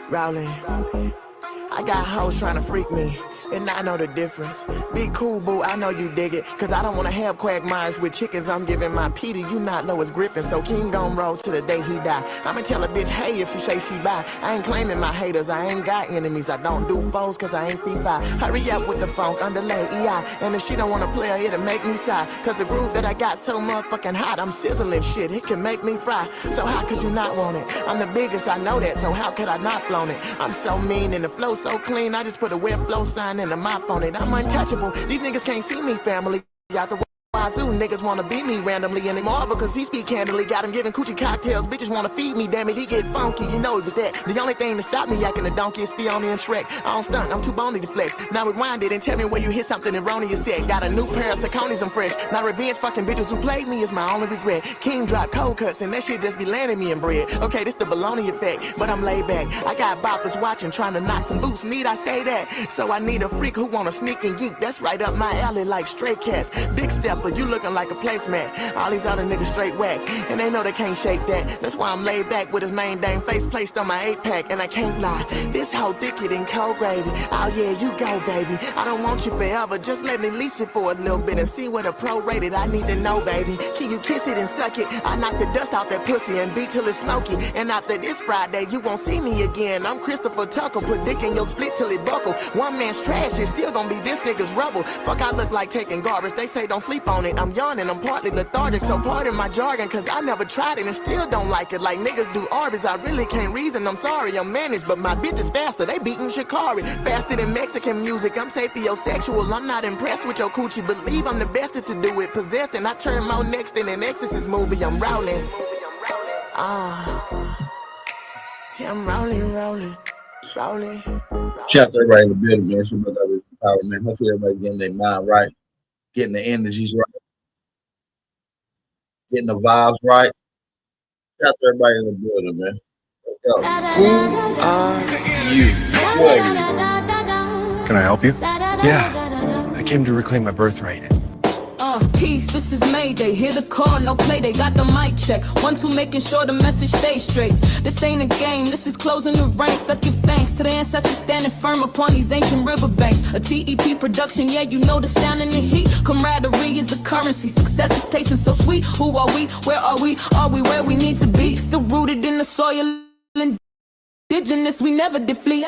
Rowling. I got hoes trying to freak me, and I know the difference. Be cool, boo, I know you dig it, cause I don't wanna have quagmires with chickens. I'm giving my Peter, you not Lois Griffin, so King gon' roll to the day he die. I'ma tell a bitch, hey, if she say she buy. I ain't claiming my haters, I ain't got enemies. I don't do foes, cause I ain't fee-fi. Hurry up with the funk, underlay EI. And if she don't wanna play her, it'll make me sigh. Cause the groove that I got so motherfucking hot, I'm sizzling shit, it can make me fry. So how could you not want it? I'm the biggest, I know that, so how could I not flown it? I'm so mean and the flow so clean, I just put a web flow sign and a mop on it. I'm untouchable, these niggas can't see me, family. Out the wazoo, niggas wanna beat me randomly anymore because he speak candidly. Got him giving coochie cocktails, bitches wanna feed me, damn it, he get funky, you know with that. The only thing to stop me acting a donkey is Fiona and Shrek. I don't stunt, I'm too bony to flex. Now rewind it and tell me where you hit something and Roni is set. Got a new pair of Sauconys, I'm fresh. Now revenge fucking bitches who played me is my only regret. King drop cold cuts and that shit just be landing me in bread. Okay, this the baloney effect, but I'm laid back. I got boppers watching, trying to knock some boots, need I say that? So I need a freak who wanna sneak and geek, that's right up my alley like stray cats. Big stepper, you looking like a placemat. All these other niggas straight whack, and they know they can't shake that. That's why I'm laid back with his main dang face placed on my 8-pack. And I can't lie, this hoe thicker than cold gravy. Oh yeah, you go baby, I don't want you forever, just let me lease it for a little bit and see what a pro rated. I need to know baby, can you kiss it and suck it? I knock the dust off that pussy and beat till it's smoky. And after this Friday you won't see me again. I'm Christopher Tucker, put dick in your split till it buckle. One man's trash is still gonna be this nigga's rubble. Fuck, I look like taking garbage, they say don't sleep on it. I'm yawning, I'm partly lethargic, so pardon my jargon, cause I never tried it and still don't like it. Like niggas do Arby's, I really can't reason, I'm sorry, I'm managed, but my bitch is faster, they beating Shikari. Faster than Mexican music, I'm sapiosexual, I'm not impressed with your coochie, believe I'm the best to do it. Possessed and I turn more next in an Exorcist movie, I'm rolling. Yeah, I'm rolling. Shout out to everybody in the building, man. Some of that power, man. Hopefully everybody getting their mind right, getting the energies right, getting the vibes right. Shout out to everybody in the building, man. Who are you? Who are you? Can I help you? Yeah, I came to reclaim my birthright. Peace, this is Mayday. Hear the call, no play, they got the mic check. 1, 2, making sure the message stays straight. This ain't a game, this is closing the ranks. Let's give thanks to the ancestors standing firm upon these ancient riverbanks. A TEP production, yeah, you know the sound and the heat. Camaraderie is the currency, success is tasting so sweet. Who are we? Where are we? Are we where we need to be? Still rooted in the soil and indigenous, we never deflate.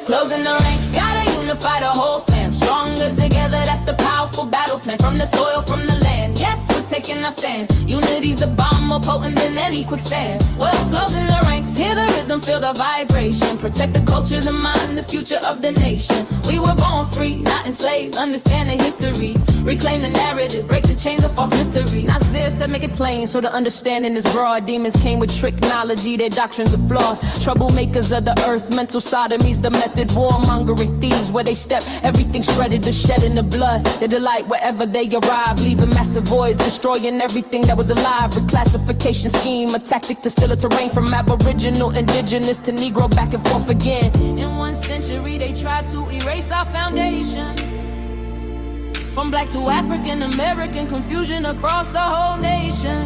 Closing the ranks, gotta unify the whole fam. Stronger together, that's the powerful battle plan. From the soil, from the land, yes, we're taking our stand. Unity's a bomb more potent than any quicksand. Well, closing the ranks, hear the rhythm, feel the vibration. Protect the culture, the mind, the future of the nation. We were born free, not enslaved, understand the history. Reclaim the narrative, break the chains of false mystery. Nasir said make it plain, so the understanding is broad. Demons came with tricknology, their doctrines are flawed. Troublemakers of the earth, mental sodomies, the method, warmongering thieves. Where they step, everything shredded, the shedding of blood. They delight wherever they arrive, leaving massive voids, destroying everything that was alive. Reclassification scheme, a tactic to steal a terrain from Aboriginal, indigenous to Negro, back and forth again. In 1 century, they tried to erase our foundation. From black to African American, confusion across the whole nation.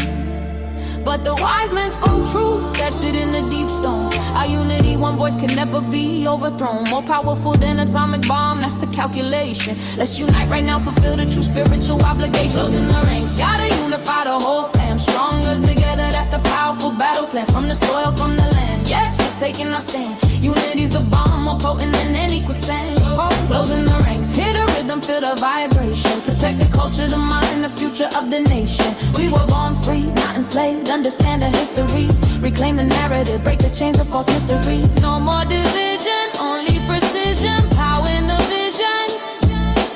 But the wise men spoke truth, that shit in the deep stone. Our unity, one voice can never be overthrown. More powerful than atomic bomb, that's the calculation. Let's unite right now, fulfill the true spiritual obligations. Closing the ranks, gotta unify the whole fam. Stronger together, that's the powerful battle plan. From the soil, from the land, yes, we're taking our stand. Unity's a bomb more potent than any quicksand. Closing the ranks, hear the rhythm, feel the vibration. Protect the culture, the mind, the future of the nation. We were born free, not enslaved, understand the history. Reclaim the narrative, break the chains of false mystery. No more division, only precision, power in the vision.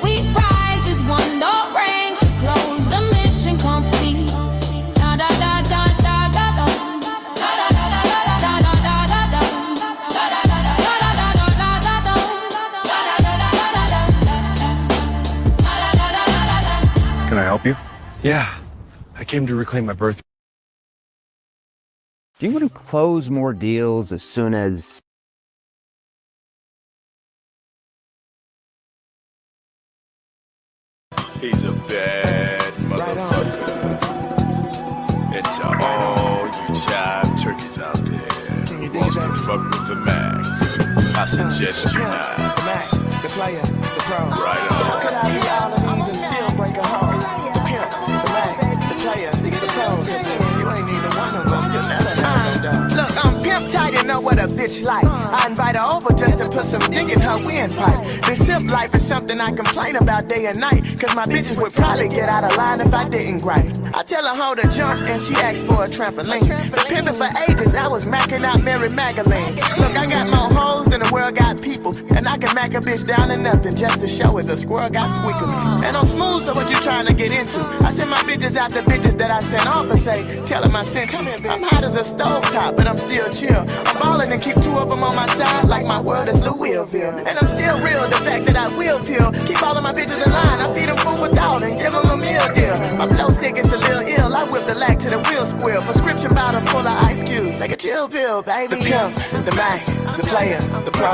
We rise as one, dog ranks, close the mission complete. Da da da da da da da. Can I help you? Yeah, I came to reclaim my birthright. Do you want to close more deals as soon as... He's a bad motherfucker. turkeys out there wants to fuck with the Mac, I suggest you not. The Mac, the player, the pro. Right How on. could I be all of these and still break a hole? The pimp, the Mac, the player, the pro. 'Cause if you ain't neither one of them, you'll never have no dog. Look, I'm pimp tight and know what a bitch like. I invite her over just to put some dick in her windpipe. This simp life is something I complain about day and night. 'Cause my bitches would probably get out of line if I didn't gripe. I tell her how to jump and she asks for a trampoline. Been pimping for ages, I was macking out Mary Magdalene. Look, I got more hoes than the world got people. And I can mack a bitch down to nothing just to show it. The squirrel got squeakers. And I'm smooth, so what you trying to get into? I send my bitches out the bitches that I sent off and say, tell them I sent you. I'm hot as a stovetop, but I'm still chill. I'm ballin' and keep two of them on my side like my world is Louisville. And I'm still real, the fact that I will peel. Keep all of my bitches in line, I feed them food without and give them a meal deal. My flow sick, it's a little ill, I whip the lack to the wheel squeal. Prescription bottle full of ice cubes, like a chill pill, baby. The pimp, the Mac, the player, the pro.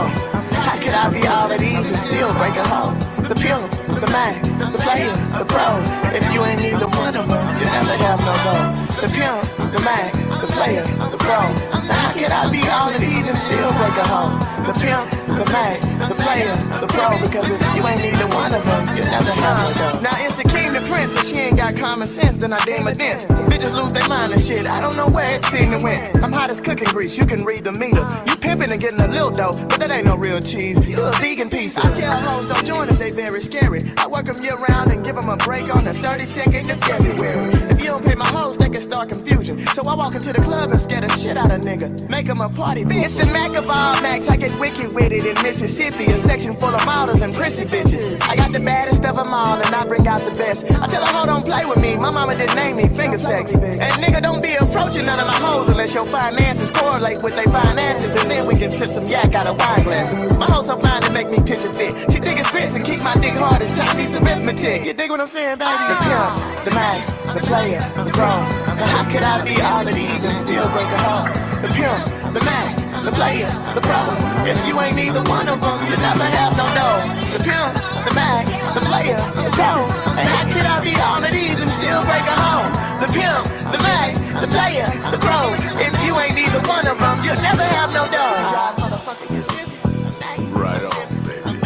How could I be all of these and still break a hole? The pimp, the Mac, the player, the pro. If you ain't neither one of them, you'll never have no goal. The pimp, the Mac, the player, the pro. Now how could I be all of these and still break a hole? The pimp, the Mac, the player, the pro. Because if you ain't neither one of them, you'll never have no goal. Now it's a king to prince, if she ain't got common sense, then I deem her dense. Bitches lose their mind and shit, I don't know where it seemed to went. I'm hot as cooking grease, you can read the meter. You pimping and getting a little dough, but that ain't no real cheese. You a vegan piece. I tell hoes don't join if they very scary. I work them year round and give them a break on the 32nd of February. If you don't pay my hoes, they can start confusion. So I walk into the club and scare the shit out of nigga. Make them a party bitch. It's the Mac of all Macs, I get wicked with it in Mississippi. A section full of models and prissy bitches. I got the baddest of them all and I bring out the best. I tell a hoe don't play with me, my mama didn't name me finger sex. And nigga don't be approaching none of my hoes unless your finances correlate with their finances. And then we can sip some yak out of wine glasses. My hoes so fine to make me picture fit. She think it's grits and keep my dick hard as Chinese arithmetic. You dig what I'm saying, baby? The pimp, the Mac, the player, the pro. Now how could I be all of these and still break a heart? The pimp, the Mac, the player, the pro. If you ain't neither one of them, you never have no dough. The pimp, the Mac, the player, the pro. And how could I be all of these and still break a home? The pimp, the Mac, the player, the pro. If you ain't neither one of them, you'll never have no dough. Right on, baby.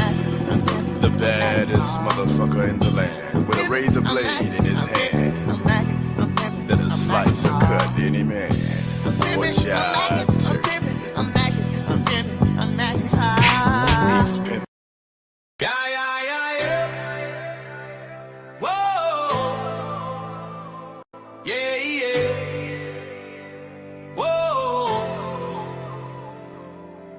The baddest motherfucker in the land with a razor blade in his hand that'll slice or cut any man or child turkey. He's pimping. Whoa. Yeah, yeah. Whoa.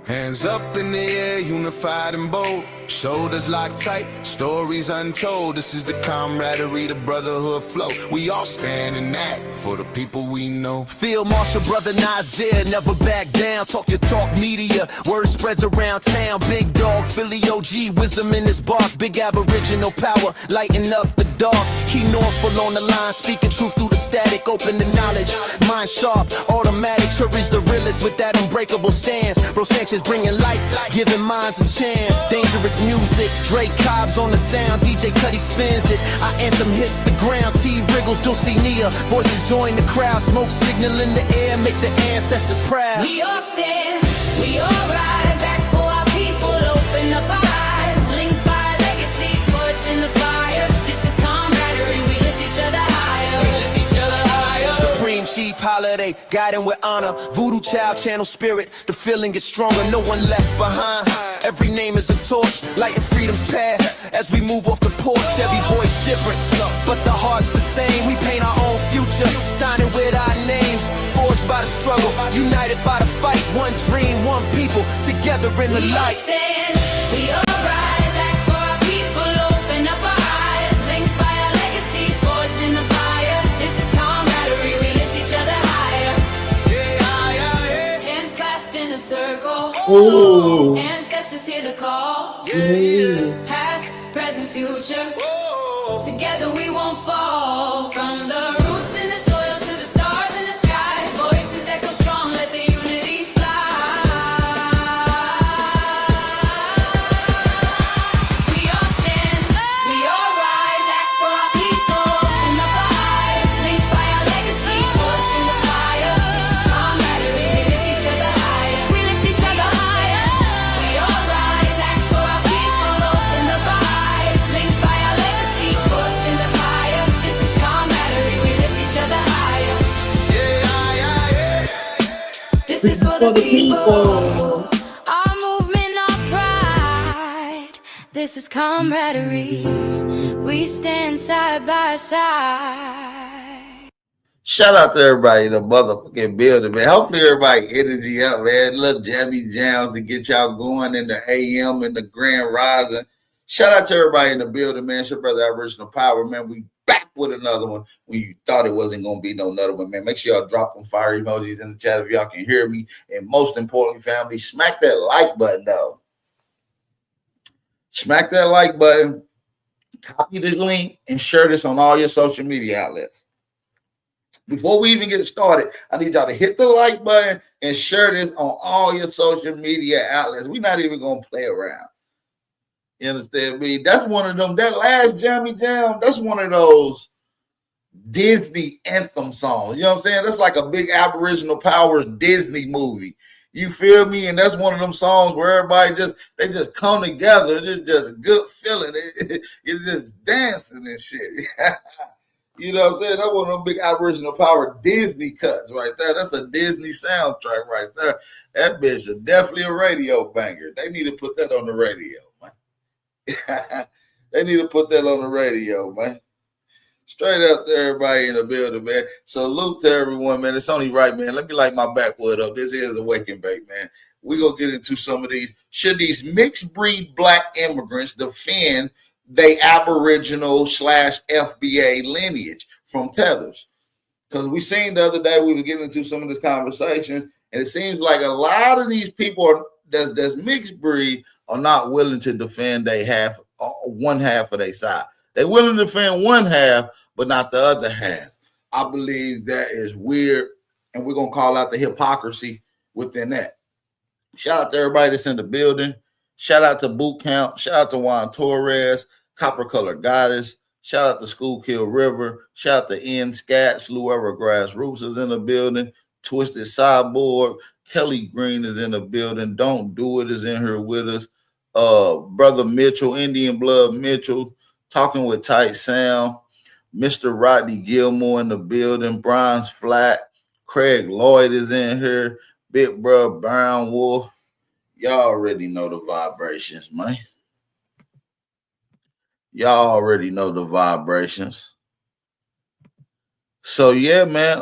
Hands up in the air, unified and bold. Shoulders locked tight, stories untold. This is the camaraderie, the brotherhood flow. We all stand in that for the people we know. Field Marshal Brother Nazir, never back down. Talk your talk media, word spreads around town. Big dog, Philly OG, wisdom in his bark. Big Aboriginal power, lighting up the dark. He Norfolk on the line, speaking truth through the static. Open to knowledge, mind sharp, automatic. Jury's the realest with that unbreakable stance. Bro Sanchez bringing light, giving minds a chance. Dangerous music, Drake Cobbs on the sound, DJ Cuddy spins it. Our anthem hits the ground, T wriggles, Dulcinea. Voices join the crowd, smoke signal in the air, make the ancestors proud. We all stand, we all rise, act for our people, open up our eyes, linked by legacy, forged in the fire. This is camaraderie, we lift each other higher. Supreme Chief Holiday, guiding with honor. Voodoo Child channel spirit, the feeling gets stronger, no one left behind. Every name is a torch, lighting freedom's path. As we move off the porch, every voice different, but the heart's the same. We paint our own future, signing with our names. Forged by the struggle, united by the fight. One dream, one people, together in the light. We all stand, we all rise, act for our people, open up our eyes, linked by our legacy, forged in the fire. This is camaraderie, we lift each other higher. Hands clasped in a circle. Ooh. Ancestors hear the call. Past, present, future. Together we won't fall. From the roots in the soil to the stars in the sky. Voices echo strong, let the unity fly. We all stand, we all rise, act for our people. Open up our eyes, linked by our legacy, forged in the fire. This is camaraderie. the people. Our movement, our pride. This is camaraderie. We stand side by side. Shout out to everybody in the motherfucking building, man. Hopefully everybody energy up, man. Little jammy jams to get y'all going in the AM and the grand rising. Shout out to everybody in the building, man. It's your brother Aboriginal Power, man. We back with another one when you thought it wasn't going to be no another one, man. Make sure y'all drop them fire emojis in the chat if y'all can hear me. And most importantly, family, smack that like button, though. Smack that like button. Copy this link and share this on all your social media outlets. Before we even get started, I need y'all to hit the like button and share this on all your social media outlets. We're not even going to play around. You understand me? That's one of them. That last Jammy Jam, that's one of those Disney anthem songs. You know what I'm saying? That's like a big Aboriginal Powers Disney movie. You feel me? And that's one of them songs where everybody they just come together. It's just a good feeling. It's just dancing and shit. You know what I'm saying? That's one of them big Aboriginal Power Disney cuts right there. That's a Disney soundtrack right there. That bitch is definitely a radio banger. They need to put that on the radio, man. They need to put that on the radio, man. Straight up to everybody in the building, man. Salute to everyone, man. It's only right, man. Let me light my backwood up. This is a wake and bake, man. We're going to get into some of these. Should these mixed breed black immigrants defend they Aboriginal / FBA lineage from Tethers? Because we seen the other day, we were getting into some of this conversation, and it seems like a lot of these people that's mixed breed are not willing to defend one half of their side. They're willing to defend one half, but not the other half. I believe that is weird, and we're going to call out the hypocrisy within that. Shout out to everybody that's in the building. Shout out to Boot Camp. Shout out to Juan Torres, Copper Color Goddess. Shout out to Schuylkill River. Shout out to N Scats, Whoever Grassroots is in the building. Twisted Cyborg. Kelly Green is in the building. Don't Do It is in here with us. Brother Mitchell, Indian Blood Mitchell, Talking with Tight Sound. Mr. Rodney Gilmore in the building. Brian's Flat. Craig Lloyd is in here. Big Bro Brown Wolf. Y'all already know the vibrations, man. Y'all already know the vibrations. So yeah, man.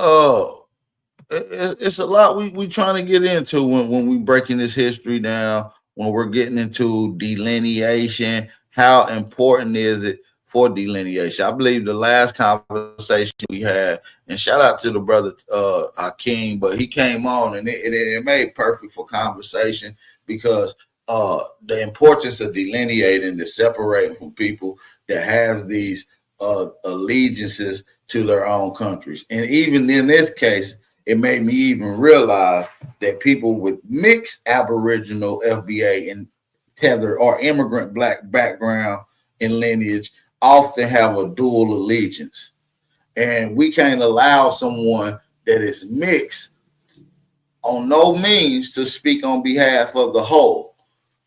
It's a lot we trying to get into when we breaking this history down. When we're getting into delineation, how important is it for delineation? I believe the last conversation we had, and shout out to the brother Hakeem, but he came on and it made perfect for conversation. Because the importance of delineating, the separating from people that have these allegiances to their own countries. And even in this case, it made me even realize that people with mixed Aboriginal, FBA, and Tether or immigrant black background and lineage often have a dual allegiance. And we can't allow someone that is mixed on no means to speak on behalf of the whole,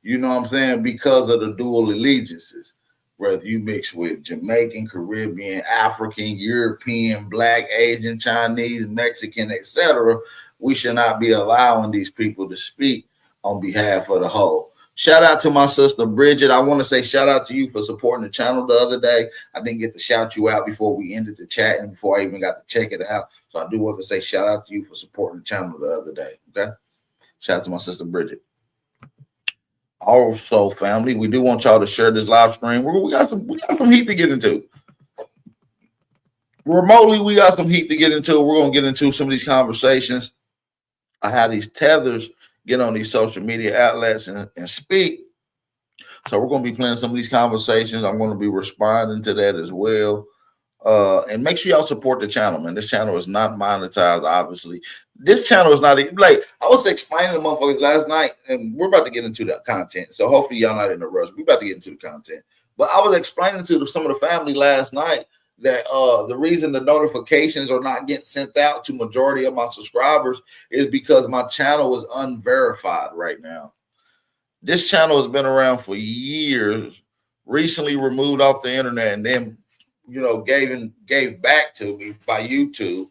you know what I'm saying, because of the dual allegiances. Whether you mix with Jamaican, Caribbean, African, European, Black, Asian, Chinese, Mexican, etc., we should not be allowing these people to speak on behalf of the whole. Shout out to my sister Bridget. I want to say shout out to you for supporting the channel the other day. I didn't get to shout you out before we ended the chat and before I even got to check it out. So I do want to say shout out to you for supporting the channel the other day. Okay. Shout out to my sister Bridget. Also, family, we do want y'all to share this live stream. We got some heat to get into. Remotely, we got some heat to get into. We're going to get into some of these conversations. I had these tethers get on these social media outlets and speak. So we're going to be playing some of these conversations. I'm going to be responding to that as well. And make sure y'all support the channel, man. This channel is not monetized, obviously. This channel is not like I was explaining to motherfuckers last night, and we're about to get into the content. So hopefully y'all not in a rush. We're about to get into the content. But I was explaining to some of the family last night that the reason the notifications are not getting sent out to majority of my subscribers is because my channel is unverified right now. This channel has been around for years, recently removed off the internet, and then gave back to me by YouTube.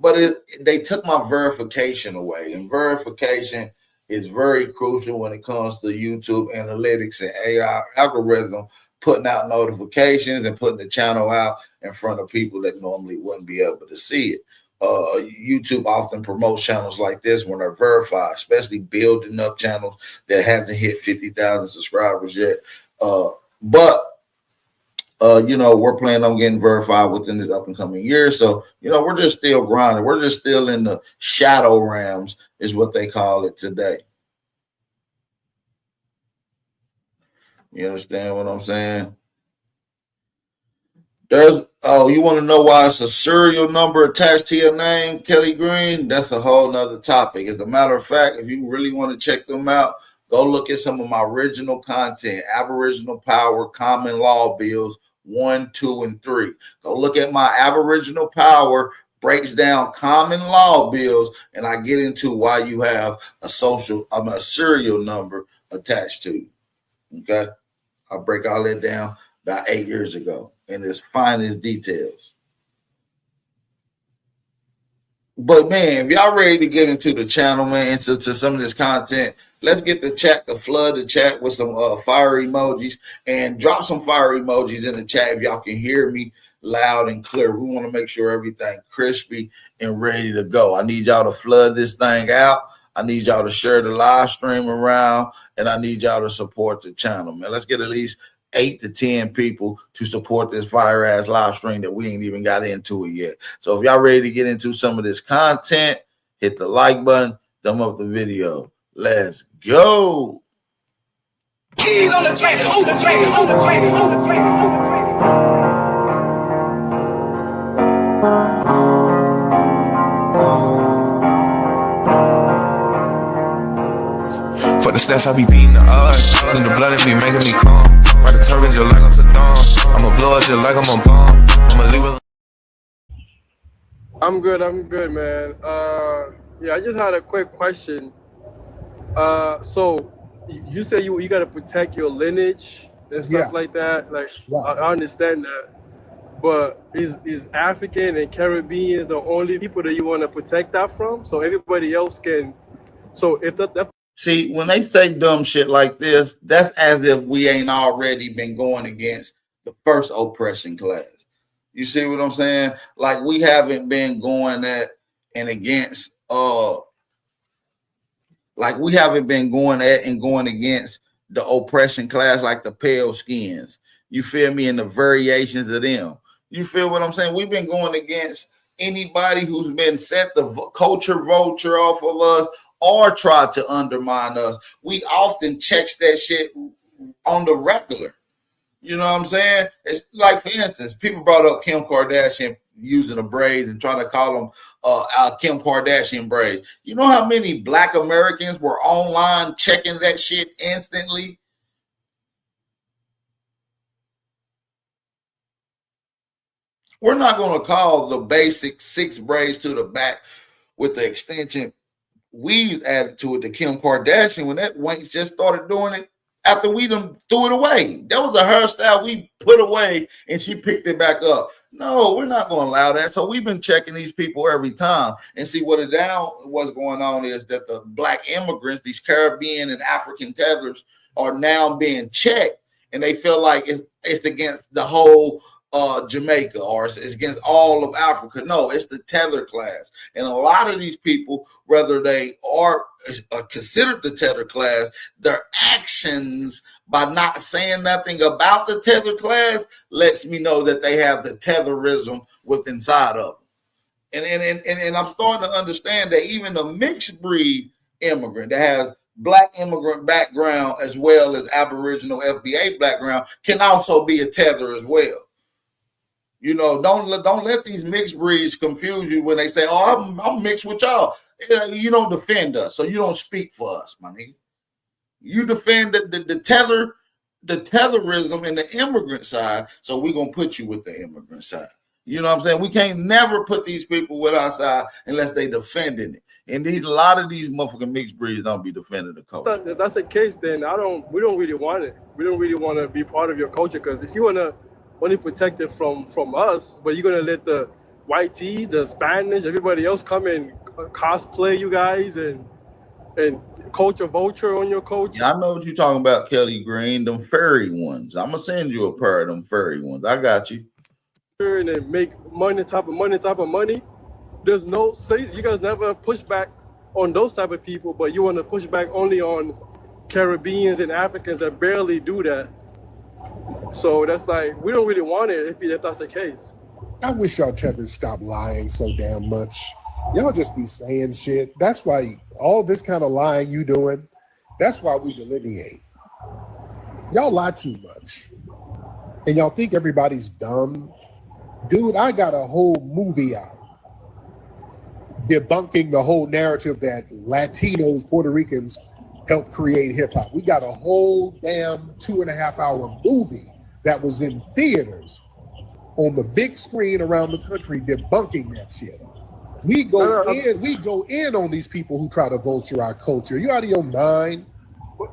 but they took my verification away, and verification is very crucial when it comes to YouTube analytics and AI algorithm putting out notifications and putting the channel out in front of people that normally wouldn't be able to see it. YouTube often promotes channels like this when they're verified, especially building up channels that hasn't hit 50,000 subscribers yet. But we're planning on getting verified within this up and coming year. So, we're just still grinding. We're just still in the shadow realms is what they call it today. You understand what I'm saying? You want to know why it's a serial number attached to your name, Kelly Green? That's a whole nother topic. As a matter of fact, if you really want to check them out, go look at some of my original content, Aboriginal Power Common Law Bills 1, 2, and 3. Go look at my Aboriginal Power breaks down common law bills, and I get into why you have a serial number attached to you. Okay? I break all that down about 8 years ago in its finest details. But man, if y'all ready to get into the channel, man, into some of this content, let's get the chat to flood the chat with some fire emojis, and drop some fire emojis in the chat if y'all can hear me loud and clear. We want to make sure everything crispy and ready to go. I need y'all to flood this thing out. I need y'all to share the live stream around, and I need y'all to support the channel, man. Let's get at least 8 to 10 people to support this fire ass live stream that we ain't even got into it yet. So if y'all ready to get into some of this content, hit the like button, thumb up the video. Let's go. Keys on the track, on the track, on the track, on the track, on the track. For the stats, I be beating the odds. And the blood, it be making me calm. Ride the turbines just like I'm Saddam. I'ma blow it just like I'm a bomb. I'ma leave it. I'm good, man. Yeah, I just had a quick question. So you say you gotta protect your lineage and stuff like that. Like, I understand that. But is African and Caribbean the only people that you want to protect that from? So everybody else can. So if that See, when they say dumb shit like this, that's as if we ain't already been going against the first oppression class. You see what I'm saying? Like, we haven't been going at and against like we haven't been going at and going against the oppression class, like the pale skins. You feel me? And the variations of them. You feel what I'm saying? We've been going against anybody who's been set the culture vulture off of us or tried to undermine us. We often check that shit on the regular. You know what I'm saying? It's like, for instance, people brought up Kim Kardashian using the braids and trying to call them Kim Kardashian braids. You know how many Black Americans were online checking that shit instantly? We're not going to call the basic 6 braids to the back with the extension we added to it to Kim Kardashian when that wank just started doing it after we done threw it away. That was a hairstyle we put away and she picked it back up. No, we're not going to allow that. So we've been checking these people every time and see what's going on is that the Black immigrants, these Caribbean and African tethers, are now being checked, and they feel like it's against the whole Jamaica, or it's against all of Africa. No, it's the tether class. And a lot of these people, whether they are considered the tether class, their actions by not saying nothing about the tether class lets me know that they have the tetherism within inside of them. And I'm starting to understand that even a mixed breed immigrant that has Black immigrant background as well as Aboriginal FBA background can also be a tether as well. You know, don't let these mixed breeds confuse you when they say, "Oh, I'm mixed with y'all." You don't defend us, so you don't speak for us, my nigga. You defend the tetherism and the immigrant side, so we're gonna put you with the immigrant side. You know what I'm saying? We can't never put these people with our side unless they defending it. And a lot of these motherfucking mixed breeds don't be defending the culture. If that's the case, then we don't really want it. We don't really want to be part of your culture, because if you want to only protect it from us, but you're gonna let the YT, the Spanish, everybody else come and cosplay you guys and culture vulture on your culture. Yeah, I know what you're talking about, Kelly Green. Them furry ones. I'm gonna send you a pair of them furry ones. I got you. And then make money, type of money. There's no say you guys never push back on those type of people, but you want to push back only on Caribbeans and Africans that barely do that. So that's like we don't really want it if that's the case. I wish y'all Tethers stop lying so damn much. Y'all just be saying shit. That's why all this kind of lying you doing, that's why we delineate. Y'all lie too much. And y'all think everybody's dumb. Dude, I got a whole movie out debunking the whole narrative that Latinos, Puerto Ricans helped create hip hop. We got a whole damn 2.5-hour movie that was in theaters on the big screen around the country debunking that shit. We go in on these people who try to vulture our culture. You out of your mind?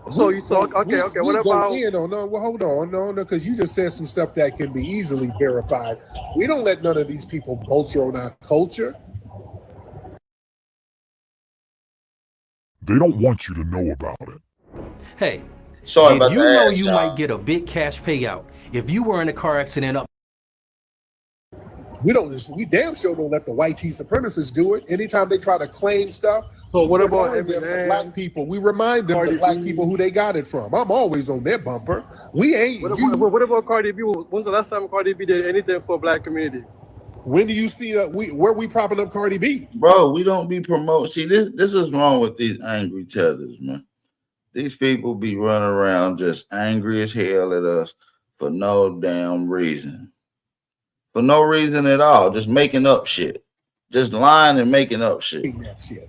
So you talk okay. What about? Hold on, because you just said some stuff that can be easily verified. We don't let none of these people vulture on our culture. They don't want you to know about it. Hey, Sorry did about you that, know you y'all. might get a big cash payout if you were in a car accident up? We damn sure don't let the white supremacists do it. Anytime they try to claim stuff, so what about black people? We remind them the black people who they got it from. I'm always on their bumper. We ain't. What about Cardi B? When's the last time Cardi B did anything for black community? When do you see where we propping up Cardi B? Bro, we don't be promoting. See, this is wrong with these angry Tethers, man. These people be running around just angry as hell at us for no damn reason. For no reason at all. Just making up shit. Just lying and making up shit. That shit.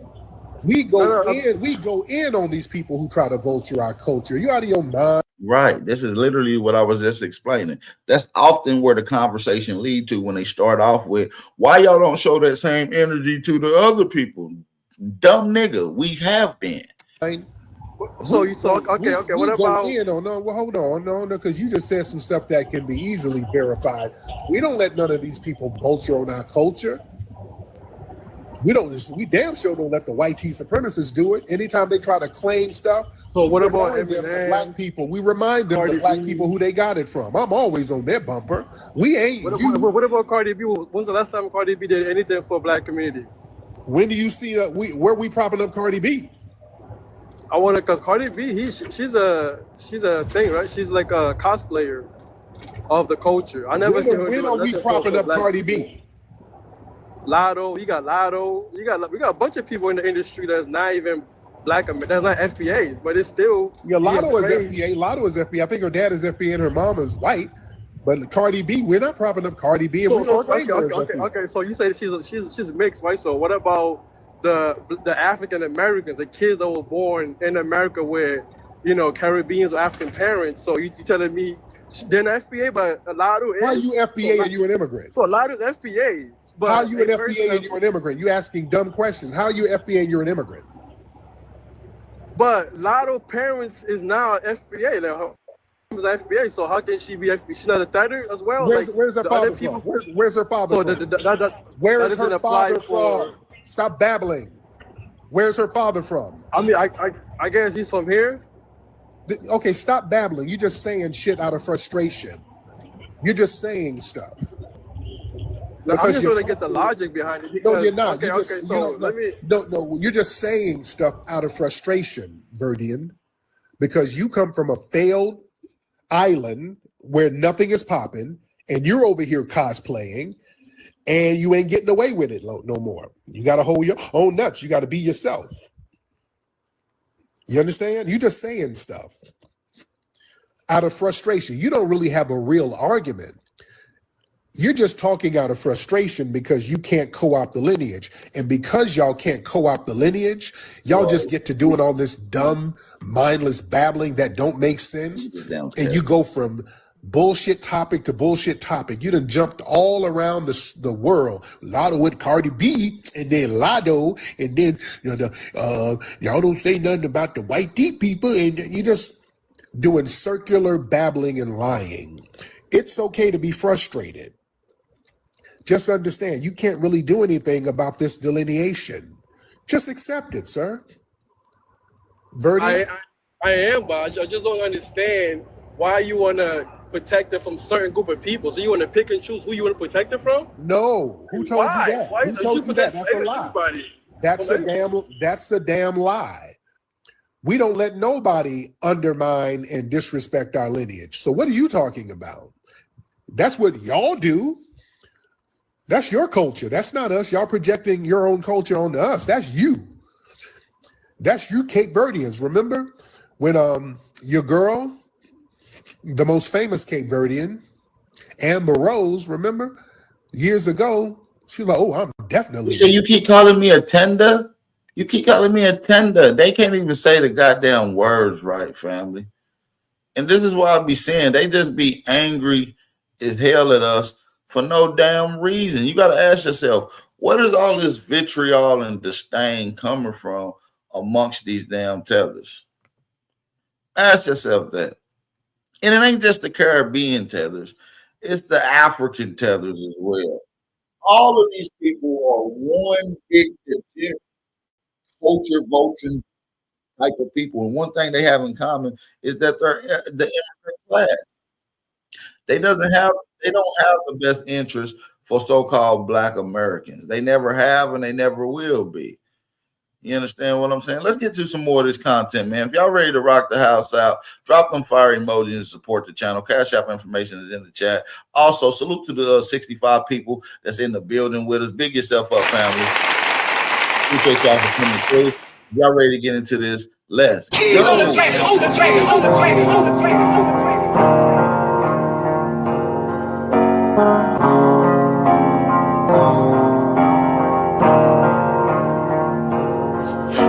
We go in on these people who try to vulture our culture. You out of your mind? Right. This is literally what I was just explaining. That's often where the conversation lead to when they start off with, why y'all don't show that same energy to the other people? Dumb nigga, we have been. So you talk okay. What about? Hold on, because you just said some stuff that can be easily verified. We don't let none of these people vulture on our culture. We damn sure don't let the white supremacists do it. Anytime they try to claim stuff. So what about the black people? We remind them the black people who they got it from. I'm always on their bumper. We ain't. What about Cardi B? When's the last time Cardi B did anything for black community? When do you see where we propping up Cardi B? I want to, cause Cardi B, she's a thing, right? She's like a cosplayer of the culture. I never seen her. When are we propping up Cardi B? Lotto, you got Lotto, we got a bunch of people in the industry that's not even black, that's not FBAs, but it's still. Yeah, Lotto is FBA. Lotto is FBA. I think her dad is FBA and her mom is white. But Cardi B, we're not propping up Cardi B. And Okay. So you say she's mixed, right? So what about the African Americans, the kids that were born in America where Caribbeans or African parents? So you telling me they're not FBA, but a lot of how you FBA and you're an immigrant? So a lot of FBA. But how you an FBA and you're an immigrant? You asking dumb questions. How you FBA and you're an immigrant? But Lotto parents is now FBA. Like, was FBA, so how can she be FBA? She's not a Tether as well. Where's her father from? Where's her father from? Where is her father from? Stop babbling. Where's her father from? I mean, I guess he's from here. Okay, stop babbling. You're just saying shit out of frustration. You're just saying stuff. I'm just trying to get the logic behind it. No, you're not. So you're just saying stuff out of frustration, Verdian, because you come from a failed island where nothing is popping, and you're over here cosplaying, and you ain't getting away with it no more. You got to hold your own nuts. You got to be yourself. You understand? You're just saying stuff out of frustration. You don't really have a real argument. You're just talking out of frustration because you can't co-opt the lineage. And because y'all can't co-opt the lineage, y'all just get to doing all this dumb, mindless babbling that don't make sense. And you go from bullshit topic to bullshit topic. You done jumped all around the world. Lotto with Cardi B, and then Lotto, and then y'all don't say nothing about the white deep people, and you just doing circular babbling and lying. It's okay to be frustrated. Just understand, you can't really do anything about this delineation. Just accept it, sir. Verdi? I am, but I just don't understand why you want to protect it from certain group of people. So you want to pick and choose who you want to protect it from? No. Who told you that? Why Who don't told you you protect that? That's a lie. everybody? That's a damn lie. We don't let nobody undermine and disrespect our lineage. So what are you talking about? That's what y'all do. That's your culture. That's not us. Y'all projecting your own culture onto us. That's you. That's you Cape Verdeans. Remember when your girl, the most famous Cape Verdean, Amber Rose, remember? Years ago, she was like, oh, I'm definitely. So you keep calling me a tender? You keep calling me a tender. They can't even say the goddamn words right, family. And this is what I be saying. They just be angry as hell at us for no damn reason. You got to ask yourself, what is all this vitriol and disdain coming from amongst these damn tethers? Ask yourself that. And it ain't just the Caribbean tethers. It's the African tethers as well. All of these people are one big culture vulture type of people. And one thing they have in common is that they're the immigrant class. They don't have the best interest for so-called Black Americans. They never have and they never will be. You understand what I'm saying? Let's get to some more of this content, man. If y'all ready to rock the house out, drop them fire emojis and support the channel. Cash App information is in the chat. Also, salute to the 65 people that's in the building with us. Big yourself up, family. Appreciate y'all for coming through. Y'all ready to get into this? Let's go.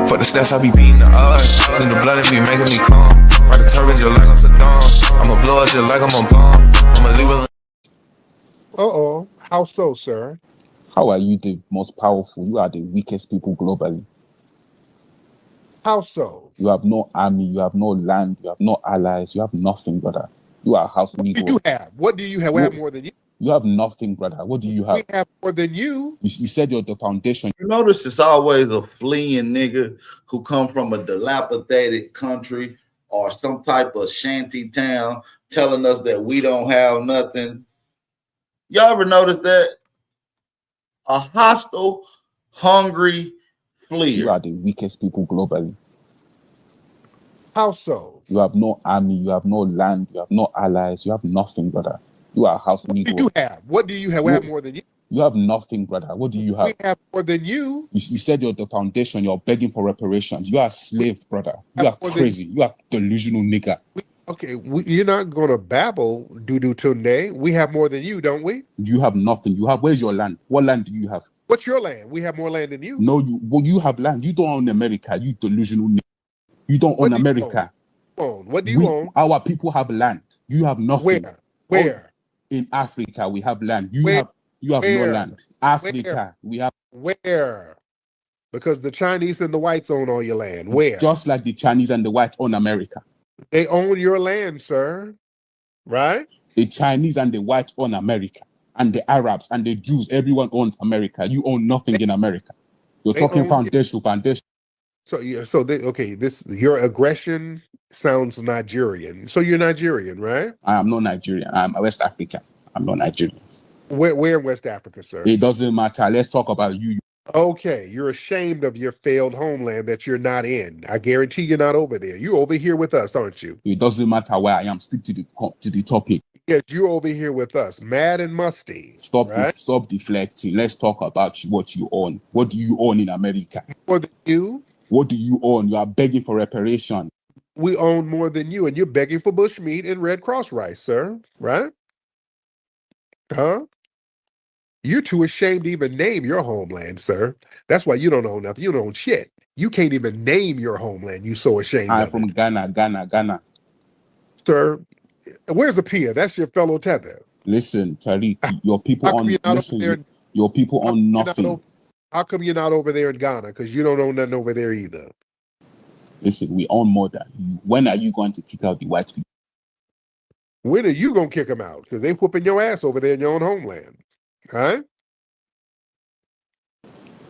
For the stats, I be beating the odds. In the blood, it be making me calm. Ride the turbines just like I'm Saddam. I'ma blow it just like I'm a bomb. I'ma leave it. Uh-oh. How so, sir? How are you the most powerful? You are the weakest people globally. How so? You have no army, you have no land, you have no allies, you have nothing, brother. You are a house leader. What do you have? What do you have? We have more than you. You have nothing, brother. What do you have? We have more than you. You said you're the foundation. You notice it's always a fleeing nigga who come from a dilapidated country or some type of shanty town telling us that we don't have nothing. Y'all ever notice that? A hostile, hungry fleer. You are the weakest people globally. How so? You have no army, you have no land, you have no allies, you have nothing, brother. You are a house leader. What do you have? What do you have? We have more than you. You have nothing, brother. What do you have? We have more than you. You said you're the foundation. You're begging for reparations. You are a slave, brother. You are crazy. You are delusional nigga. You're not going to babble, Dudu Tunde. We have more than you, don't we? You have nothing. You have. Where's your land? What land do you have? What's your land? We have more land than you. No, you have land. You don't own America. You delusional nigga. You don't own America. What do you own? Our people have land. You have nothing. Where? In Africa, we have land. You have no land. Africa, we have. Where? Because the Chinese and the whites own all your land. Where? Just like the Chinese and the whites own America. They own your land, sir. Right? The Chinese and the whites own America. And the Arabs and the Jews, everyone owns America. You own nothing in America. You're talking foundation. So your aggression sounds Nigerian. So you're Nigerian, right? I am not Nigerian. I'm West African. I'm not Nigerian. Where in West Africa, sir? It doesn't matter. Let's talk about you. Okay, you're ashamed of your failed homeland that you're not in. I guarantee you're not over there. You're over here with us, aren't you? It doesn't matter where I am. Stick to the topic. Yes, you're over here with us, mad and musty. Stop deflecting. Let's talk about what you own. What do you own in America? More than you. What do you own? You are begging for reparation. We own more than you, and you're begging for bushmeat and Red Cross rice, sir. Right? Huh? You're too ashamed to even name your homeland, sir. That's why you don't own nothing. You don't own shit. You can't even name your homeland. You're so ashamed. I'm from Ghana. Sir, where's Apia? That's your fellow tether. Listen, Tariq, your people own your people own nothing. How come you're not over there in Ghana? Because you don't own nothing over there either. Listen, we own more than you. When are you going to kick out the white people? When are you going to kick them out? Because they whooping your ass over there in your own homeland. Huh?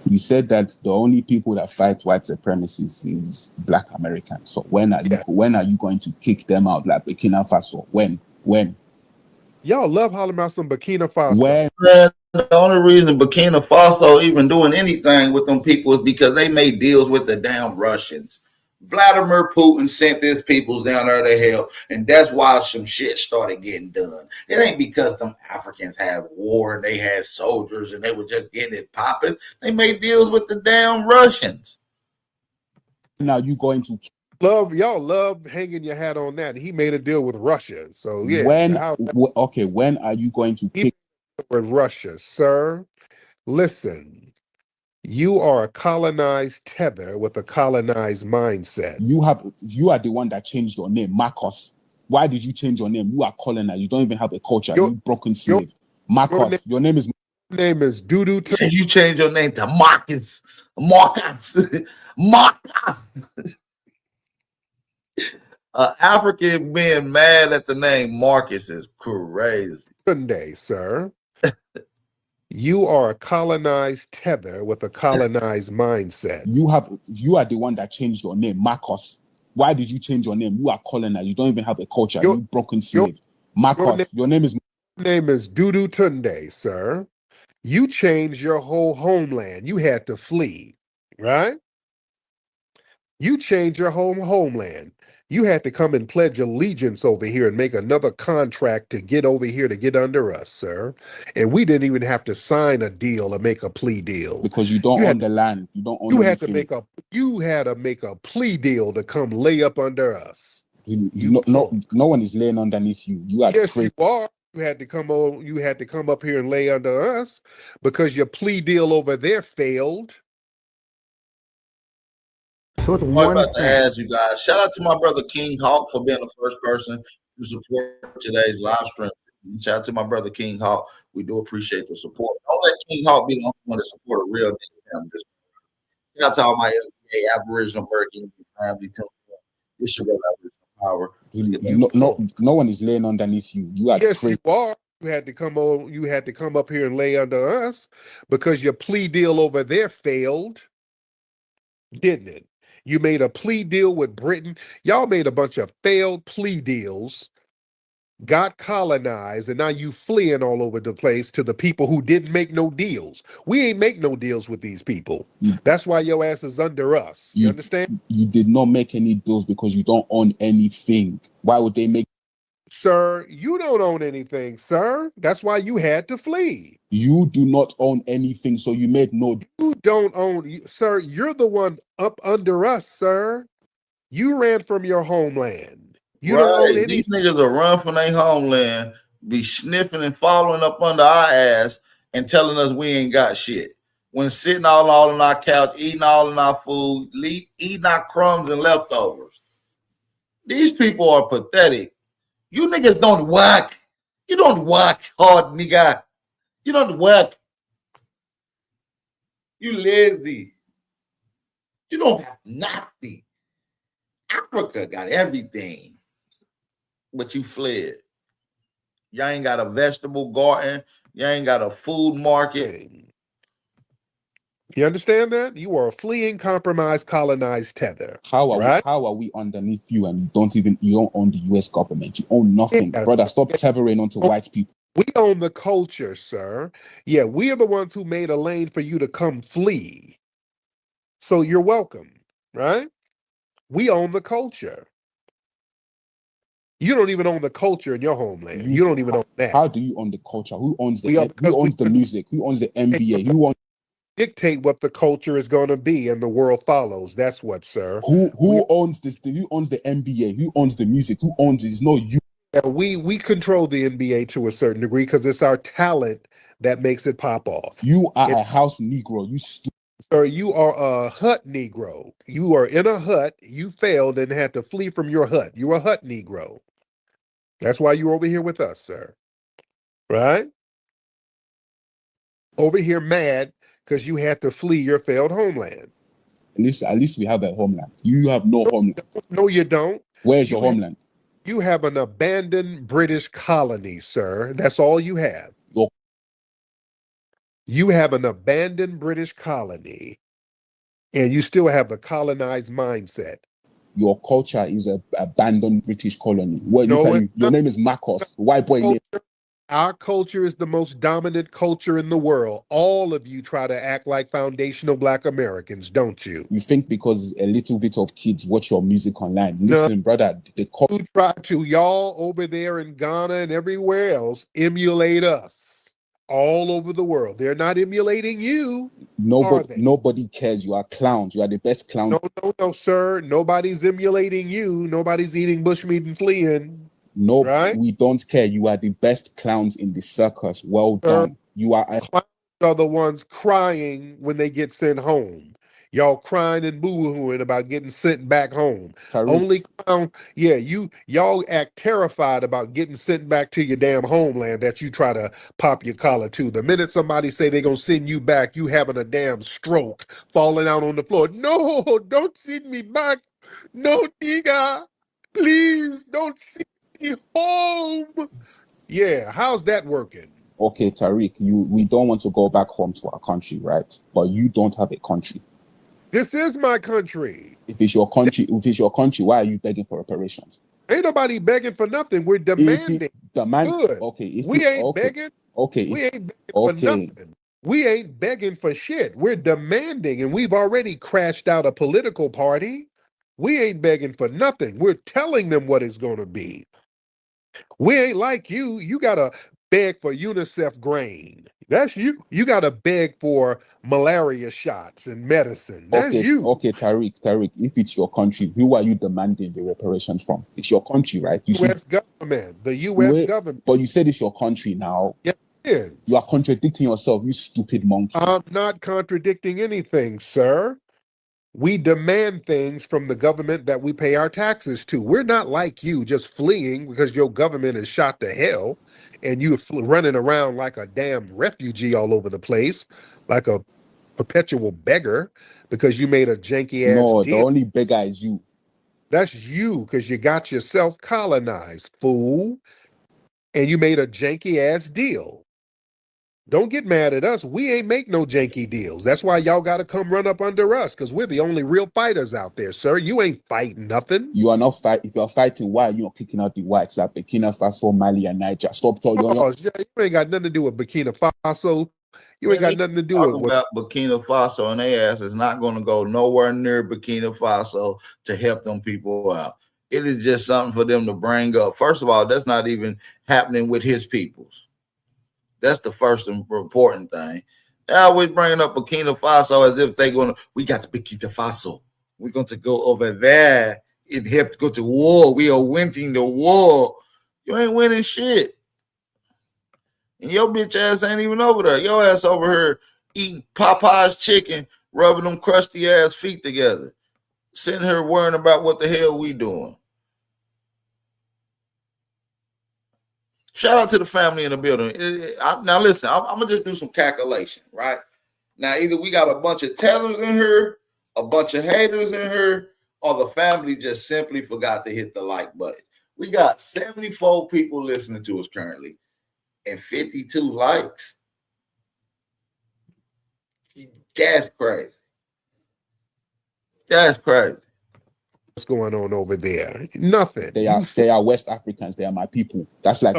You said that the only people that fight white supremacists is Black Americans. So when are you going to kick them out like Burkina Faso? When? Y'all love hollering about some Burkina Faso. When? Man, the only reason Burkina Faso even doing anything with them people is because they made deals with the damn Russians. Vladimir Putin sent his peoples down there to help, and that's why some shit started getting done. It ain't because them Africans had war and they had soldiers and they were just getting it popping. They made deals with the damn Russians. Now you going to y'all love hanging your hat on that. He made a deal with Russia, so yeah. When are you going to kick with Russia, sir? Listen. You are a colonized tether with a colonized mindset. You are the one that changed your name, Marcos. Why did you change your name? You are colonized. You don't even have a culture. You broken slave. Marcos, your name is Doodoo. You changed your name to Marcus. Marcus. Marcus. African being mad at the name Marcus is crazy. Sunday, sir. You are a colonized tether with a colonized mindset. You are the one that changed your name, Marcos. Why did you change your name? You are colonized. You don't even have a culture. You broken slave. Marcos, your name is Doodoo Tunde, sir. You changed your whole homeland. You had to flee, right? You changed your whole homeland. You had to come and pledge allegiance over here and make another contract to get over here to get under us, sir. And we didn't even have to sign a deal or make a plea deal. Because you don't own the land. You don't own anything. You had to make a plea deal to come lay up under us. No one is laying underneath you. You are crazy. You are. You had to come up here and lay under us because your plea deal over there failed. So it's I'm one about to thing. ask you guys. Shout out to my brother King Hawk for being the first person to support today's live stream. Shout out to my brother King Hawk. We do appreciate the support. Don't let King Hawk be the only one to support a real nigga. Shout out to all my Aboriginal American family too. It's your brother Aboriginal Power. No one is laying underneath you. You are crazy. You are. You had to come up here and lay under us because your plea deal over there failed, didn't it? You made a plea deal with Britain. Y'all made a bunch of failed plea deals, got colonized, and now you fleeing all over the place to the people who didn't make no deals. We ain't make no deals with these people. That's why your ass is under us. You understand? You did not make any deals because you don't own anything. Why would they make? Sir, you don't own anything, sir. That's why you had to flee. You do not own anything, so you made no. You don't own, sir. You're the one up under us, sir. You ran from your homeland. You don't own anything. These niggas will run from their homeland, be sniffing and following up under our ass and telling us we ain't got shit. When sitting all on our couch, eating all in our food, eating our crumbs and leftovers. These people are pathetic. You niggas don't work. You don't work hard, nigga. You don't work. You lazy. You don't have nothing. Africa got everything. But you fled. Y'all ain't got a vegetable garden. Y'all ain't got a food market. You understand that? You are a fleeing, compromised, colonized tether. How are we underneath you and you don't own the US government? You own nothing. Brother, stop tethering onto white people. We own the culture, sir. Yeah, we are the ones who made a lane for you to come flee. So you're welcome, right? We own the culture. You don't even own the culture in your homeland. You don't even own that. How do you own the culture? Who owns the music? Who owns the NBA? Who owns dictate what the culture is going to be and the world follows? That's what, sir. Who owns this? Who owns the NBA? Who owns the music? Who owns it? It's not you. We control the NBA to a certain degree because it's our talent that makes it pop off. You are a house Negro. Sir, you are a hut Negro. You are in a hut. You failed and had to flee from your hut. You're a hut Negro. That's why you're over here with us, sir. Right? Over here mad because you had to flee your failed homeland. At least we have a homeland. You have no homeland. No, you don't. Where's your homeland? You have an abandoned British colony, sir. That's all you have. You have an abandoned British colony, and you still have the colonized mindset. Your culture is a abandoned British colony. What No, look at it's you. Your not. name is Marcos, white boy name. Our culture is the most dominant culture in the world. All of you try to act like foundational Black Americans, don't you? You think because a little bit of kids watch your music online. No. Listen, brother, You try to, y'all over there in Ghana and everywhere else, emulate us all over the world. They're not emulating you. Nobody cares. You are clowns. You are the best clown. No, sir. Nobody's emulating you. Nobody's eating bushmeat and fleeing. No, right? We don't care. You are the best clowns in the circus. Well done. You are. Clowns are the ones crying when they get sent home. Y'all crying and boo-hooing about getting sent back home. Tariq. Only clown, yeah, y'all act terrified about getting sent back to your damn homeland that you try to pop your collar to. The minute somebody say they're gonna send you back, you having a damn stroke, falling out on the floor. No, don't send me back. No, nigga. Please don't send me home. Yeah, how's that working? Okay, Tariq, we don't want to go back home to our country, right? But you don't have a country. This is my country. If it's your country, why are you begging for reparations? Ain't nobody begging for nothing. We're demanding. Good. Okay. We ain't begging. Okay. We ain't begging for nothing. We ain't begging for shit. We're demanding, and we've already crashed out a political party. We ain't begging for nothing. We're telling them what it's going to be. We ain't like you. You got to beg for UNICEF grain. That's you. You got to beg for malaria shots and medicine. That's you. Okay, Tariq, if it's your country, who are you demanding the reparations from? It's your country, right? U.S. government. The U.S. government. But you said it's your country now. Yeah, it is. You are contradicting yourself, you stupid monkey. I'm not contradicting anything, sir. We demand things from the government that we pay our taxes to. We're not like you, just fleeing because your government is shot to hell and you're running around like a damn refugee all over the place, like a perpetual beggar because you made a janky ass deal. No, the only beggar is you. That's you because you got yourself colonized, fool, and you made a janky ass deal. Don't get mad at us. We ain't make no janky deals. That's why y'all got to come run up under us because we're the only real fighters out there, sir. You ain't fighting nothing. You are not fighting. If you're fighting, why are you not kicking out the whites like Burkina Faso, Mali, and Niger? Stop talking. You ain't got nothing to do with Burkina Faso. You ain't got nothing to do with about Burkina Faso, and their ass is not going to go nowhere near Burkina Faso to help them people out. It is just something for them to bring up. First of all, that's not even happening with his peoples. That's the first important thing. They're always bringing up Burkina Faso as if they're going to, we got to Burkina Faso. We're going to go over there and help to go to war. We are winning the war. You ain't winning shit. And your bitch ass ain't even over there. Your ass over here eating Popeye's chicken, rubbing them crusty ass feet together. Sitting here worrying about what the hell we doing. Shout out to the family in the building. Now, listen, I'm going to just do some calculation, right? Now, either we got a bunch of tethers in here, a bunch of haters in here, or the family just simply forgot to hit the like button. We got 74 people listening to us currently and 52 likes. That's crazy. That's crazy. What's going on over there? Nothing. They are West Africans. They are my people. That's like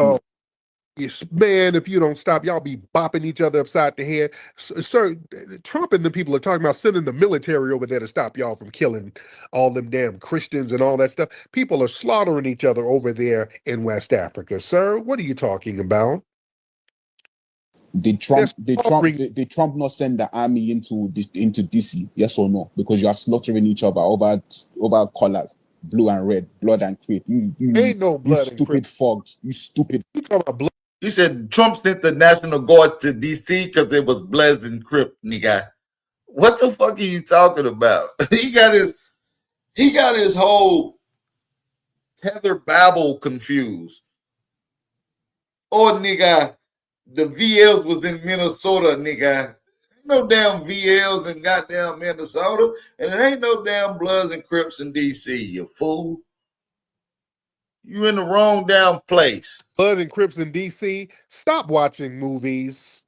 yes, man, if you don't stop, y'all be bopping each other upside the head. Sir, Trump and the people are talking about sending the military over there to stop y'all from killing all them damn Christians and all that stuff. People are slaughtering each other over there in West Africa. Sir, what are you talking about? Did Trump not send the army into DC? Yes or no? Because you are slaughtering each other over colors, blue and red, blood and crepe. You ain't no blood. You stupid fogs. You stupid. You talking about blood? You said Trump sent the National Guard to DC because it was blood and crepe, nigga. What the fuck are you talking about? He got his whole tether babble confused. Oh, nigga. The VLs was in Minnesota, nigga. Ain't no damn VLs in goddamn Minnesota, and it ain't no damn Bloods and Crips in DC, you fool. You in the wrong damn place. Bloods and Crips in DC. Stop watching movies.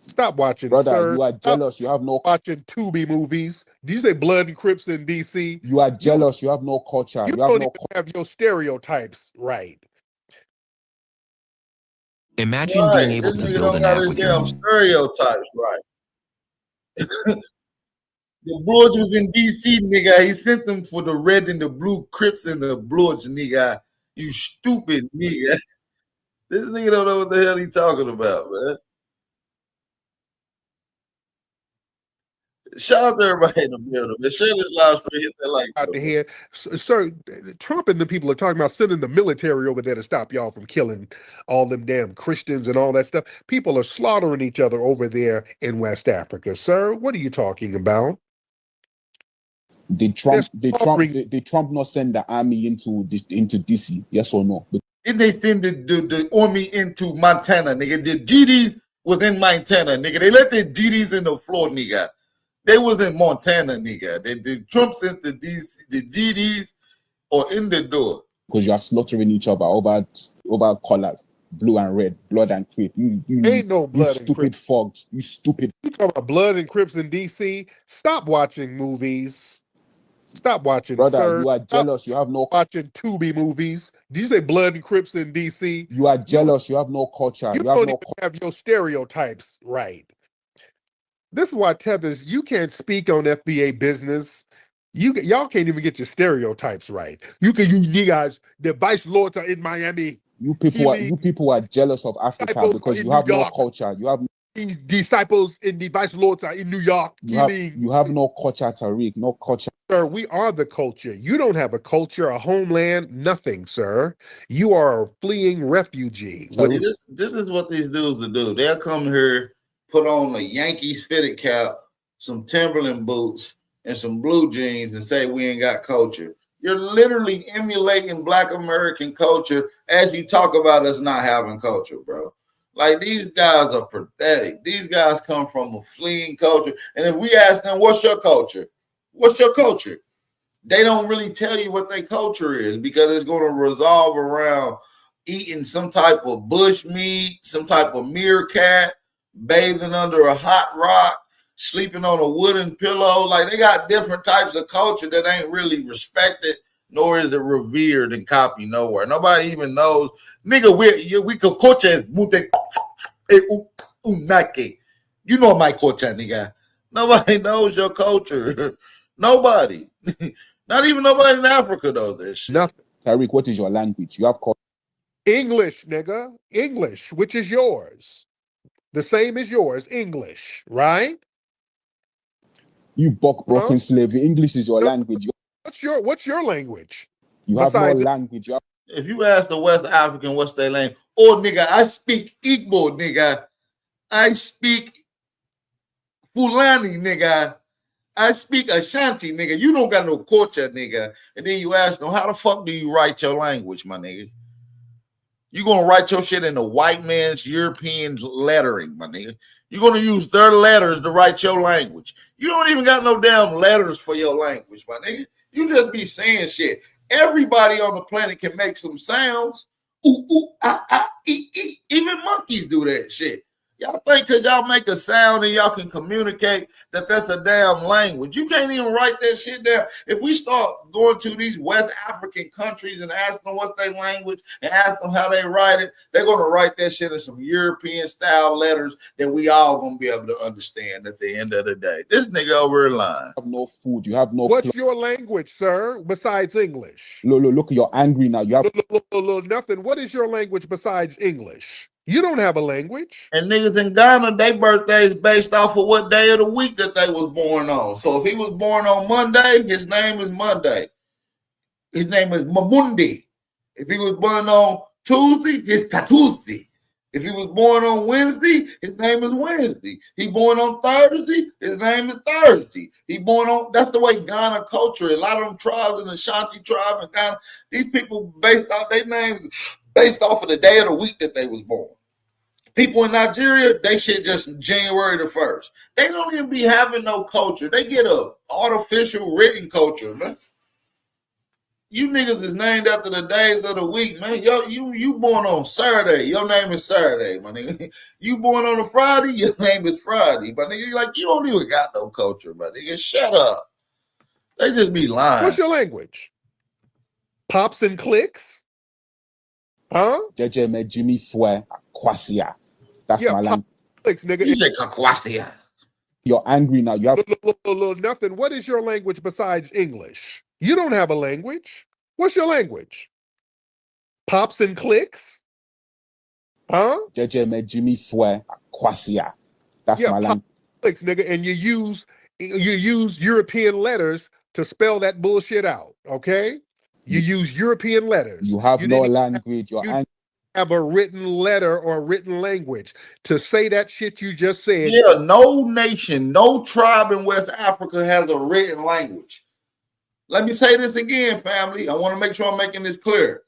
Stop watching, Brother, sir. you are Stop jealous. You have no. watching Tubi movies. Do you say Blood and Crips in DC? You are jealous. You have no culture. You You have don't no. even have your stereotypes right. Imagine being Right. able This to nigga build don't an got app his with your damn stereotypes right. The Bloods was in DC, nigga. He sent them for the red and the blue Crips and the Bloods, nigga. You stupid nigga. This nigga don't know what the hell he talking about, man. Shout out to everybody in the building, man. Share this live stream, hit that like Out the button. head, sir. Trump and the people are talking about sending the military over there to stop y'all from killing all them damn Christians and all that stuff. People are slaughtering each other over there in West Africa, sir. What are you talking about? Did Trump not send the army into DC? Yes or no? Didn't they send the army into Montana, nigga? The GDs was in Montana, nigga. They let the GDs in the floor, nigga. They was in Montana, nigga. The Trump sent the GDs or in the door. Because you are slaughtering each other over colors, blue and red, blood and crepe. You Ain't no blood you and stupid Crips. fogs. You stupid. You talking about Blood and Crips in DC? Stop watching movies. Stop watching, Brother, sir. you are Stop jealous. You have no. watching Tubi movies. Do you say Blood and Crips in DC? You are jealous. You have no culture. You You have don't no. even have your stereotypes right. This is why Tethers, you can't speak on FBA business. Y'all can't even get your stereotypes right. You guys, the vice lords are in Miami. You people are jealous of Africa Disciples because are in you have New no York. culture. You have These disciples in the vice lords are in New York. you have no culture, Tariq. No culture. Sir, we are the culture. You don't have a culture, a homeland, nothing, sir. You are a fleeing refugee. See, this is what these dudes will do. They'll come here, put on a Yankees fitted cap, some Timberland boots, and some blue jeans and say we ain't got culture. You're literally emulating Black American culture as you talk about us not having culture, bro. Like, these guys are pathetic. These guys come from a fleeing culture. And if we ask them, what's your culture? What's your culture? They don't really tell you what their culture is because it's going to resolve around eating some type of bush meat, some type of meerkat, bathing under a hot rock, sleeping on a wooden pillow. Like, they got different types of culture that ain't really respected, nor is it revered and copied nowhere. Nobody even knows. Nigga, we could culture unake. You know my culture, nigga. Nobody knows your culture. Nobody. Not even nobody in Africa knows this shit. Nothing. Tariq, what is your language? You have culture. English, nigga. English, which is yours. The same as yours, English, right? You broken slave. English is your language. What's your language? You have no language. If you ask the West African what's their language, oh nigga, I speak Igbo, nigga. I speak Fulani, nigga. I speak Ashanti, nigga. You don't got no culture, nigga. And then you ask them, how the fuck do you write your language, my nigga? You gonna write your shit in the white man's European lettering, my nigga. You're gonna use their letters to write your language. You don't even got no damn letters for your language, my nigga. You just be saying shit. Everybody on the planet can make some sounds. Ooh, ooh, ah, ah, even monkeys do that shit. Y'all think because y'all make a sound and y'all can communicate that that's a damn language. You can't even write that shit down. If we start going to these West African countries and ask them what's their language and ask them how they write it, they're going to write that shit in some European style letters that we all going to be able to understand at the end of the day. This nigga over here lying. You have no food. You have no. What's your language, sir, besides English? Look, you're angry now. You have nothing. What is your language besides English? You don't have a language. And niggas in Ghana, their birthday is based off of what day of the week that they was born on. So if he was born on Monday, his name is Monday. His name is Mamundi. If he was born on Tuesday, it's Tuesday. If he was born on Wednesday, his name is Wednesday. He born on Thursday, his name is Thursday. He born on, that's the way Ghana culture is. A lot of them tribes in the Ashanti tribe and Ghana, these people based off their names based off of the day of the week that they was born. People in Nigeria, they shit just January the 1st. They don't even be having no culture. They get a artificial written culture, man. You niggas is named after the days of the week, man. Yo, you born on Saturday. Your name is Saturday, my nigga. You born on a Friday, your name is Friday. My nigga, like, you don't even got no culture, my nigga. Shut up. They just be lying. What's your language? Pops and clicks? Huh? Jeje me Jimmy Fue Kwasia. That's my language. Clicks, nigga. You say Kwasia. You're angry now. You have nothing. What is your language besides English? You don't have a language. What's your language? Pops and clicks? Huh? Jeje me Jimmy Fue Kwasia. That's my language. Clicks, nigga, and you use European letters to spell that bullshit out. Okay? You use European letters. You have no language. You're angry. Have a written letter or written language to say that shit you just said. Yeah, no nation, no tribe in West Africa has a written language. Let me say this again, family. I want to make sure I'm making this clear.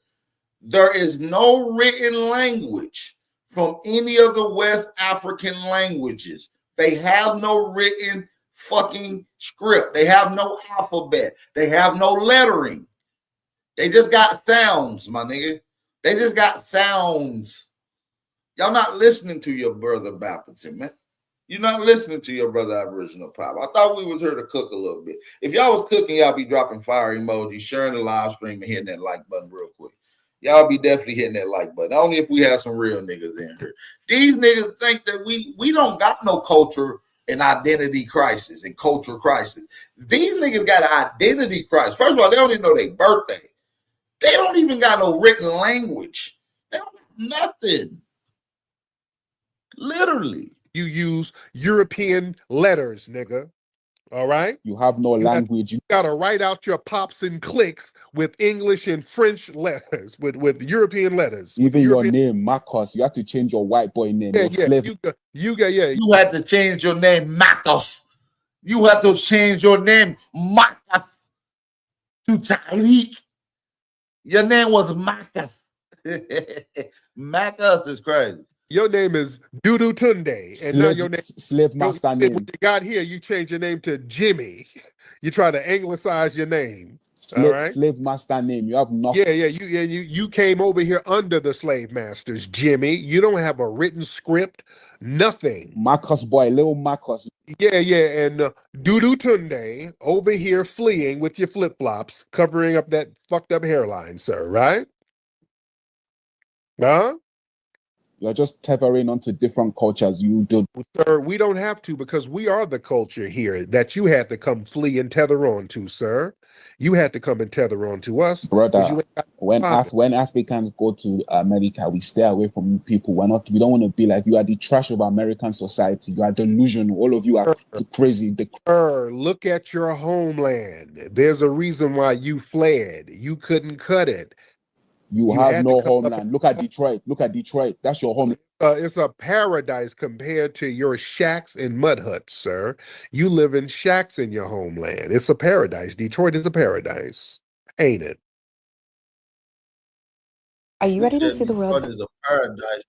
There is no written language from any of the West African languages. They have no written fucking script. They have no alphabet. They have no lettering. They just got sounds, my nigga. They just got sounds. Y'all not listening to your brother Bapperton, man. You're not listening to your brother Aboriginal Pop. I thought we was here to cook a little bit. If y'all was cooking, y'all be dropping fire emojis, sharing the live stream, and hitting that like button real quick. Y'all be definitely hitting that like button. Only if we have some real niggas in here. These niggas think that we don't got no culture and identity crisis and culture crisis. These niggas got an identity crisis. First of all, they don't even know their birthday. They don't even got no written language. They don't got nothing. Literally. You use European letters, nigga. All right? You have no language. You got to write out your pops and clicks with English and French letters, with European letters. Even your name, Marcos, you have to change your white boy name. Yeah, slave. You had to change your name, Marcos. You had to change your name, Marcos, to Tariq. Your name was Marcus. Marcus is crazy. Your name is Dudu Tunde, and now your name slave master name. When you got here, you change your name to Jimmy. You try to anglicize your name. Slave, all right? Slave master name. You have nothing. Yeah. You came over here under the slave masters, Jimmy. You don't have a written script, nothing. Marcus boy, little Marcus. Yeah, and Dudu Tunde over here fleeing with your flip flops, covering up that fucked up hairline, sir. Right? Huh? You're just tethering onto different cultures. You do, sir. We don't have to because we are the culture here that you had to come flee and tether on to, sir. You had to come and tether on to us, brother. When Africans go to America, we stay away from you people. We don't want to be like you. Are the trash of American society. You are delusional. All of you are crazy. Look at your homeland. There's a reason why you fled. You couldn't cut it. You have no homeland. Look at Detroit. That's your home. It's a paradise compared to your shacks and mud huts, sir. You live in shacks in your homeland. It's a paradise. Detroit is a paradise, ain't it? Are you ready to see the world? Detroit is a paradise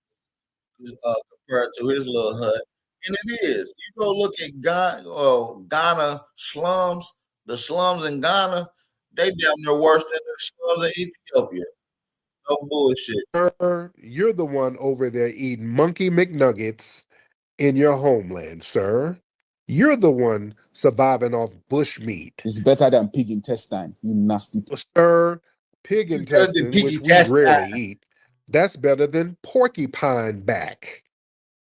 compared to his little hut, and it is. You go look at Ghana slums. The slums in Ghana, they damn near worse than the slums in Ethiopia. No bullshit. Sir, you're the one over there eating monkey McNuggets in your homeland, sir. You're the one surviving off bush meat. It's better than pig intestine, you nasty. Sir, pig intestine, which we rarely eat, that's better than porcupine back.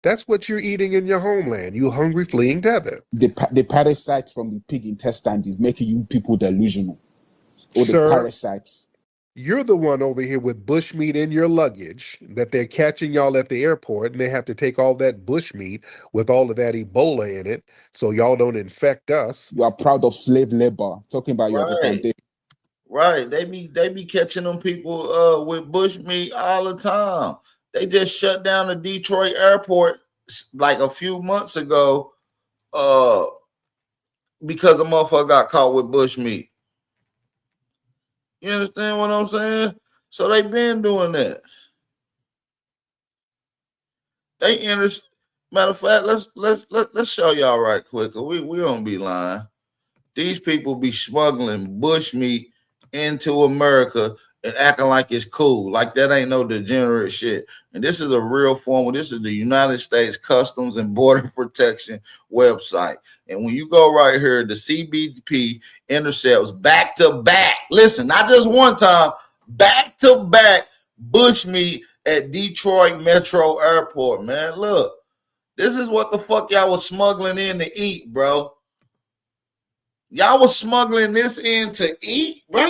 That's what you're eating in your homeland, you hungry fleeing tether. The parasites from the pig intestine is making you people delusional. Or the parasites. You're the one over here with bushmeat in your luggage that they're catching y'all at the airport, and they have to take all that bushmeat with all of that Ebola in it so y'all don't infect us. You are proud of slave labor, talking about your different. Right. They be catching them people with bushmeat all the time. They just shut down the Detroit airport like a few months ago because a motherfucker got caught with bushmeat. You understand what I'm saying? So they been doing that. Matter of fact, let's show y'all right quick. We don't be lying. These people be smuggling bushmeat into America and acting like it's cool. Like that ain't no degenerate shit. And this is a real form. This is the United States Customs and Border Protection website. And when you go right here, the CBP intercepts back to back. Listen, not just one time, back to back bushmeat at Detroit Metro Airport, man. Look, this is what the fuck y'all was smuggling in to eat, bro. Y'all was smuggling this in to eat, bro.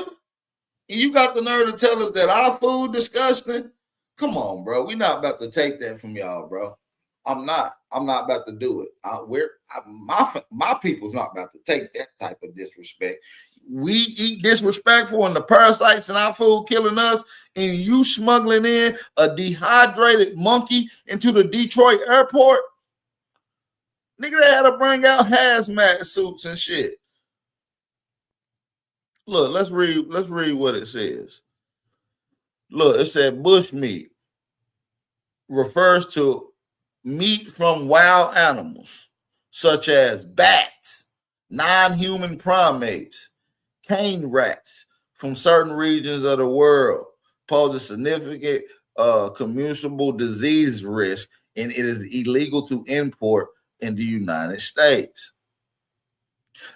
And you got the nerve to tell us that our food disgusting? Come on, bro. We're not about to take that from y'all, bro. I'm not about to do it. My people's not about to take that type of disrespect. We eat disrespectful and the parasites in our food killing us, and you smuggling in a dehydrated monkey into the Detroit airport? Nigga, they had to bring out hazmat suits and shit. Look, let's read what it says. Look, it said bushmeat refers to meat from wild animals such as bats, non-human primates, cane rats from certain regions of the world, pose a significant communicable disease risk, and it is illegal to import in the United States.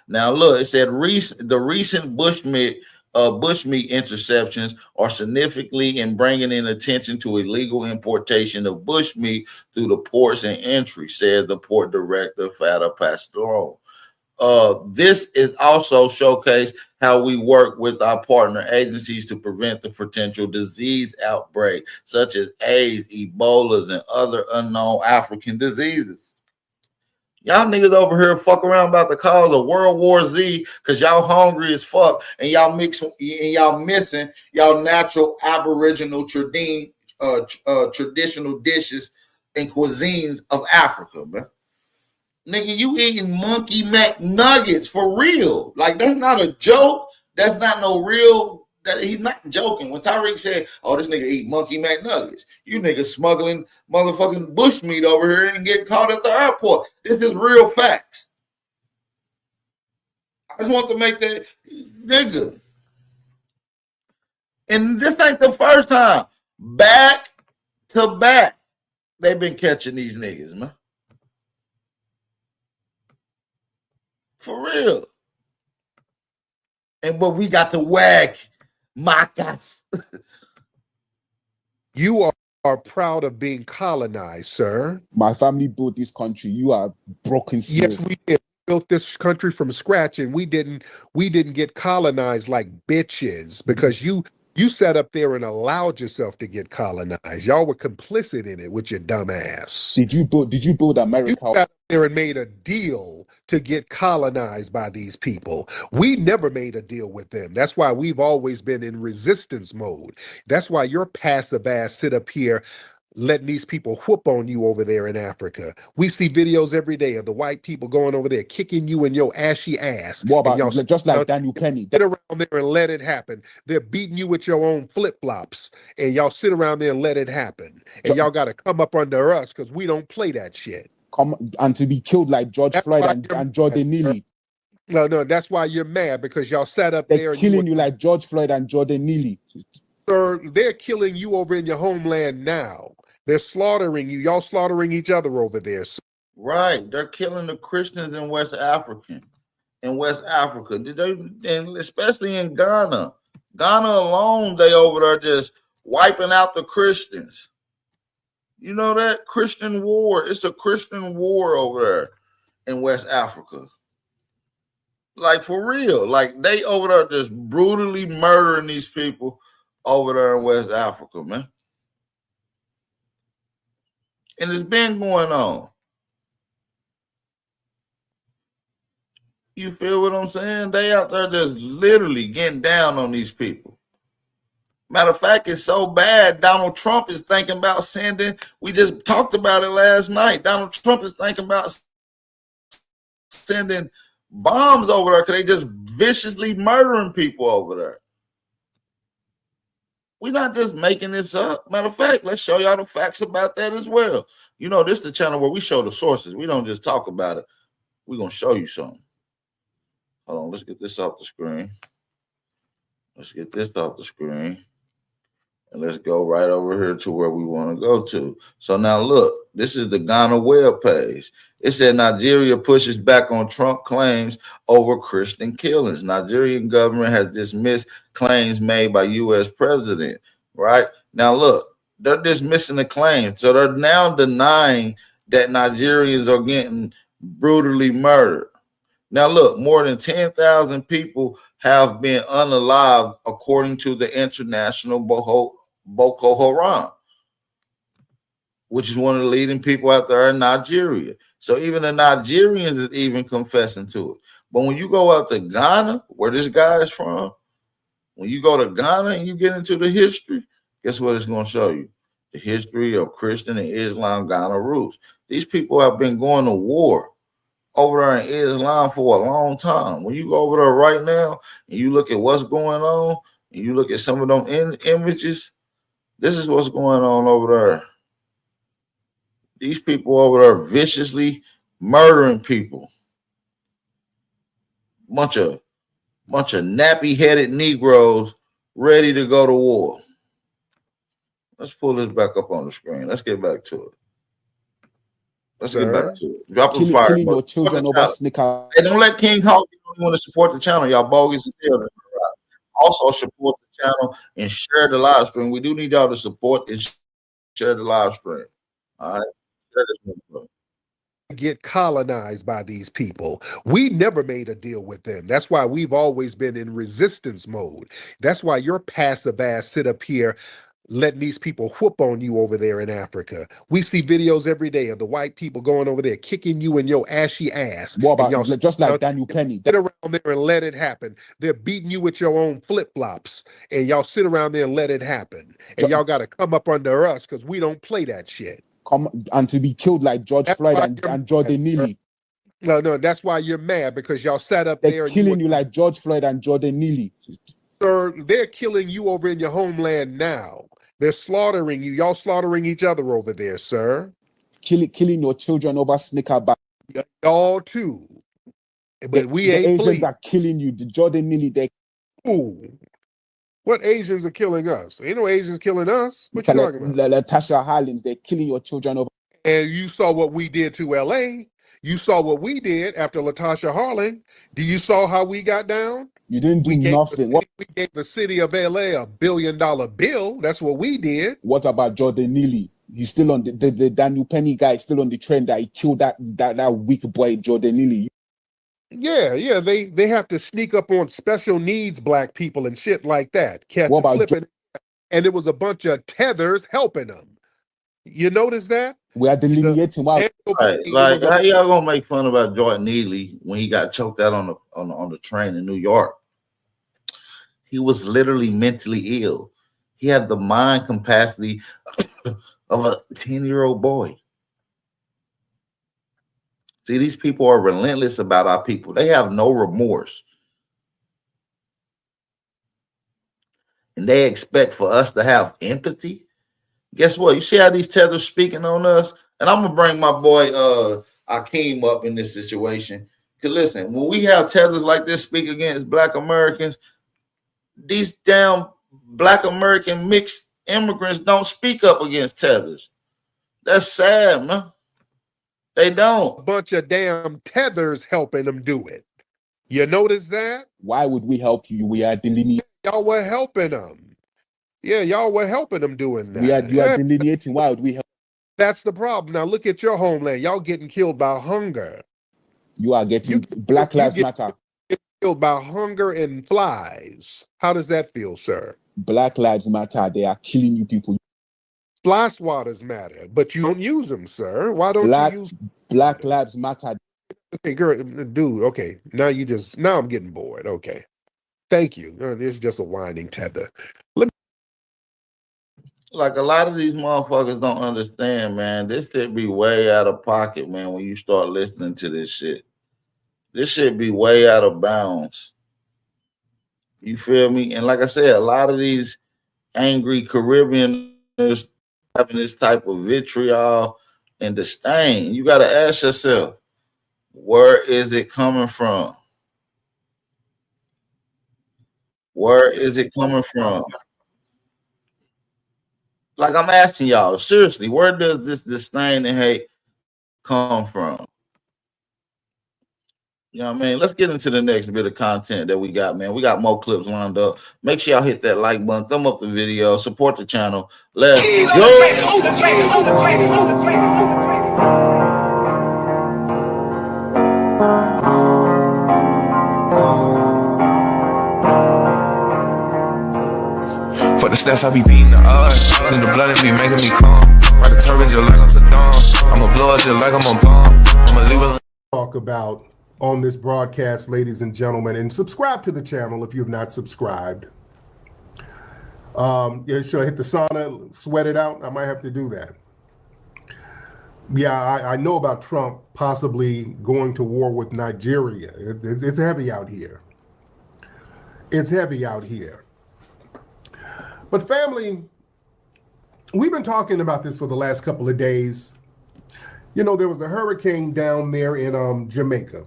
Now, look, it said the recent bushmeat interceptions are significantly in bringing in attention to illegal importation of bushmeat through the ports and entry, said the port director, Fata Pastoral. This is also showcased how we work with our partner agencies to prevent the potential disease outbreak, such as AIDS, Ebola, and other unknown African diseases. Y'all niggas over here fuck around about the cause of World War Z because y'all hungry as fuck and y'all missing y'all natural Aboriginal traditional dishes and cuisines of Africa, man. Nigga, you eating monkey McNuggets for real. Like, that's not a joke. That's not no real. He's not joking. When Tyreek said, oh, this nigga eat monkey McNuggets, you niggas smuggling motherfucking bushmeat over here and getting caught at the airport. This is real facts. I just want to make that nigga. And this ain't the first time. Back to back, they've been catching these niggas, man. For real. But we got to wag macas. You are proud of being colonized, sir. My family built this country. You are broken seal. Yes, we did. Built this country from scratch, and we didn't get colonized like bitches because you sat up there and allowed yourself to get colonized. Y'all were complicit in it with your dumb ass. Did you build America? You sat up there and made a deal to get colonized by these people. We never made a deal with them. That's why we've always been in resistance mode. That's why your passive ass sit up here letting these people whoop on you over there in Africa. We see videos every day of the white people going over there kicking you in your ashy ass. What about y'all just like Daniel Penny? Sit around there and let it happen. They're beating you with your own flip-flops, and y'all sit around there and let it happen. And y'all got to come up under us because we don't play that shit. Come and to be killed like George Floyd and Jordan Neely. No, that's why you're mad, because y'all sat up there. They're killing you like George Floyd and Jordan Neely. Sir, they're killing you over in your homeland now. They're slaughtering you. Y'all slaughtering each other over there. Sir. Right. They're killing the Christians in West Africa. And especially in Ghana. Ghana alone, they over there just wiping out the Christians. You know that? Christian war. It's a Christian war over there in West Africa. Like, for real. Like, they over there just brutally murdering these people over there in West Africa, man. And it's been going on. You feel what I'm saying? They out there just literally getting down on these people. Matter of fact, it's so bad, Donald Trump is thinking about sending, we just talked about it last night, Donald Trump is thinking about sending bombs over there because they just viciously murdering people over there. We're not just making this up. Matter of fact, let's show y'all the facts about that as well. You know, this is the channel where we show the sources. We don't just talk about it. We're going to show you something. Hold on, let's get this off the screen. Let's get this off the screen. And let's go right over here to where we want to go to. So now look, this is the Ghana web page. It said Nigeria pushes back on Trump claims over Christian killings. Nigerian government has dismissed claims made by U.S. president. Right now, look, they're dismissing the claim. So they're now denying that Nigerians are getting brutally murdered. Now, look, more than 10,000 people have been unalived, according to the International Boko Haram, which is one of the leading people out there in Nigeria. So even the Nigerians is even confessing to it. But when you go out to Ghana, where this guy is from, when you go to Ghana and you get into the history, guess what it's going to show you? The history of Christian and Islam Ghana roots. These people have been going to war over there in Islam for a long time. When you go over there right now and you look at what's going on, and you look at some of them images, this is what's going on over there. These people over there viciously murdering people. Bunch of nappy-headed Negroes ready to go to war. Let's pull this back up on the screen. Let's get back to it. Let's get back to it. Drop the fire. Killing your children over snicker. Hey, don't let King Hawk you want to support the channel. Y'all bogus as hell. Also support the channel and share the live stream. We do need y'all to support and share the live stream. All right. Share this one. Get colonized by these people. We never made a deal with them. That's why we've always been in resistance mode. That's why your passive ass sit up here letting these people whoop on you over there in Africa. We see videos every day of the white people going over there kicking you in your ashy ass. What about y'all, just like Daniel Penny? Sit around there and let it happen. They're beating you with your own flip-flops, and y'all sit around there and let it happen. And y'all got to come up under us because we don't play that shit. Come and to be killed like George Floyd and Jordan Neely. No, that's why you're mad, because y'all sat up there. They're killing you like George Floyd and Jordan Neely. Sir, they're killing you over in your homeland now. They're slaughtering you. Y'all slaughtering each other over there, sir. Killing your children over snicker back. Y'all too. But we ain't Asians pleased. are killing you. The Jordan Neely, they. Ooh. What Asians are killing us? Ain't no Asians killing us. What you talking about? Latasha Harlins, they're killing your children over. And you saw what we did to LA. You saw what we did after Latasha Harlin. Do you saw how we got down? You didn't do nothing. We gave the city of LA $1 billion bill. That's what we did. What about Jordan Neely? He's still on the Daniel Penny guy is still on the trend that he killed that weak boy Jordan Neely. Yeah. They have to sneak up on special needs black people and shit like that. Catch and flipping. And there was a bunch of tethers helping them. You notice that? We are delineating. Right. Like, how y'all gonna make fun about Jordan Neely when he got choked out on the train in New York? He was literally mentally ill. He had the mind capacity of a 10-year-old boy. See, these people are relentless about our people. They have no remorse. And they expect for us to have empathy. Guess what? You see how these tethers speaking on us? And I'm gonna bring my boy Akeem up in this situation. Because listen, when we have tethers like this speak against Black Americans, these damn Black American mixed immigrants don't speak up against tethers. That's sad, man. They don't. A bunch of damn tethers helping them do it. You notice that? Why would we help you? We are delineating. Y'all were helping them. Yeah, y'all were helping them doing that. You are delineating. Why would we help? That's the problem. Now look at your homeland. Y'all getting killed by hunger. You are getting Black Lives Matter. Killed by hunger and flies. How does that feel, sir? Black Lives Matter. They are killing you people. Fly swatters matter, but you don't use them, sir. Why don't you use Black Lives Matter? Okay, girl, dude. Okay, now I'm getting bored. Okay, thank you. This is just a winding tether. Like a lot of these motherfuckers don't understand, man. This shit be way out of pocket, man, when you start listening to this shit. This shit be way out of bounds. You feel me? And like I said, a lot of these angry Caribbeaners having this type of vitriol and disdain. You got to ask yourself, where is it coming from? Where is it coming from? Like I'm asking y'all, seriously, where does this disdain and hate come from? You know what I mean? Let's get into the next bit of content that we got, man. We got more clips lined up. Make sure y'all hit that like button, thumb up the video, support the channel. Let's go. For the stats, I be beating the odds. In the blood, it be making me calm. Ride the turbines just like I'm Saddam. I'ma blow it just like I'm a bomb. I'ma leave it. Talk about on this broadcast, ladies and gentlemen, and subscribe to the channel if you have not subscribed. Yeah, should I hit the sauna, sweat it out? I might have to do that. Yeah, I know about Trump possibly going to war with Nigeria. It's heavy out here. It's heavy out here. But family, we've been talking about this for the last couple of days. You know, there was a hurricane down there in Jamaica.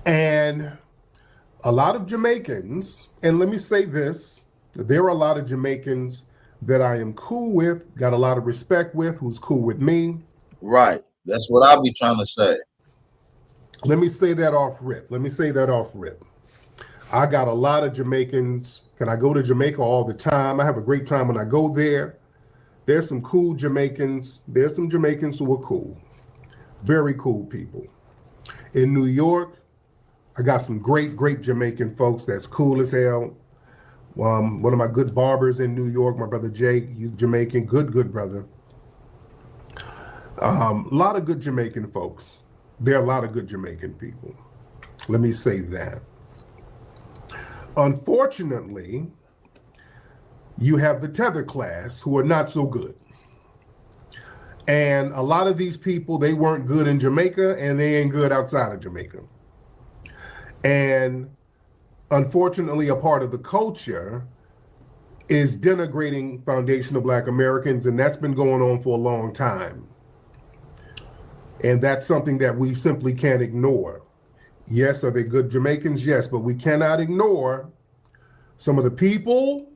And a lot of Jamaicans, and let me say this, there are a lot of Jamaicans that I am cool with, got a lot of respect with, who's cool with me. Right. That's what I'll be trying to say. Let me say that off rip. I got a lot of Jamaicans. Can I go to Jamaica all the time? I have a great time when I go there. There's some cool Jamaicans. There's some Jamaicans who are cool. Very cool people. In New York, I got some great Jamaican folks that's cool as hell. One of my good barbers in New York, my brother Jake, he's Jamaican, good brother. A lot of good Jamaican folks. There are a lot of good Jamaican people. Let me say that. Unfortunately, you have the tether class who are not so good. And a lot of these people, they weren't good in Jamaica and they ain't good outside of Jamaica. And unfortunately, a part of the culture is denigrating foundational Black Americans, and that's been going on for a long time. And that's something that we simply can't ignore. Yes, are they good Jamaicans? Yes, but we cannot ignore some of the people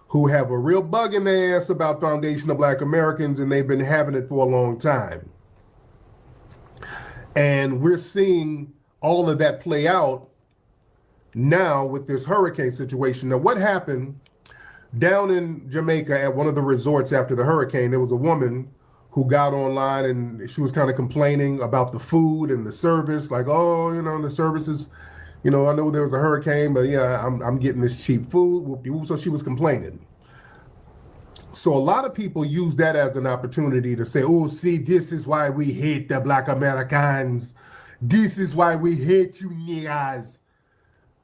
who have a real bug in their ass about foundational Black Americans, and they've been having it for a long time. And we're seeing all of that play out now with this hurricane situation. Now, what happened down in Jamaica at one of the resorts after the hurricane, there was a woman who got online and she was kind of complaining about the food and the service, like, oh, you know, the service is, you know, I know there was a hurricane, but yeah, I'm getting this cheap food, whoop-de-whoop. So she was complaining. So a lot of people use that as an opportunity to say, oh, see, this is why we hate the Black Americans. This is why we hate you niggas.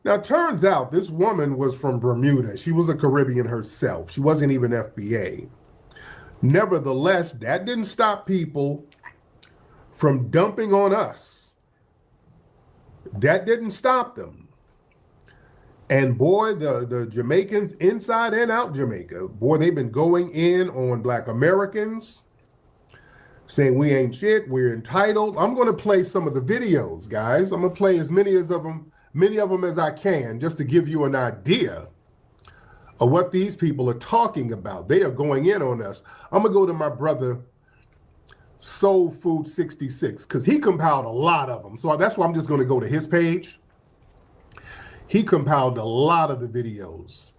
Now, it turns out this woman was from Bermuda. She was a Caribbean herself. She wasn't even FBA. Nevertheless, that didn't stop people from dumping on us. That didn't stop them. And boy, the Jamaicans inside and out Jamaica, boy, they've been going in on Black Americans, saying we ain't shit, we're entitled. I'm going to play some of the videos, guys. I'm going to play as many of them as I can, just to give you an idea of what these people are talking about. They are going in on us. I'm going to go to my brother, Soul Food 66, because he compiled a lot of them. So that's why I'm just going to go to his page. He compiled a lot of the videos.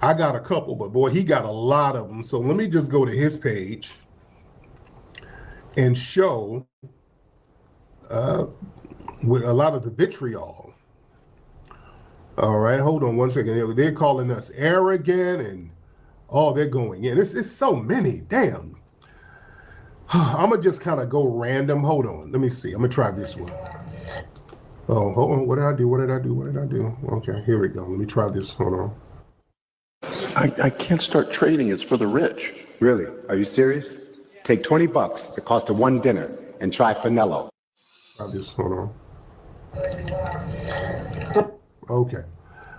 I got a couple, but boy, he got a lot of them. So let me just go to his page and show with a lot of the vitriol. All right, hold on one second. They're calling us arrogant and they're going in. It's so many, damn. I'm gonna just kind of go random. Hold on, let me see. I'm gonna try this one. Oh, hold on, what did I do? Okay, here we go. Let me try this, hold on. I can't start trading, it's for the rich. Really, are you serious? Take $20, the cost of one dinner, and try Finello. Try this, hold on. Okay.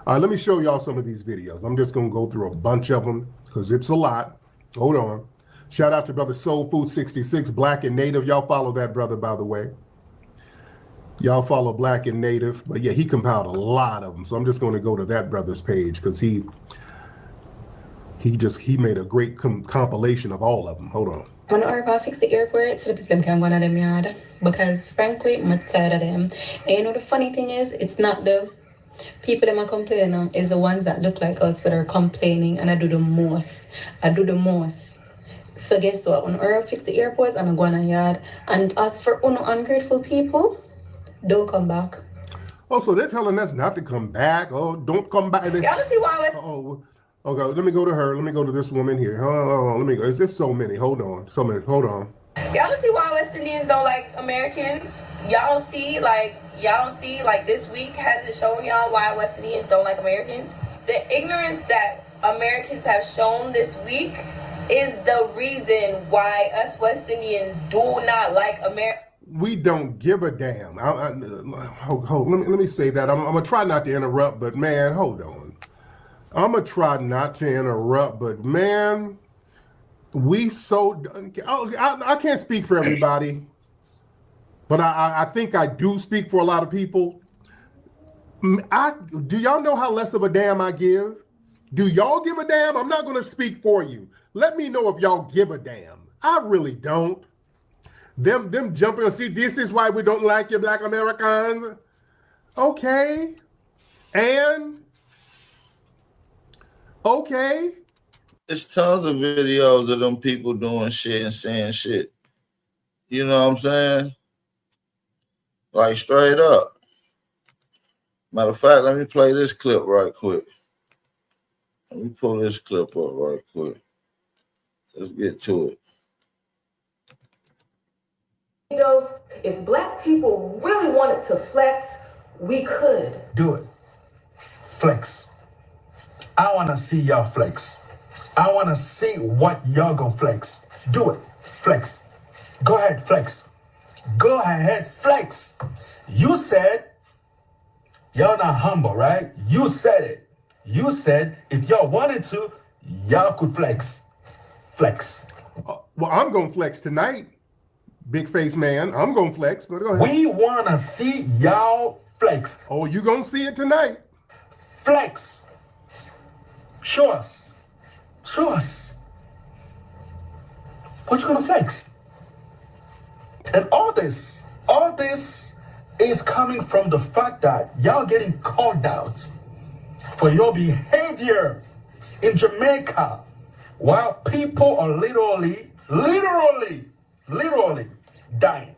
All right, let me show y'all some of these videos. I'm just going to go through a bunch of them because it's a lot. Hold on. Shout out to brother Soul Food 66, Black and Native. Y'all follow that brother, by the way. Y'all follow Black and Native, but yeah, he compiled a lot of them. So I'm just going to go to that brother's page because he made a great compilation of all of them. Hold on. When I fix the airport so the people can go on them yard, because frankly, I'm tired of them. And you know the funny thing is, it's not the people that are complaining, it's the ones that look like us that are complaining, and I do the most. So guess what? When I fix the airports, I'm going on yard, and as for ungrateful people, don't come back. Oh, so they're telling us not to come back. Oh, don't come back. Y'all see why? Okay, let me go to her. Let me go to this woman here. Oh, let me go. Is there so many? Hold on. Hold on. Y'all see why West Indians don't like Americans? Y'all don't see this week hasn't shown y'all why West Indians don't like Americans? The ignorance that Americans have shown this week is the reason why us West Indians do not like America. We don't give a damn. Let me say that. I'm gonna try not to interrupt, but man, hold on. I'm gonna try not to interrupt, but man, I can't speak for everybody, but I think I do speak for a lot of people. Do y'all know how less of a damn I give? Do y'all give a damn? I'm not gonna speak for you. Let me know if y'all give a damn. I really don't. Them jumping, see, this is why we don't like you Black Americans. Okay. And okay. There's tons of videos of them people doing shit and saying shit. You know what I'm saying? Like straight up. Matter of fact, let me play this clip right quick. Let me pull this clip up right quick. Let's get to it. If Black people really wanted to flex, we could. Do it. Flex. I want to see y'all flex. I want to see what y'all gonna flex. Do it. Flex. Go ahead, flex. Go ahead, flex. You said y'all not humble, right? You said it. You said if y'all wanted to, y'all could flex. Flex. Well, I'm gonna flex tonight. Big face man, I'm gonna flex, but go ahead. We wanna see y'all flex. Oh, you gonna see it tonight? Flex. Show us. Show us. What you gonna flex? And all this is coming from the fact that y'all getting called out for your behavior in Jamaica, while people are literally dying.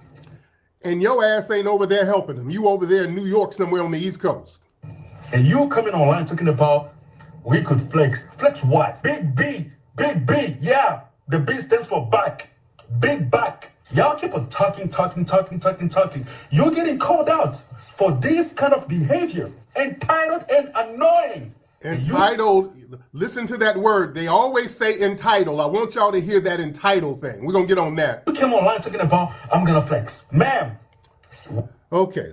And your ass ain't over there helping them. You over there in New York somewhere on the East Coast. And you coming online talking about we could flex. Flex what? Big B. Yeah, the B stands for back. Big back. Y'all keep on talking. You're getting called out for this kind of behavior. Entitled and annoying. Entitled, listen to that word. They always say entitled. I want y'all to hear that entitled thing. We're going to get on that. You came online talking about, I'm going to flex. Ma'am. Okay.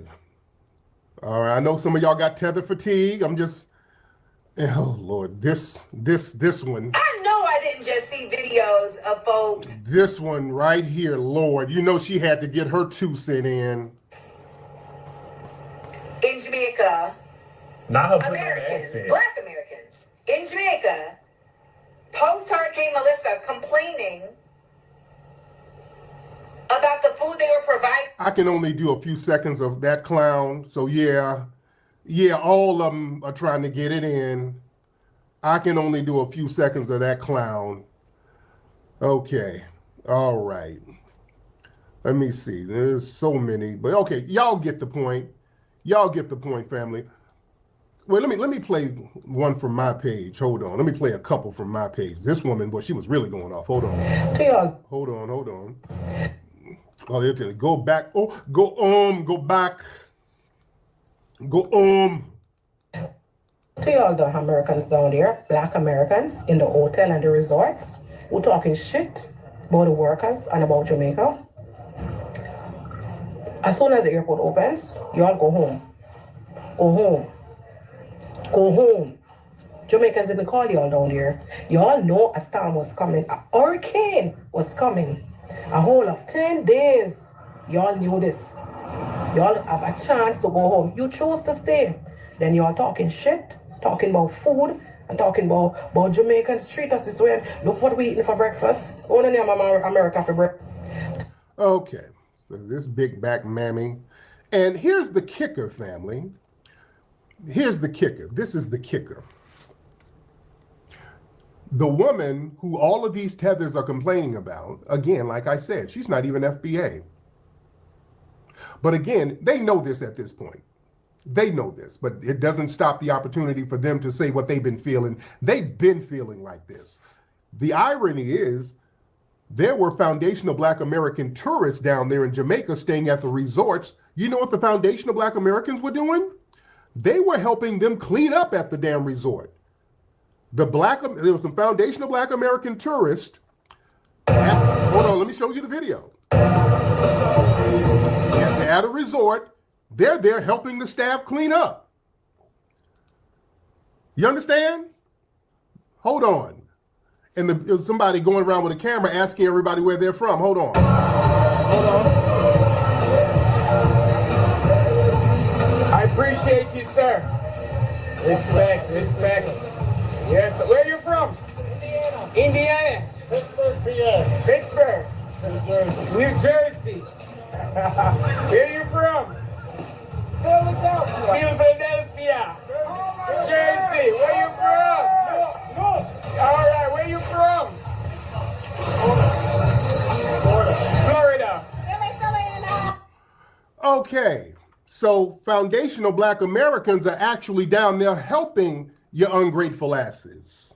All right. I know some of y'all got tether fatigue. I'm just, oh, Lord, this one. I know I didn't just see videos of folks. This one right here, Lord. You know she had to get her 2 cents in. In Jamaica. Not her Americans, Black Americans in Jamaica, post-Hurricane Melissa, complaining about the food they were providing. I can only do a few seconds of that clown. So yeah, all of them are trying to get it in. I can only do a few seconds of that clown. Okay, all right. Let me see. There's so many, but okay, y'all get the point. Y'all get the point, family. Well, let me play one from my page. Hold on. Let me play a couple from my page. This woman, boy, she was really going off. Hold on. Hold on. Oh, they're telling me, go back. Oh, go back. To all the Americans down there, Black Americans in the hotel and the resorts, who talking shit about the workers and about Jamaica. As soon as the airport opens, y'all go home. Go home. Jamaicans didn't call y'all down there. Y'all know a storm was coming. A hurricane was coming. A whole of 10 days. Y'all knew this. You all have a chance to go home. You choose to stay. Then you are talking shit, talking about food, and talking about Jamaicans treat us this way. Look what we eating for breakfast. Only name America for breakfast. Okay, so this big back mammy. And here's the kicker, family. Here's the kicker. This is the kicker. The woman who all of these tethers are complaining about, again, like I said, she's not even FBA. But again, they know this at this point. They know this, but it doesn't stop the opportunity for them to say what they've been feeling. They've been feeling like this. The irony is there were foundational Black American tourists down there in Jamaica staying at the resorts. You know what the foundational Black Americans were doing? They were helping them clean up at the damn resort. There was some foundational Black American tourists. Hold on, let me show you the video. At a resort, they're there helping the staff clean up. You understand? Hold on. And there was somebody going around with a camera asking everybody where they're from. Hold on. Hold on. I appreciate you, sir. Respect, respect. Yes, where are you from? Indiana. Pittsburgh, PA. Pittsburgh. New Jersey. Where are you from? Philadelphia. Jersey. Where are you from? All right, where are you from? Florida. Okay, so foundational Black Americans are actually down there helping your ungrateful asses.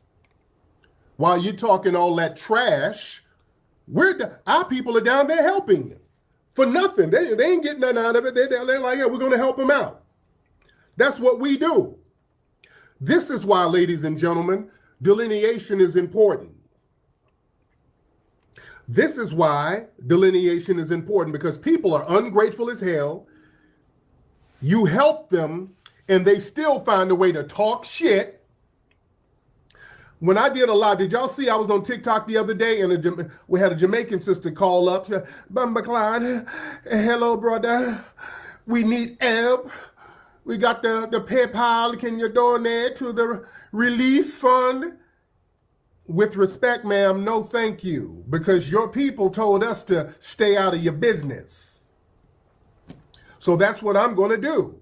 While you're talking all that trash, our people are down there helping them for nothing. They ain't getting nothing out of it. They're like, yeah, we're going to help them out. That's what we do. This is why, ladies and gentlemen, delineation is important. This is why delineation is important, because people are ungrateful as hell. You help them and they still find a way to talk shit. When I did a lot, did y'all see I was on TikTok the other day and we had a Jamaican sister call up. Bamba Clyde, hello, brother. We need help. We got the PayPal. Can you donate to the relief fund? With respect, ma'am, no thank you, because your people told us to stay out of your business. So that's what I'm going to do.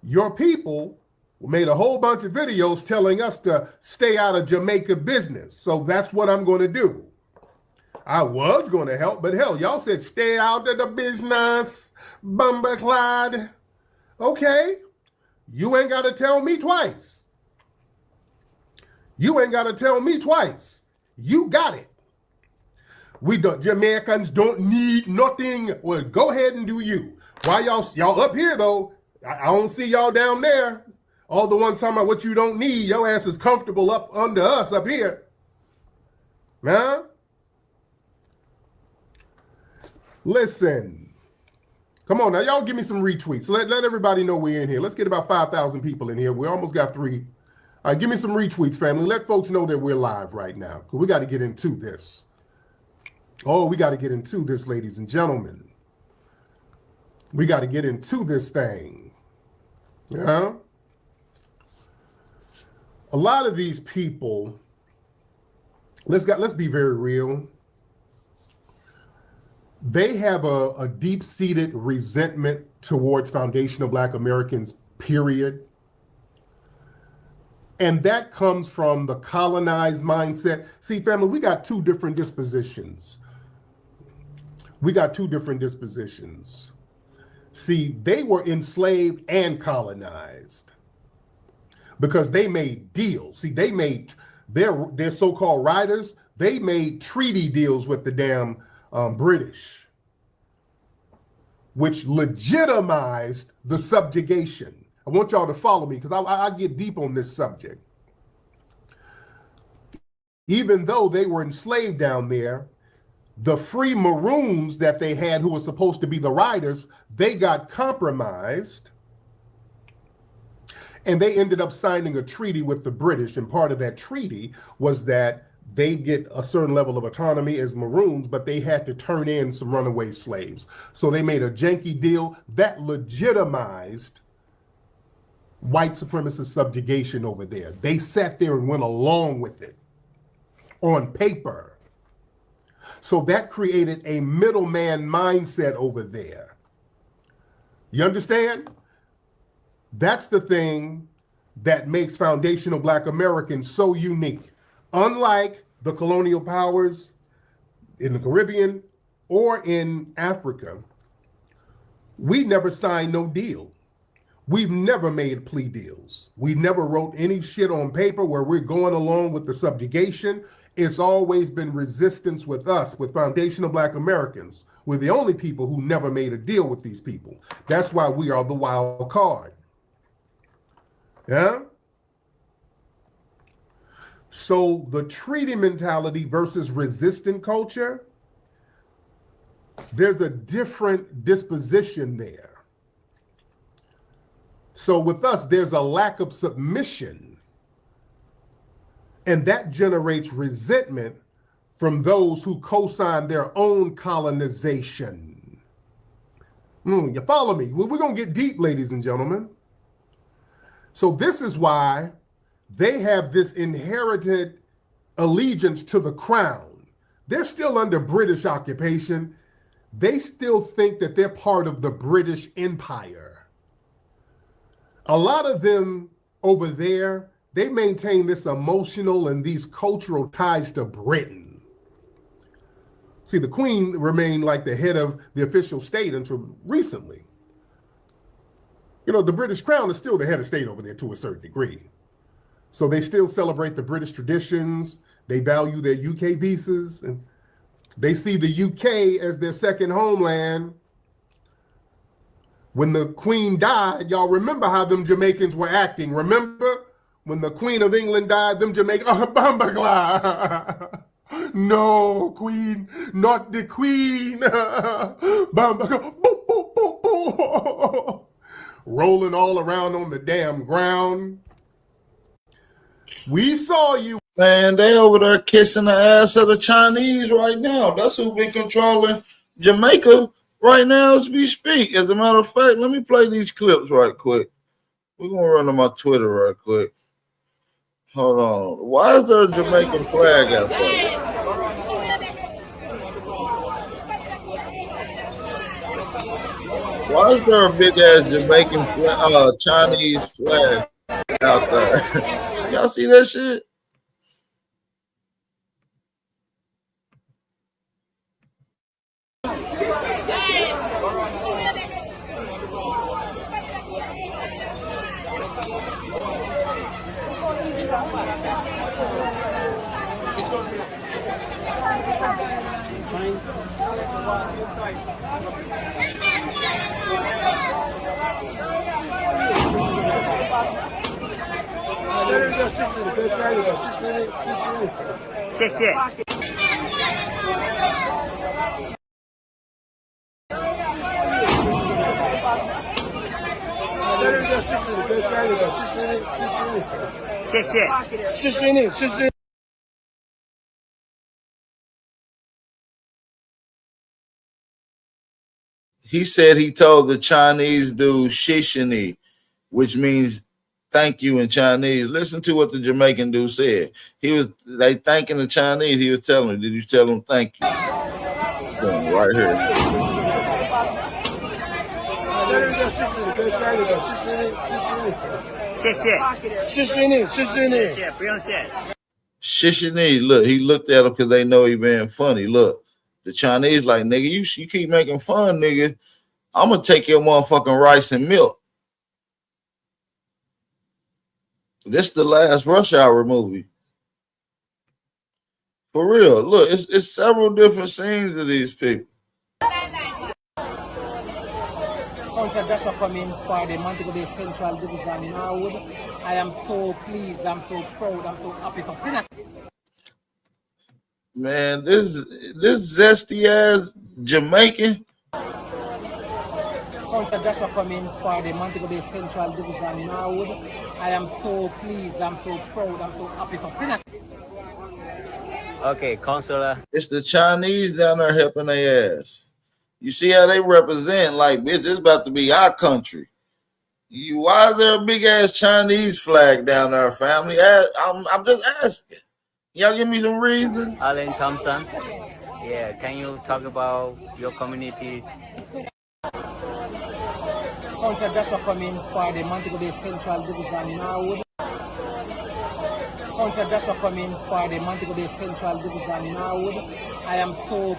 Your people made a whole bunch of videos telling us to stay out of Jamaica business. So that's what I'm going to do. I was going to help, but hell, y'all said stay out of the business, Bumba Clyde. Okay, you ain't got to tell me twice. You ain't got to tell me twice. You got it. Jamaicans don't need nothing. Well, go ahead and do you. Why y'all up here though? I don't see y'all down there. All the ones talking about what you don't need, your ass is comfortable up under us up here. Huh? Listen. Come on now, y'all give me some retweets. Let everybody know we're in here. Let's get about 5,000 people in here. We almost got 3. All right, give me some retweets, family. Let folks know that we're live right now, because we got to get into this. Oh, we got to get into this, ladies and gentlemen. We got to get into this thing. Yeah. A lot of these people, let's be very real. They have a deep-seated resentment towards foundational Black Americans, period. And that comes from the colonized mindset. See, family, we got 2 different dispositions. See, they were enslaved and colonized because they made deals. See, they made their so-called riders, they made treaty deals with the damn British, which legitimized the subjugation. I want y'all to follow me because I get deep on this subject. Even though they were enslaved down there, the free maroons that they had who were supposed to be the riders, they got compromised and they ended up signing a treaty with the British. And part of that treaty was that they get a certain level of autonomy as Maroons, but they had to turn in some runaway slaves. So they made a janky deal that legitimized white supremacist subjugation over there. They sat there and went along with it on paper. So that created a middleman mindset over there. You understand? That's the thing that makes foundational Black Americans so unique. Unlike the colonial powers in the Caribbean or in Africa, we never signed no deal. We've never made plea deals. We never wrote any shit on paper where we're going along with the subjugation. It's always been resistance with us, with foundational Black Americans. We're the only people who never made a deal with these people. That's why we are the wild card. Yeah? So the treaty mentality versus resistant culture, there's a different disposition there. So with us, there's a lack of submission, and that generates resentment from those who co-sign their own colonization. You follow me? We're going to get deep, ladies and gentlemen. So this is why they have this inherited allegiance to the crown. They're still under British occupation. They still think that they're part of the British Empire. A lot of them over there, they maintain this emotional and these cultural ties to Britain. See, the Queen remained like the head of the official state until recently. You know, the British Crown is still the head of state over there to a certain degree. So they still celebrate the British traditions. They value their UK visas, and they see the UK as their second homeland. When the Queen died, y'all remember how them Jamaicans were acting. Remember when the Queen of England died, them Jamaicans, no, Queen, not the Queen. Rolling all around on the damn ground. We saw you. Man, they over there kissing the ass of the Chinese right now. That's who been controlling Jamaica right now as we speak. As a matter of fact, let me play these clips right quick. We're going to run to my Twitter right quick. Hold on. Why is there a Jamaican flag out there? Why is there a big ass Jamaican Chinese flag out there? Y'all see that shit? He said he told the Chinese dude shishini, which means thank you in Chinese. Listen to what the Jamaican dude said. They thanking the Chinese. He was telling them, did you tell them thank you? Right here. Shishini, look, he looked at him because they know he being funny. Look, the Chinese like, nigga, you keep making fun, nigga. I'm going to take your motherfucking rice and milk. This the last Rush Hour movie. For real. Look, it's several different scenes of these people. Councillor Joshua Cummings for the Montego Bay Central Division Norwood. I am so pleased, I'm so proud, I'm so happy for Pinnacle. Man, this zesty ass Jamaican. Councillor Joshua Cummings for the Montego Bay Central Division Norwood. I am so pleased, I'm so proud, I'm so happy for Pinnacle. Okay, consular. It's the Chinese down there helping their ass. You see how they represent, like, bitch, this about to be our country. Why is there a big ass Chinese flag down there, family? I'm just asking. Y'all give me some reasons. Alan Thompson. Yeah, can you talk about your community? Councillor Joshua Cummings for the Montego Bay Central Division Norwood. Councillor Joshua Cummings for the Montego Bay Central Division Norwood. I am so...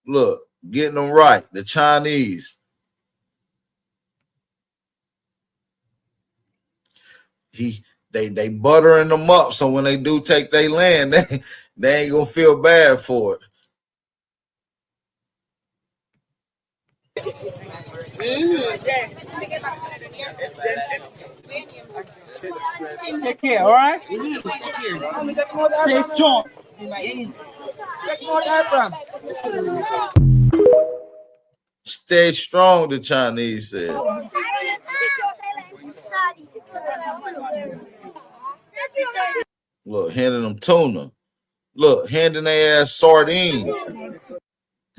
Look, getting them right. The Chinese. They buttering them up, so when they do take their land, they ain't gonna feel bad for it. Take care, all right? Stay strong. Stay strong, the Chinese said. Look, handing them tuna. Look, handing their ass sardines.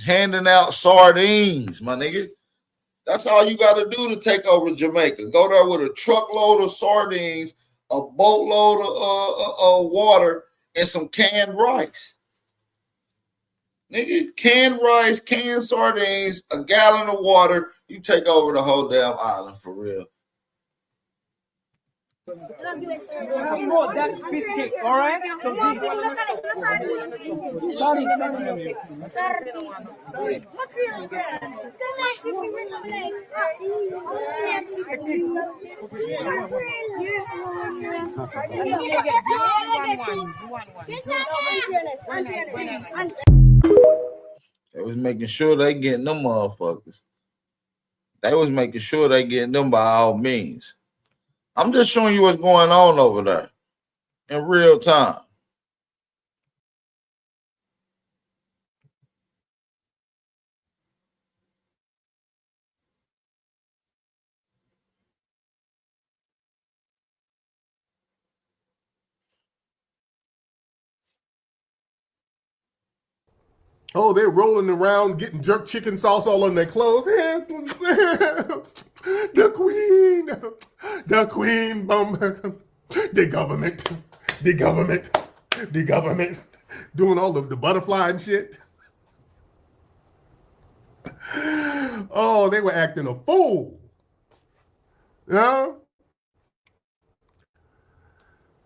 Handing out sardines, my nigga. That's all you got to do to take over Jamaica. Go there with a truckload of sardines, a boatload of water, and some canned rice. Nigga, canned rice, canned sardines, a gallon of water. You take over the whole damn island for real. That biscuit, all right? So They was making sure they getting them motherfuckers. They was making sure they getting them by all means. I'm just showing you what's going on over there in real time. Oh, they're rolling around getting jerk chicken sauce all on their clothes. The queen, the government, doing all of the butterfly and shit. Oh, they were acting a fool. Yeah.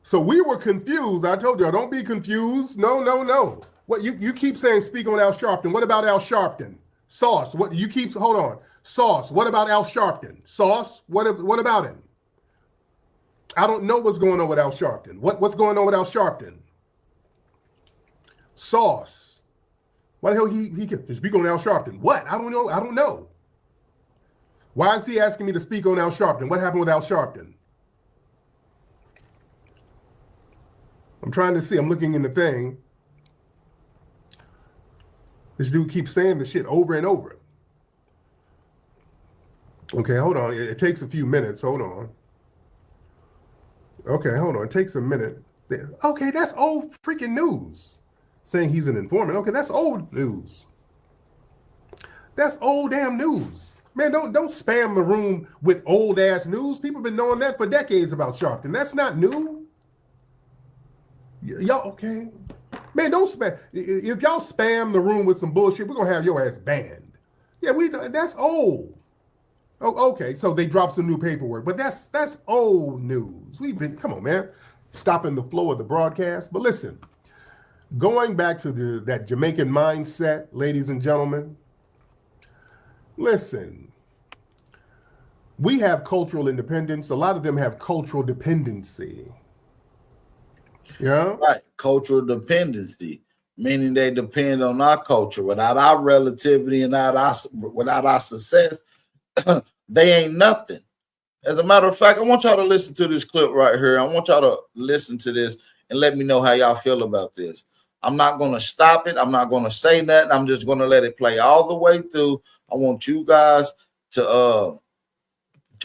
So we were confused. I told y'all, don't be confused. No. What you keep saying, speak on Al Sharpton. What about Al Sharpton? Sauce. What you keep, hold on. Sauce. What about Al Sharpton? Sauce. What about him? I don't know what's going on with Al Sharpton. What's going on with Al Sharpton? Sauce. Why the hell he can speak on Al Sharpton? What? I don't know. Why is he asking me to speak on Al Sharpton? What happened with Al Sharpton? I'm trying to see. I'm looking in the thing. This dude keeps saying this shit over and over. Okay, hold on. It takes a few minutes. Hold on. Okay, hold on. It takes a minute. Okay, that's old freaking news. Saying he's an informant. Okay, that's old news. That's old damn news. Man, don't spam the room with old ass news. People have been knowing that for decades about Sharpton. That's not new. Y'all, okay. Man, don't spam. If y'all spam the room with some bullshit, we're gonna have your ass banned. Yeah, that's old. Oh, okay. So they dropped some new paperwork, but that's old news. Come on, man. Stopping the flow of the broadcast. But listen, going back to that Jamaican mindset, ladies and gentlemen. Listen, we have cultural independence. A lot of them have cultural dependency. Yeah. Right. Cultural dependency, meaning they depend on our culture. Without our relativity and without our success, they ain't nothing. As a matter of fact, I want y'all to listen to this clip right here. I want y'all to listen to this and let me know how y'all feel about this. I'm not going to stop it. I'm not going to say nothing. I'm just going to let it play all the way through. I want you guys to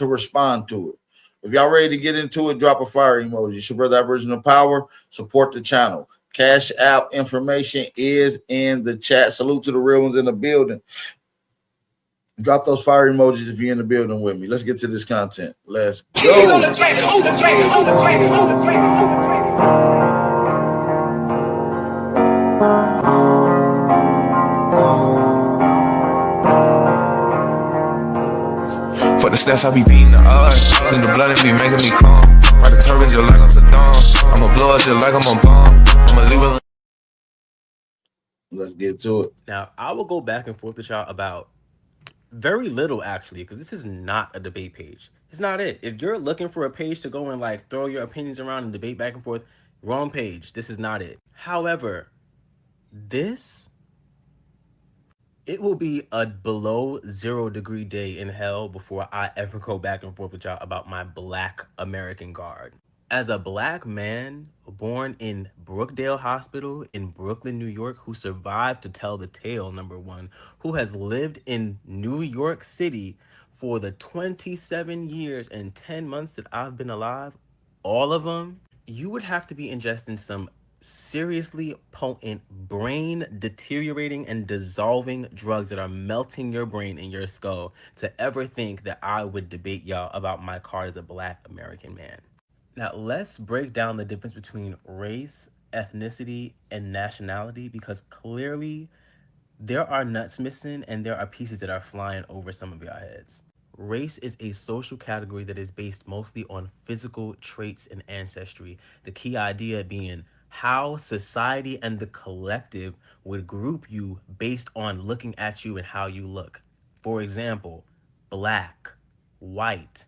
respond to it. If y'all ready to get into it, drop a fire emoji. It's your brother Aboriginal Power. Support the channel. Cash App information is in the chat. Salute to the real ones in the building. Drop those fire emojis if you're in the building with me. Let's get to this content. Let's go. For the stats, I be beating the odds. In the blood, it be making me calm. Ride the turbines just like I'm Saddam. I'ma blow up just like I'm a bomb. I'ma leave it. Let's get to it. Now, I will go back and forth with y'all about very little, actually, because this is not a debate page. It's not it. If you're looking for a page to go and like throw your opinions around and debate back and forth, wrong page. This is not it. However, it will be a below 0 degree day in hell before I ever go back and forth with y'all about my Black American Guard. As a Black man born in Brookdale Hospital in Brooklyn, New York, who survived to tell the tale, number one, who has lived in New York City for the 27 years and 10 months that I've been alive, all of them, you would have to be ingesting some seriously potent, brain deteriorating and dissolving drugs that are melting your brain and your skull to ever think that I would debate y'all about my card as a Black American man. Now, let's break down the difference between race, ethnicity, and nationality, because clearly there are nuts missing and there are pieces that are flying over some of your heads. Race is a social category that is based mostly on physical traits and ancestry, the key idea being how society and the collective would group you based on looking at you and how you look. For example, Black, white,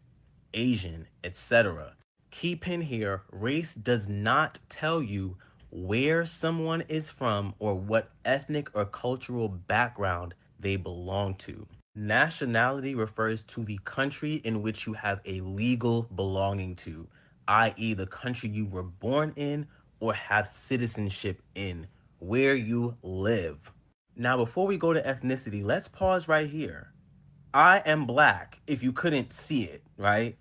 Asian, etc. Key pin here, race does not tell you where someone is from or what ethnic or cultural background they belong to. Nationality refers to the country in which you have a legal belonging to, i.e. the country you were born in or have citizenship in, where you live. Now, before we go to ethnicity, let's pause right here. I am Black, if you couldn't see it, right?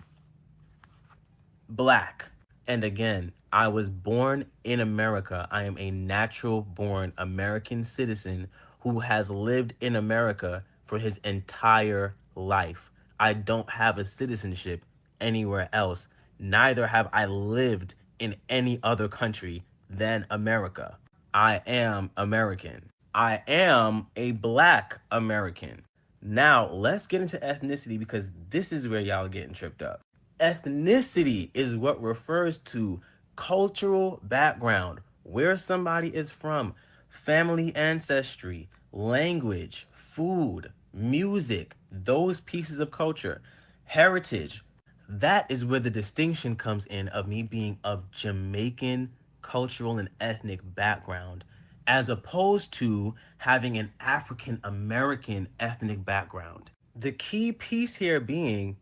Black. And again, I was born in America. I am a natural born American citizen who has lived in America for his entire life. I don't have a citizenship anywhere else. Neither have I lived in any other country than America. I am American. I am a Black American. Now, let's get into ethnicity, because this is where y'all are getting tripped up. Ethnicity is what refers to cultural background, where somebody is from, family ancestry, language, food, music, those pieces of culture, heritage. That is where the distinction comes in of me being of Jamaican cultural and ethnic background, as opposed to having an African American ethnic background. The key piece here being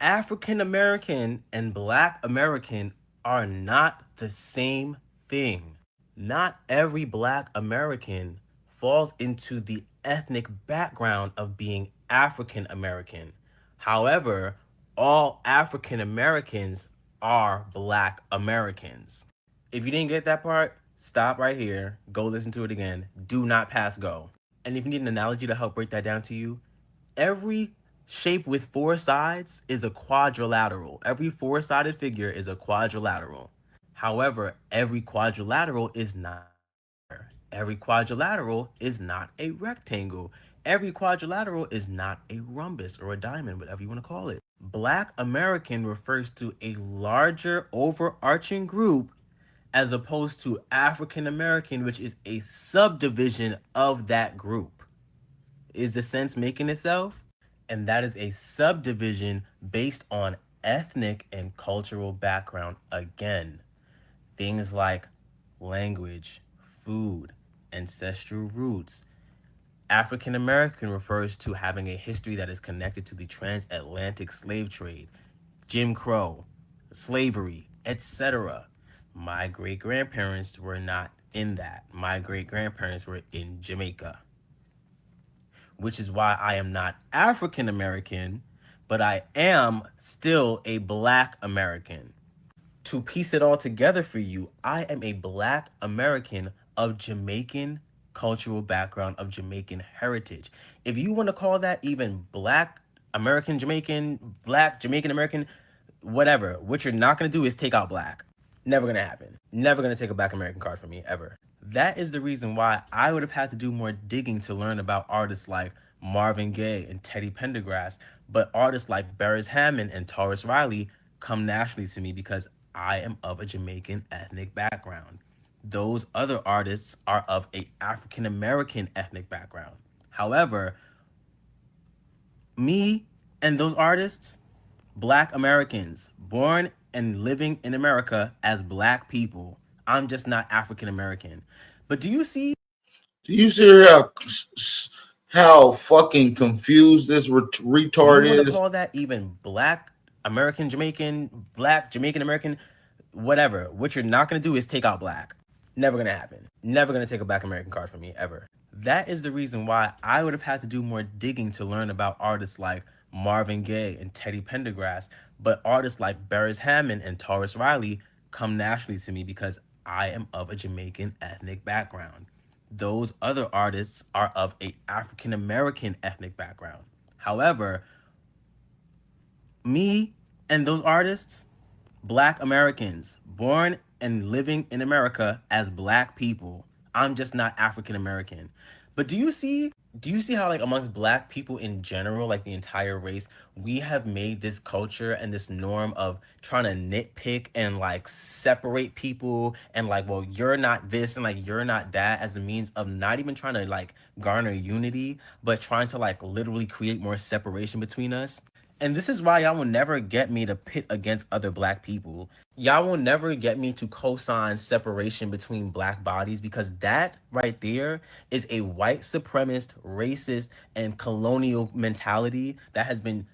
African American and Black American are not the same thing. Not every Black American falls into the ethnic background of being African American. However, all African Americans are Black Americans. If you didn't get that part, stop right here, go listen to it again. Do not pass go. And if you need an analogy to help break that down to you, every shape with 4 sides is a quadrilateral. Every 4-sided figure is a quadrilateral. However, every quadrilateral is not. Every quadrilateral is not a rectangle. Every quadrilateral is not a rhombus or a diamond, whatever you want to call it. Black American refers to a larger overarching group, as opposed to African American, which is a subdivision of that group. Is the sense making itself? And that is a subdivision based on ethnic and cultural background. Again, things like language, food, ancestral roots. African American refers to having a history that is connected to the transatlantic slave trade, Jim Crow, slavery, etc. My great-grandparents were not in that. My great-grandparents were in Jamaica, which is why I am not African American, but I am still a Black American. To piece it all together for you, I am a Black American of Jamaican cultural background, of Jamaican heritage. If you want to call that even Black American Jamaican, Black Jamaican American, whatever, what you're not going to do is take out Black. Never going to happen. Never going to take a Black American card from me, ever. That is the reason why I would have had to do more digging to learn about artists like Marvin Gaye and Teddy Pendergrass, but artists like Beres Hammond and Taurus Riley come naturally to me because I am of a Jamaican ethnic background. Those other artists are of a African American ethnic background. However, me and those artists, Black Americans, born and living in America as Black people. I'm just not African American. But do you see how fucking confused this retard you want to is? call that even Black American Jamaican, Black Jamaican American, whatever. What you're not going to do is take out Black. Never going to happen. Never going to take a Black American card from me, ever. That is the reason why I would have had to do more digging to learn about artists like Marvin Gaye and Teddy Pendergrass, but artists like Beres Hammond and Taurus Riley come naturally to me because I am of a Jamaican ethnic background. Those other artists are of a African American ethnic background. However, me and those artists, Black Americans, born and living in America as Black people. I'm just not African American. But do you see how, like, amongst Black people in general, like the entire race, we have made this culture and this norm of trying to nitpick and like separate people and like, well, you're not this and like you're not that, as a means of not even trying to like garner unity, but trying to like literally create more separation between us. And this is why y'all will never get me to pit against other Black people. Y'all will never get me to co-sign separation between Black bodies, because that right there is a white supremacist, racist, and colonial mentality that has been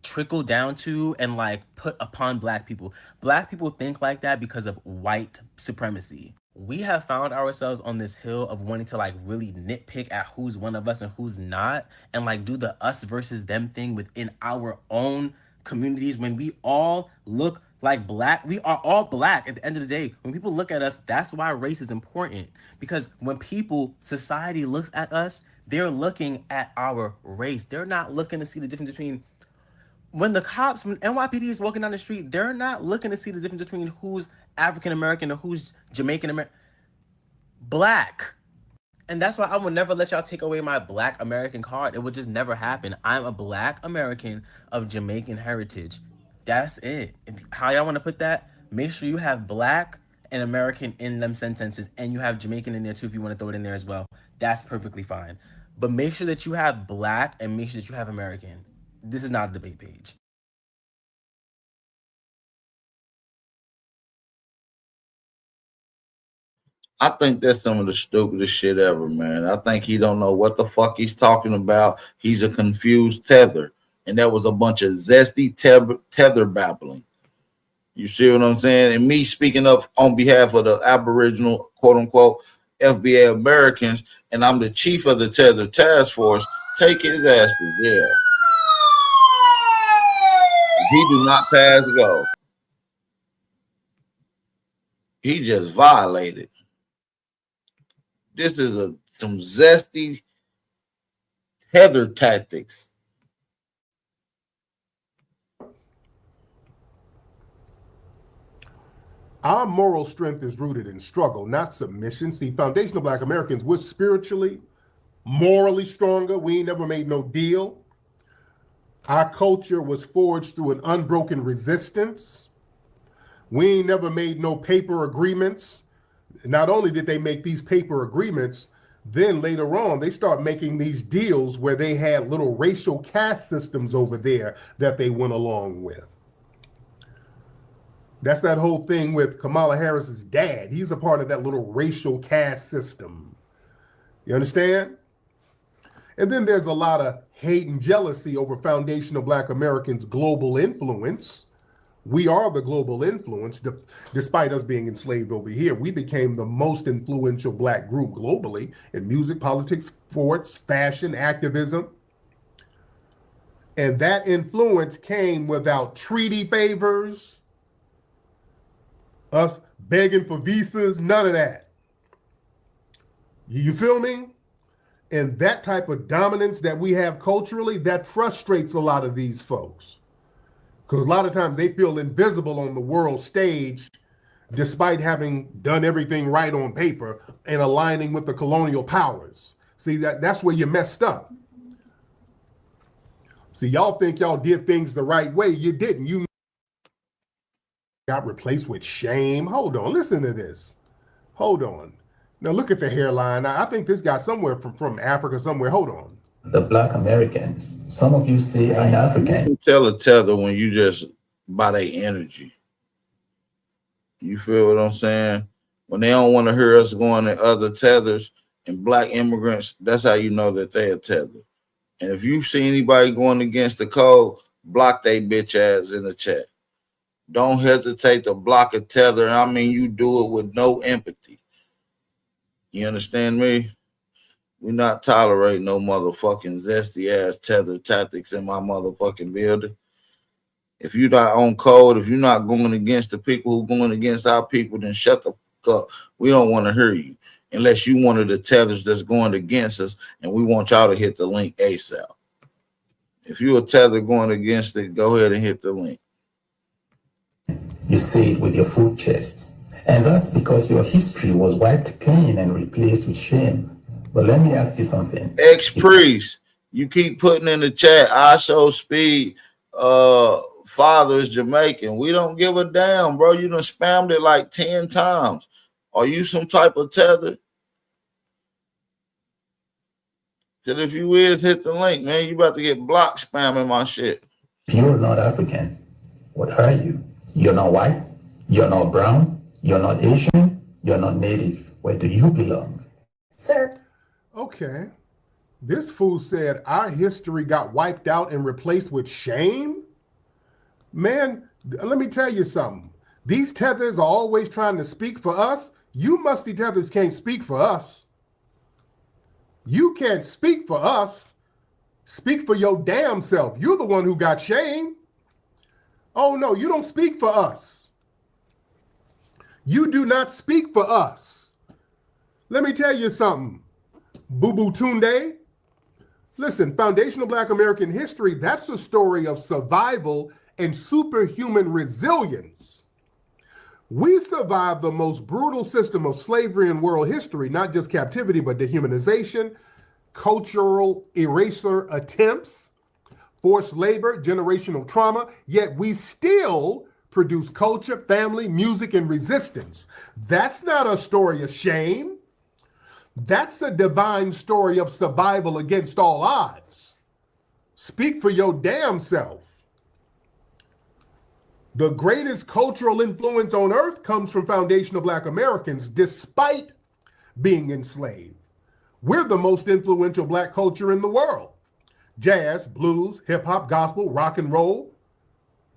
trickled down to and like put upon Black people. Black people think like that because of white supremacy. We have found ourselves on this hill of wanting to like really nitpick at who's one of us and who's not, and like do the us versus them thing within our own communities when we all look like Black. We are all Black at the end of the day. When people look at us, that's why race is important, because when society looks at us, they're looking at our race. They're not looking to see the difference between when NYPD is walking down the street, they're not looking to see the difference between who's African American or who's Jamaican American. Black. And that's why I will never let y'all take away my Black American card. It will just never happen. I'm a Black American of Jamaican heritage. That's it. How y'all want to put that? Make sure you have Black and American in them sentences, and you have Jamaican in there too if you want to throw it in there as well. That's perfectly fine. But make sure that you have Black and make sure that you have American. This is not a debate page. I think that's some of the stupidest shit ever, man. I think he don't know what the fuck he's talking about. He's a confused tether. And that was a bunch of zesty tether babbling. You see what I'm saying? And me speaking up on behalf of the Aboriginal, quote unquote, FBA Americans, and I'm the chief of the Tether Task Force, take his ass to jail. He do not pass go. He just violated. This is some zesty tether tactics. Our moral strength is rooted in struggle, not submission. See, foundational Black Americans, we're spiritually, morally stronger. We ain't never made no deal. Our culture was forged through an unbroken resistance. We ain't never made no paper agreements. Not only did they make these paper agreements, then later on, they start making these deals where they had little racial caste systems over there that they went along with. That's that whole thing with Kamala Harris's dad. He's a part of that little racial caste system. You understand? And then there's a lot of hate and jealousy over foundational Black Americans' global influence. We are the global influence, despite us being enslaved over here. We became the most influential Black group globally in music, politics, sports, fashion, activism. And that influence came without treaty favors, us begging for visas, none of that. You feel me? And that type of dominance that we have culturally, that frustrates a lot of these folks. Because a lot of times they feel invisible on the world stage despite having done everything right on paper and aligning with the colonial powers. See, that's where you messed up. See, y'all think y'all did things the right way. You didn't. You got replaced with shame. Hold on, listen to this. Hold on. Now look at the hairline. I think this guy somewhere from Africa somewhere. Hold on. The Black Americans. Some of you say I'm African. You tell a tether when you just by their energy. You feel what I'm saying? When they don't want to hear us going to other tethers and black immigrants, that's how you know that they are tethered. And if you see anybody going against the code, block they bitch ass in the chat. Don't hesitate to block a tether. I mean, you do it with no empathy. You understand me? We're not tolerating no motherfucking zesty ass tether tactics in my motherfucking building. If you're not on code, if you're not going against the people who going against our people, then shut the fuck up. We don't want to hear you unless you one of the tethers that's going against us, and we want y'all to hit the link ASAP. If you're a tether going against it, go ahead and hit the link. You say it with your full chest. And that's because your history was wiped clean and replaced with shame. But let me ask you something. Ex-priest, you keep putting in the chat, I show speed, father is Jamaican. We don't give a damn, bro. You done spammed it like 10 times. Are you some type of tether? Because if you is, hit the link, man. You about to get blocked spamming my shit. You're not African. What are you? You're not white. You're not brown. You're not Asian. You're not native. Where do you belong? Sir. Okay. This fool said our history got wiped out and replaced with shame? Man, let me tell you something. These tethers are always trying to speak for us. You musty tethers can't speak for us. You can't speak for us. Speak for your damn self. You're the one who got shame. Oh no, you don't speak for us. You do not speak for us. Let me tell you something, Boo-Boo Tunde. Listen, foundational Black American history, that's a story of survival and superhuman resilience. We survived the most brutal system of slavery in world history, not just captivity, but dehumanization, cultural eraser attempts, forced labor, generational trauma, yet we still produce culture, family, music, and resistance. That's not a story of shame. That's a divine story of survival against all odds. Speak for your damn self. The greatest cultural influence on earth comes from foundational Black Americans, despite being enslaved. We're the most influential Black culture in the world. Jazz, blues, hip hop, gospel, rock and roll,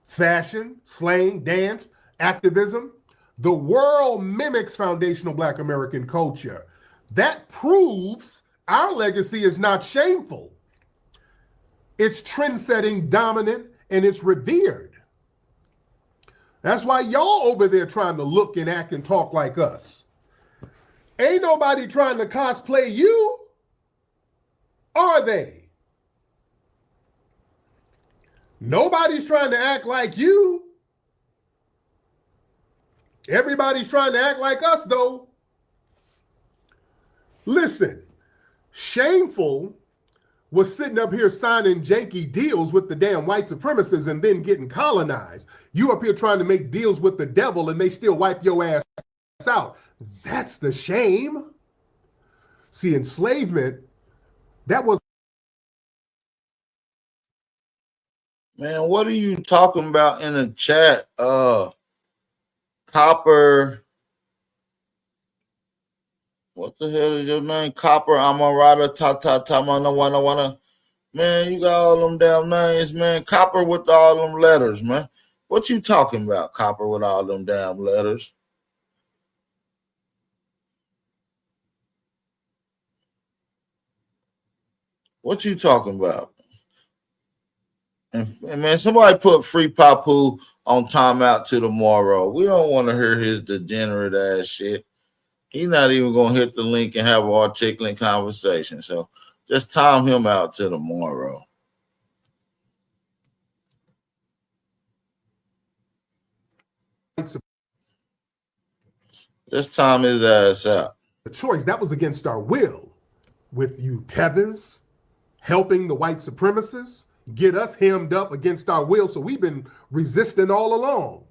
fashion, slang, dance, activism. The world mimics foundational Black American culture. That proves our legacy is not shameful. It's trend-setting, dominant, and it's revered. That's why y'all over there trying to look and act and talk like us. Ain't nobody trying to cosplay you, are they? Nobody's trying to act like you. Everybody's trying to act like us, though. Listen, Shameful was sitting up here signing janky deals with the damn white supremacists and then getting colonized. You up here trying to make deals with the devil and they still wipe your ass out. That's the shame. See, enslavement, that was... Man, what are you talking about in the chat? Copper... What the hell is your name? Copper Amarada Wana. Man, you got all them damn names, man. Copper with all them letters, man. What you talking about, Copper with all them damn letters? What you talking about? And man, somebody put Free Papu on timeout to tomorrow. We don't want to hear his degenerate ass shit. He's not even gonna hit the link and have an articulate conversation. So just time him out to tomorrow. Just time his ass out. The choice that was against our will, with you Tethers helping the white supremacists get us hemmed up against our will. So we've been resisting all along.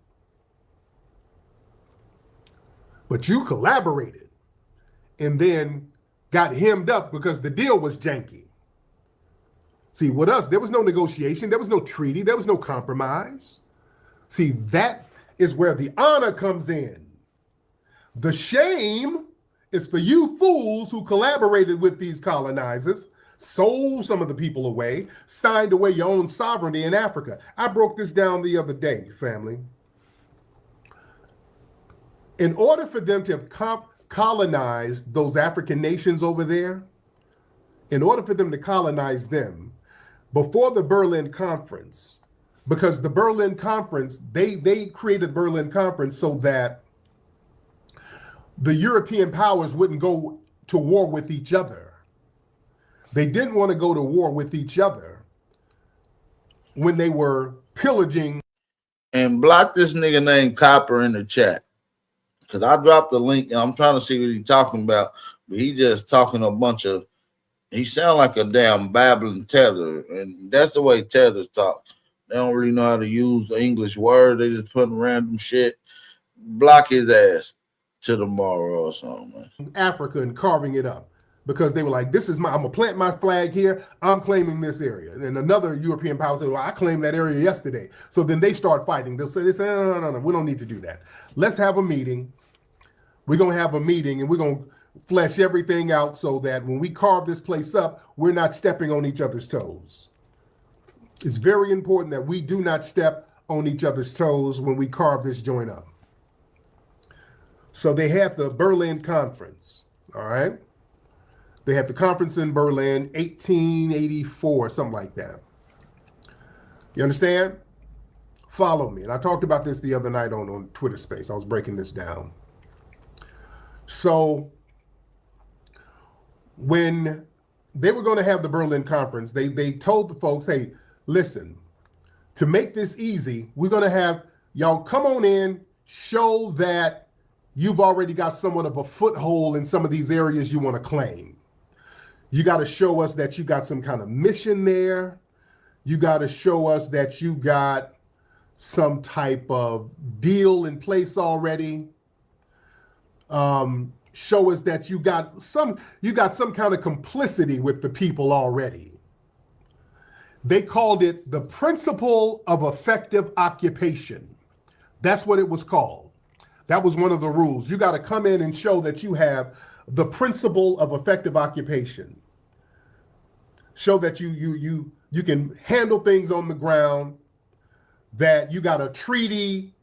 But you collaborated and then got hemmed up because the deal was janky. See, with us, there was no negotiation, there was no treaty, there was no compromise. See, that is where the honor comes in. The shame is for you fools who collaborated with these colonizers, sold some of the people away, signed away your own sovereignty in Africa. I broke this down the other day, family. In order for them to have colonized those African nations over there, in order for them to colonize them, before the Berlin Conference, because the Berlin Conference, they created the Berlin Conference so that the European powers wouldn't go to war with each other. They didn't want to go to war with each other when they were pillaging. And block this nigga named Copper in the chat. Because I dropped the link and I'm trying to see what he's talking about. But he just talking a bunch of, he sound like a damn babbling tether. And that's the way tethers talk. They don't really know how to use the English word. They just putting random shit. Block his ass to tomorrow or something. Africa and carving it up. Because they were like, this is I'm gonna plant my flag here, I'm claiming this area. And another European power said, well, I claimed that area yesterday. So then they start fighting. They say, no, we don't need to do that. Let's have a meeting. We're gonna have a meeting and we're gonna flesh everything out so that when we carve this place up, we're not stepping on each other's toes. It's very important that we do not step on each other's toes when we carve this joint up. So they had the Berlin Conference, all right? They had the conference in Berlin, 1884, something like that. You understand? Follow me. And I talked about this the other night on Twitter Space. I was breaking this down. So when they were going to have the Berlin Conference, they told the folks, hey, listen, to make this easy, we're going to have y'all come on in, show that you've already got somewhat of a foothold in some of these areas you want to claim. You got to show us that you got some kind of mission there. You got to show us that you got some type of deal in place already. Show us that you got some kind of complicity with the people already. They called it the principle of effective occupation. That's what it was called. That was one of the rules. You got to come in and show that you have the principle of effective occupation. Show that you can handle things on the ground, that you got a treaty.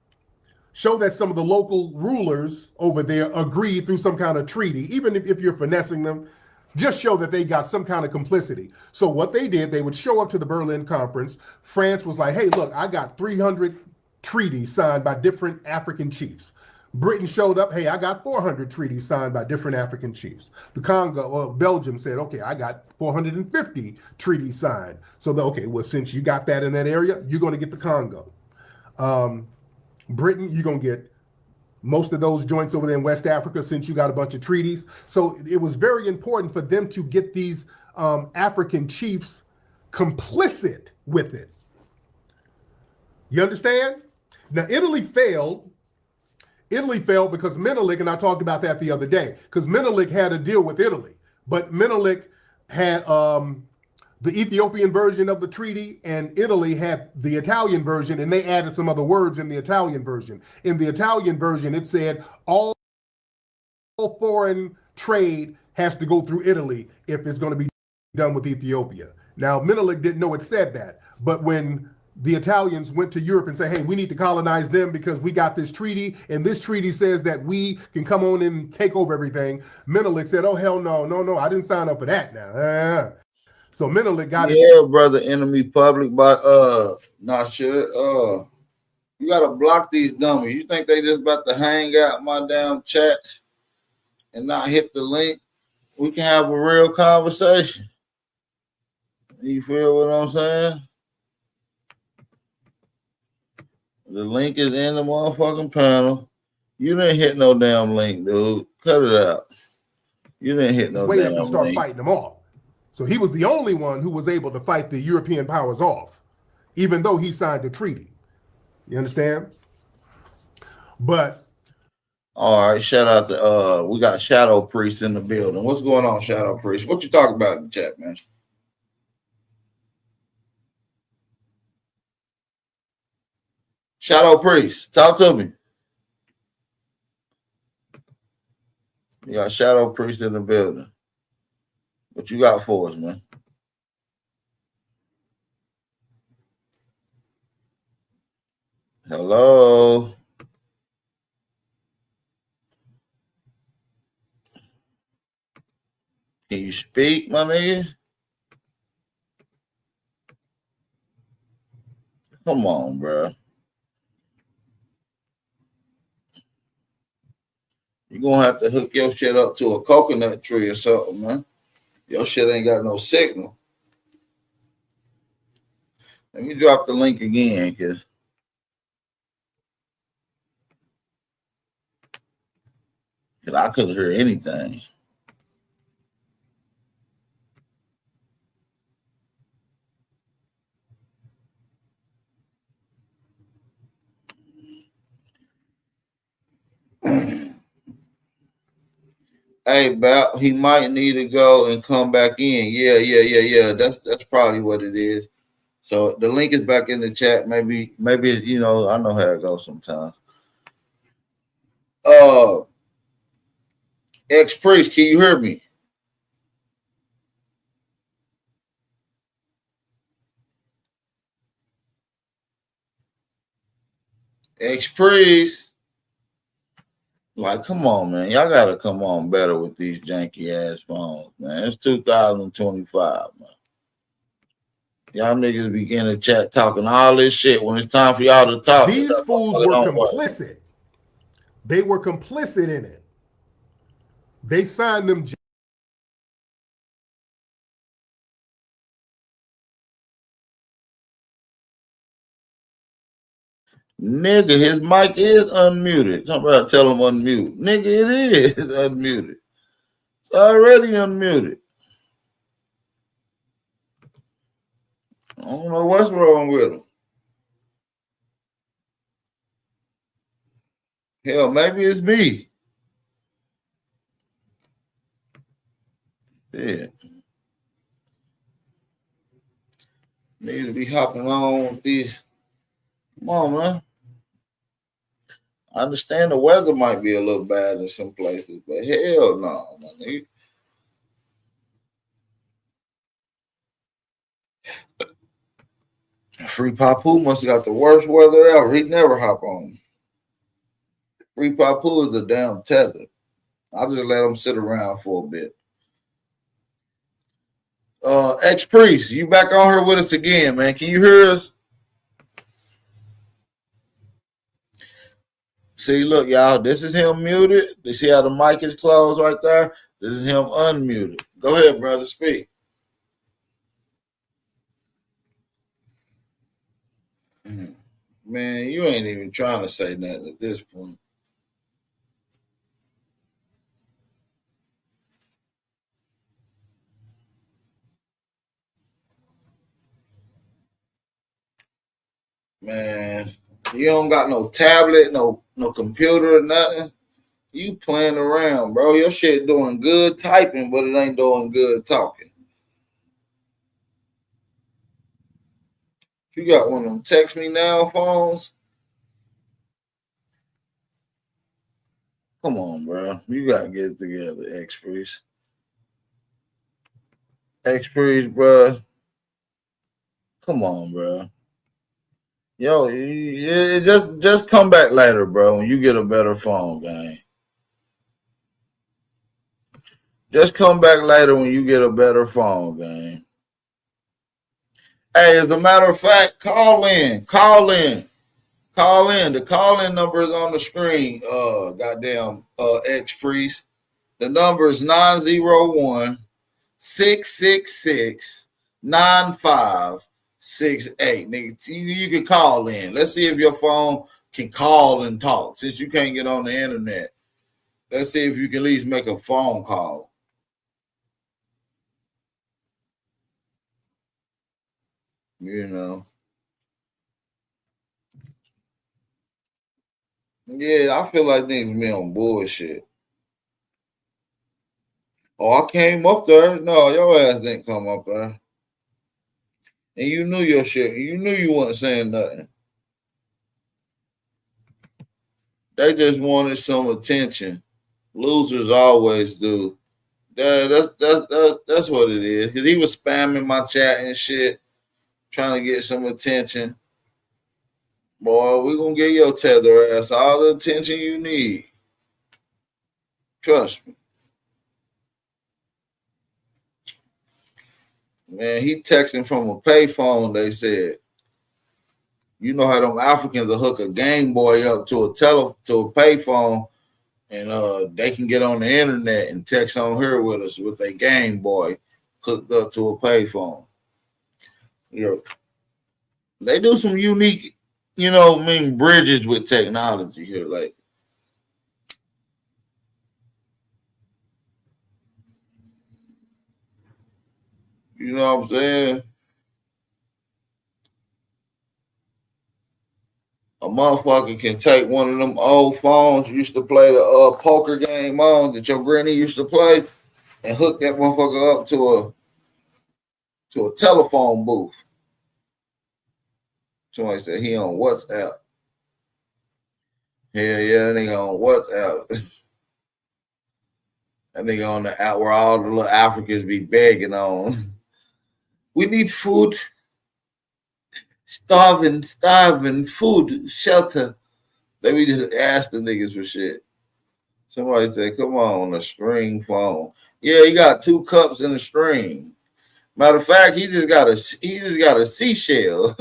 Show that some of the local rulers over there agreed through some kind of treaty, even if you're finessing them, just show that they got some kind of complicity. So what they did, they would show up to the Berlin Conference. France was like, hey, look, I got 300 treaties signed by different African chiefs. Britain showed up, hey, I got 400 treaties signed by different African chiefs. The Congo, Belgium said, okay, I got 450 treaties signed. So, okay, well, since you got that in that area, you're going to get the Congo. Britain, you're going to get most of those joints over there in West Africa since you got a bunch of treaties. So it was very important for them to get these African chiefs complicit with it. You understand? Now, Italy failed. Italy failed because Menelik, and I talked about that the other day, because Menelik had a deal with Italy, but Menelik had the Ethiopian version of the treaty, and Italy had the Italian version, and they added some other words in the Italian version. In the Italian version, it said all foreign trade has to go through Italy if it's going to be done with Ethiopia. Now, Menelik didn't know it said that, but when the Italians went to Europe and said, hey, we need to colonize them because we got this treaty, and this treaty says that we can come on and take over everything, Menelik said, oh, hell no, I didn't sign up for that now. So mentally got it. Yeah, brother, enemy public, but not sure. You gotta block these dummies. You think they just about to hang out my damn chat and not hit the link? We can have a real conversation. You feel what I'm saying? The link is in the motherfucking panel. You didn't hit no damn link, dude. Cut it out. You didn't hit no Way damn up and start link. fighting them off. So he was the only one who was able to fight the European powers off, even though he signed the treaty. You understand? But all right, shout out to we got Shadow Priest in the building. What's going on, Shadow Priest? What you talking about in the chat, man? Shadow Priest, talk to me. You got Shadow Priest in the building. What you got for us, man? Hello. Can you speak, my nigga? Come on, bro. You're gonna have to hook your shit up to a coconut tree or something, man. Your shit ain't got no signal. Let me drop the link again, because I couldn't hear anything. Hey, Bal, he might need to go and come back in. Yeah. That's probably what it is. So the link is back in the chat. Maybe you know, I know how it goes sometimes. Ex-Priest, can you hear me? Ex-Priest. Like, come on, man. Y'all gotta come on better with these janky ass phones, man. It's 2025, man. Y'all niggas begin to chat talking all this shit when it's time for y'all to talk. These fools were complicit. They were complicit in it. They signed them. Nigga, his mic is unmuted. Somebody tell him unmute. Nigga, it is unmuted. It's already unmuted. I don't know what's wrong with him. Hell, maybe it's me. Yeah. Need to be hopping on with these. Come on, man. I understand the weather might be a little bad in some places, but hell no, man. Free Papu must have got the worst weather ever. He'd never hop on. Free Papu is a damn tether. I'll just let him sit around for a bit. Ex-Priest, you back on here with us again, man. Can you hear us? See, look, y'all, this is him muted. You see how the mic is closed right there? This is him unmuted. Go ahead, brother, speak. Man, you ain't even trying to say nothing at this point. Man, you don't got no tablet, no computer or nothing. You playing around, bro. Your shit doing good typing, but it ain't doing good talking. You got one of them text me now phones? Come on, bro. You got to get it together, Ex-Priest. Ex-Priest, bro. Come on, bro. Yo, just come back later, bro, when you get a better phone, gang. Just come back later when you get a better phone, gang. Hey, as a matter of fact, call in. The call-in number is on the screen. Goddamn, X Priest. The number is 901-666-9568. Nigga, you can call in. Let's see if your phone can call and talk. Since you can't get on the internet, let's see if you can at least make a phone call. You know. Yeah, I feel like niggas be on bullshit. Oh, I came up there. No, your ass didn't come up there. And you knew your shit. You knew you wasn't saying nothing. They just wanted some attention. Losers always do. That's what it is. Because he was spamming my chat and shit, trying to get some attention. Boy, we gonna get your tether ass all the attention you need. Trust me. Man, he texting from a payphone, they said. You know how them Africans will hook a Game Boy up to a payphone, and they can get on the internet and text on here with us with a Game Boy hooked up to a payphone. You know, they do some unique, bridges with technology here. Like, you know what I'm saying? A motherfucker can take one of them old phones you used to play the poker game on that your granny used to play and hook that motherfucker up to a telephone booth. Somebody said he on WhatsApp. Yeah, that nigga on WhatsApp. That nigga on the app where all the little Africans be begging on. We need food. Starving, food, shelter. They be just ask the niggas for shit. Somebody said, come on a string phone. Yeah, he got 2 cups in a string. Matter of fact, he just got a seashell.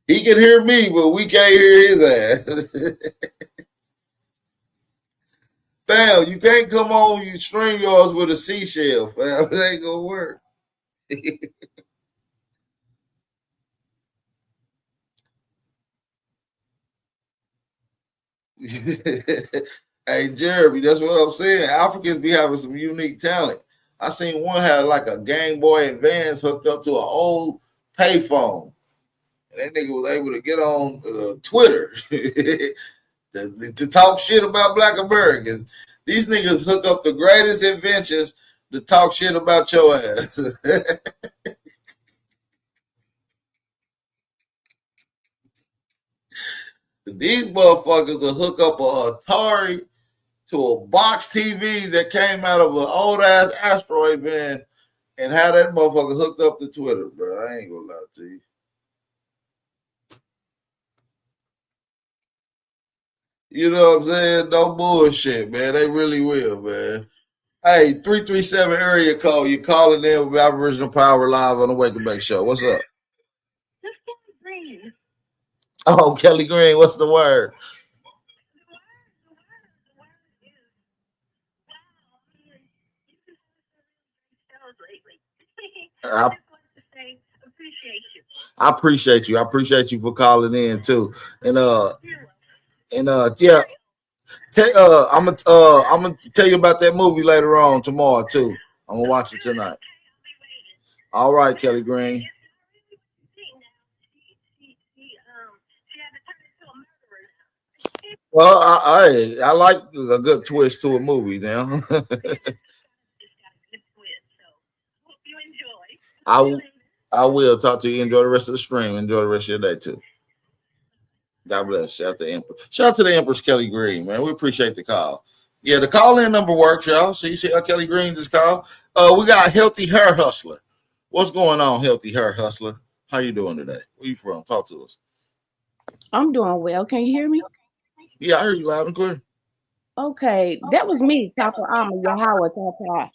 He can hear me, but we can't hear his ass. Fam, you can't come on you string yours with a seashell, fam. It ain't gonna work. Hey, Jeremy, that's what I'm saying. Africans be having some unique talent. I seen one had like a Game Boy Advance hooked up to an old payphone. And that nigga was able to get on Twitter to talk shit about Black Americans. These niggas hook up the greatest inventions to talk shit about your ass. These motherfuckers will hook up a Atari to a box TV that came out of an old ass asteroid bin and have that motherfucker hooked up to Twitter, bro. I ain't gonna lie to you. You know what I'm saying? No bullshit, man. They really will, man. Hey, 337 area code. You calling in with Aboriginal Power live on the Wake and Bake Show. What's up? Oh, Kelly Green. What's the word? I appreciate you. I appreciate you for calling in too. And yeah. I'm gonna tell you about that movie later on tomorrow too. I'm gonna watch it tonight. All right, Kelly Green. Well, I like a good twist to a movie now. I will talk to you. Enjoy the rest of the stream. Enjoy the rest of your day too. God bless. Shout out to Empress. Shout out to the Empress Kelly Green, man. We appreciate the call. Yeah, the call-in number works, y'all. So you see how Kelly Green just called? We got Healthy Hair Hustler. What's going on, Healthy Hair Hustler? How you doing today? Where you from? Talk to us. I'm doing well. Can you hear me? Yeah, I hear you loud and clear. Okay, that was me, Papa Ama Yahweh Tata.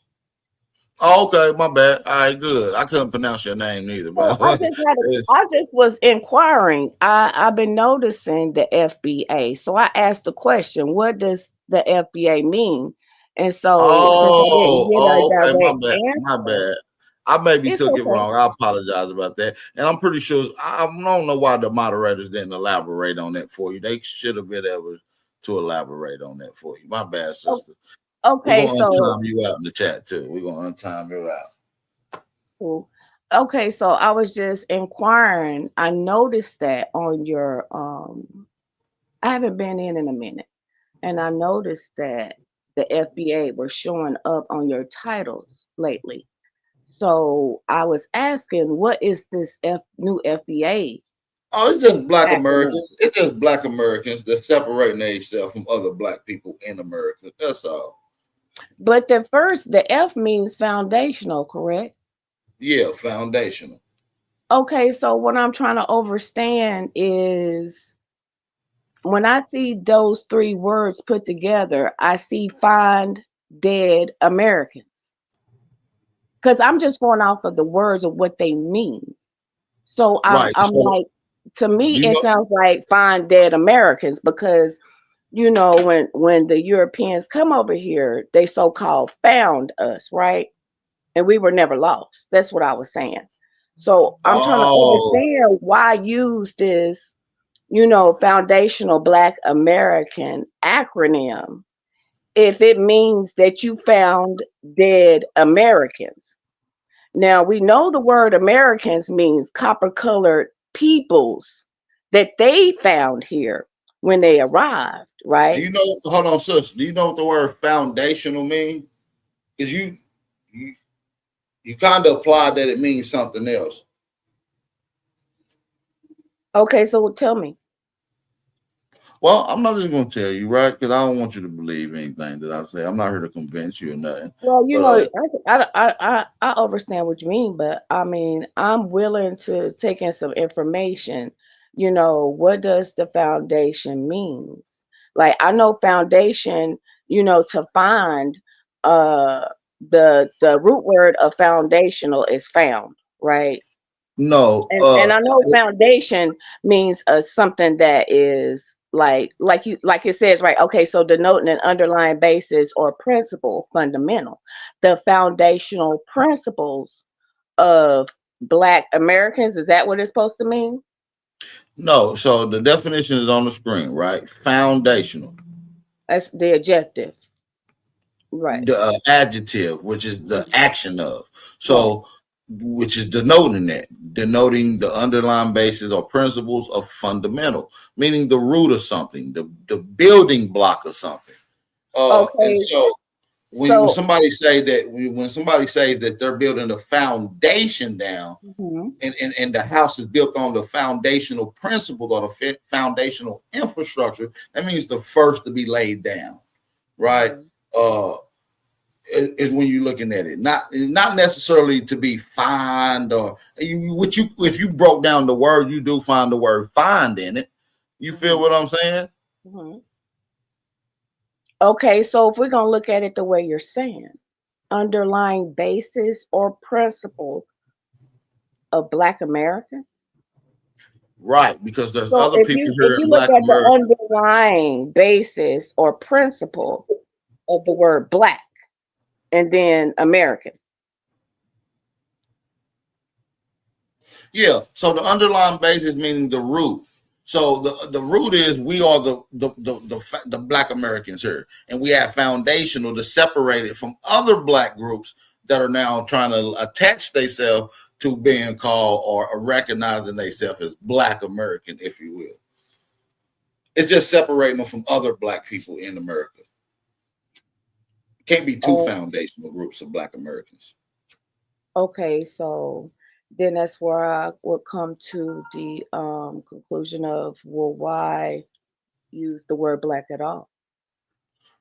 Oh, okay, my bad. All right, good. I couldn't pronounce your name neither, So by the way. I just was inquiring. I've been noticing the FBA. So I asked the question, what does the FBA mean? And so since I didn't get a Okay, my direct bad, my answer, bad. I maybe it's took it okay. wrong. I apologize about that. And I'm pretty sure I don't know why the moderators didn't elaborate on that for you. They should have been able to elaborate on that for you. My bad, sister. We're Okay, gonna so untime you out in the chat too. We're gonna untime you out. cool. Okay, so I was just inquiring. I noticed that on your I haven't been in a minute, and I noticed that the FBA were showing up on your titles lately. So I was asking, what is this new FBA Oh, it's just black acronym? Americans. It's just black Americans that separating themselves from other black people in America. That's all. But the F means foundational, correct? Yeah, foundational. Okay, so what I'm trying to understand is when I see those three words put together, I see find dead Americans. Because I'm just going off of the words of what they mean. So I'm Right. I'm So like, to me, you it know, sounds like find dead Americans because when the Europeans come over here, they so-called found us, right? And we were never lost. That's what I was saying. So I'm trying to oh understand why use this, foundational Black American acronym if it means that you found dead Americans. Now we know the word Americans means copper colored peoples that they found here when they arrived, do right? you know? Hold on, sis. Do you know what the word foundational means? Because you you kind of applied that it means something else. Okay, so tell me. Well, I'm not just going to tell you, right? Because I don't want you to believe anything that I say. I'm not here to convince you or nothing. Well, But I understand what you mean, but I mean, I'm willing to take in some information. What does the foundation means? Like I know foundation, to find uh the root word of foundational is found, right? no, And I know foundation means something that is like it says, right? Okay, so denoting an underlying basis or principle, fundamental. The foundational principles of Black Americans, is that what it's supposed to mean? no. So the definition is on the screen, right? Foundational. That's the adjective, right? The adjective, which is the action of. Right. So, which is denoting the underlying basis or principles of fundamental, meaning the root of something, the building block of something. And Okay, so when so somebody say that when somebody says that they're building the foundation down, mhm. and the house is built on the foundational principle or the foundational infrastructure, that means the first to be laid down, right? Is when you're looking at it, not necessarily to be find or if you broke down the word, you do find the word find in it. You feel what I'm saying? Mhm. Okay, so if we're gonna look at it the way you're saying, underlying basis or principle of Black America. Right, because there's So other people if here you in look Black at the America. underlying basis or principle of the word Black and then American. Yeah, so the underlying basis meaning the root. So the root is we are the Black Americans here, and we have foundational to separate it from other Black groups that are now trying to attach themselves to being called or recognizing themselves as Black American, if you will. It's just separating them from other Black people in America. Can't be two Oh, foundational groups of Black Americans. okay, so then that's where I would come to the conclusion of, well, why use the word Black at all?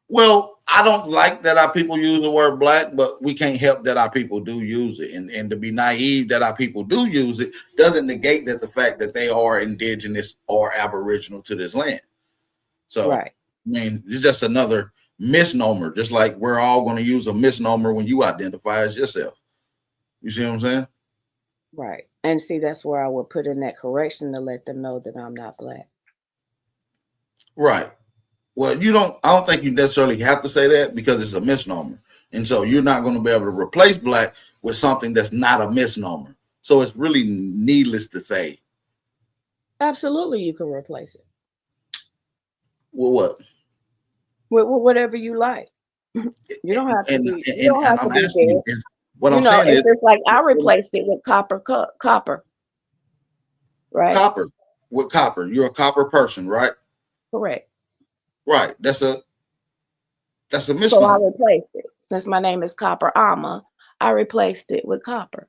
Well, I don't like that our people use the word Black, but we can't help that our people do use it. And to be naive that our people do use it doesn't negate that the fact that they are indigenous or aboriginal to this land. So, Right. I mean, it's just another misnomer, just like we're all going to use a misnomer when you identify as yourself. You see what I'm saying? Right. And see, that's where I would put in that correction to let them know that I'm not black. Right. Well, I don't think you necessarily have to say that because it's a misnomer. And so you're not going to be able to replace black with something that's not a misnomer. So it's really needless to say. Absolutely, you can replace it. Well, what? With whatever you like. You don't have to And, be. You and, don't and have to I'm be asking dead. you, what I'm saying It's is, just like I replaced it with copper. Right. copper. With copper. You're a copper person, right? Correct. Right. That's a So I misnomer. replaced it. Since my name is Copper Alma, I replaced it with copper.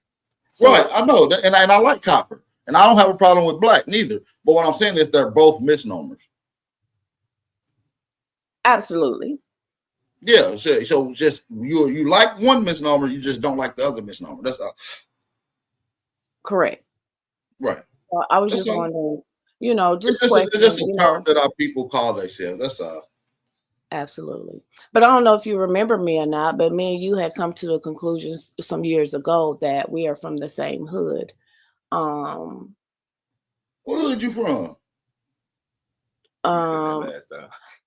So, Right. I know that, and I like copper. And I don't have a problem with black neither. But what I'm saying is they're both misnomers. Absolutely. Yeah. So just you like one misnomer, you just don't like the other misnomer. That's all. Correct. Right. So I was That's just all. wondering, It's just just it's just questioning, a term that our people call themselves. That's all. Absolutely. But I don't know if you remember me or not, but me and you had come to the conclusion some years ago that we are from the same hood. What hood you from?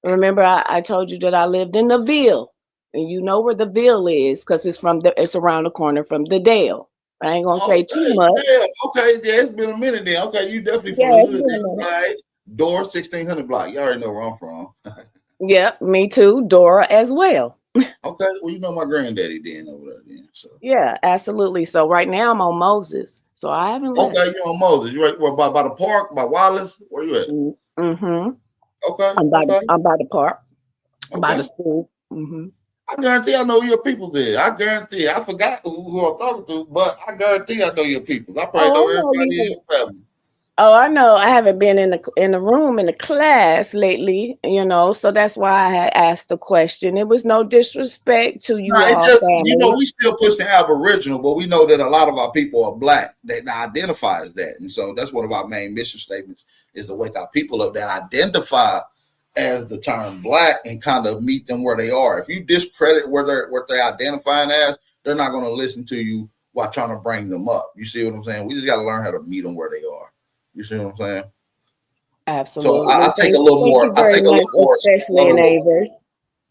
Remember I told you that I lived in the Ville, and you know where the Ville is because it's around the corner from the Dale. I ain't gonna say too much. Yeah, okay, yeah, it's been a minute then. Okay, you definitely from Yeah, the it's hood been a then. minute. All right. Door 1600 block. You already know where I'm from. Yep, me too. Dora as well. Okay, well, you know my granddaddy then over there then. So Yeah, absolutely. So right now I'm on Moses. So I haven't left. okay, you on Moses. You right by the park, by Wallace? Where you at? Mm-hmm. Okay, I'm by okay. the park. Okay. By the school. Mm-hmm. I guarantee I know your people there. I guarantee. I forgot who I'm talking to, but I guarantee I know your people. I probably know Oh, I know everybody in you. your family. Oh, I know. I haven't been in the room in the class lately, so that's why I had asked the question. It was no disrespect to you No, it all just family. we still pushing Aboriginal, but we know that a lot of our people are black that identify as that, and so that's one of our main mission statements is to wake our people up that identify as the term black and kind of meet them where they are. If you discredit what they're identifying as, they're not going to listen to you while trying to bring them up. You see what I'm saying? We just got to learn how to meet them where they are. You see what I'm saying? Absolutely. So I take a little Thank more. you I very take a much, little more especially in subtle. Avers. So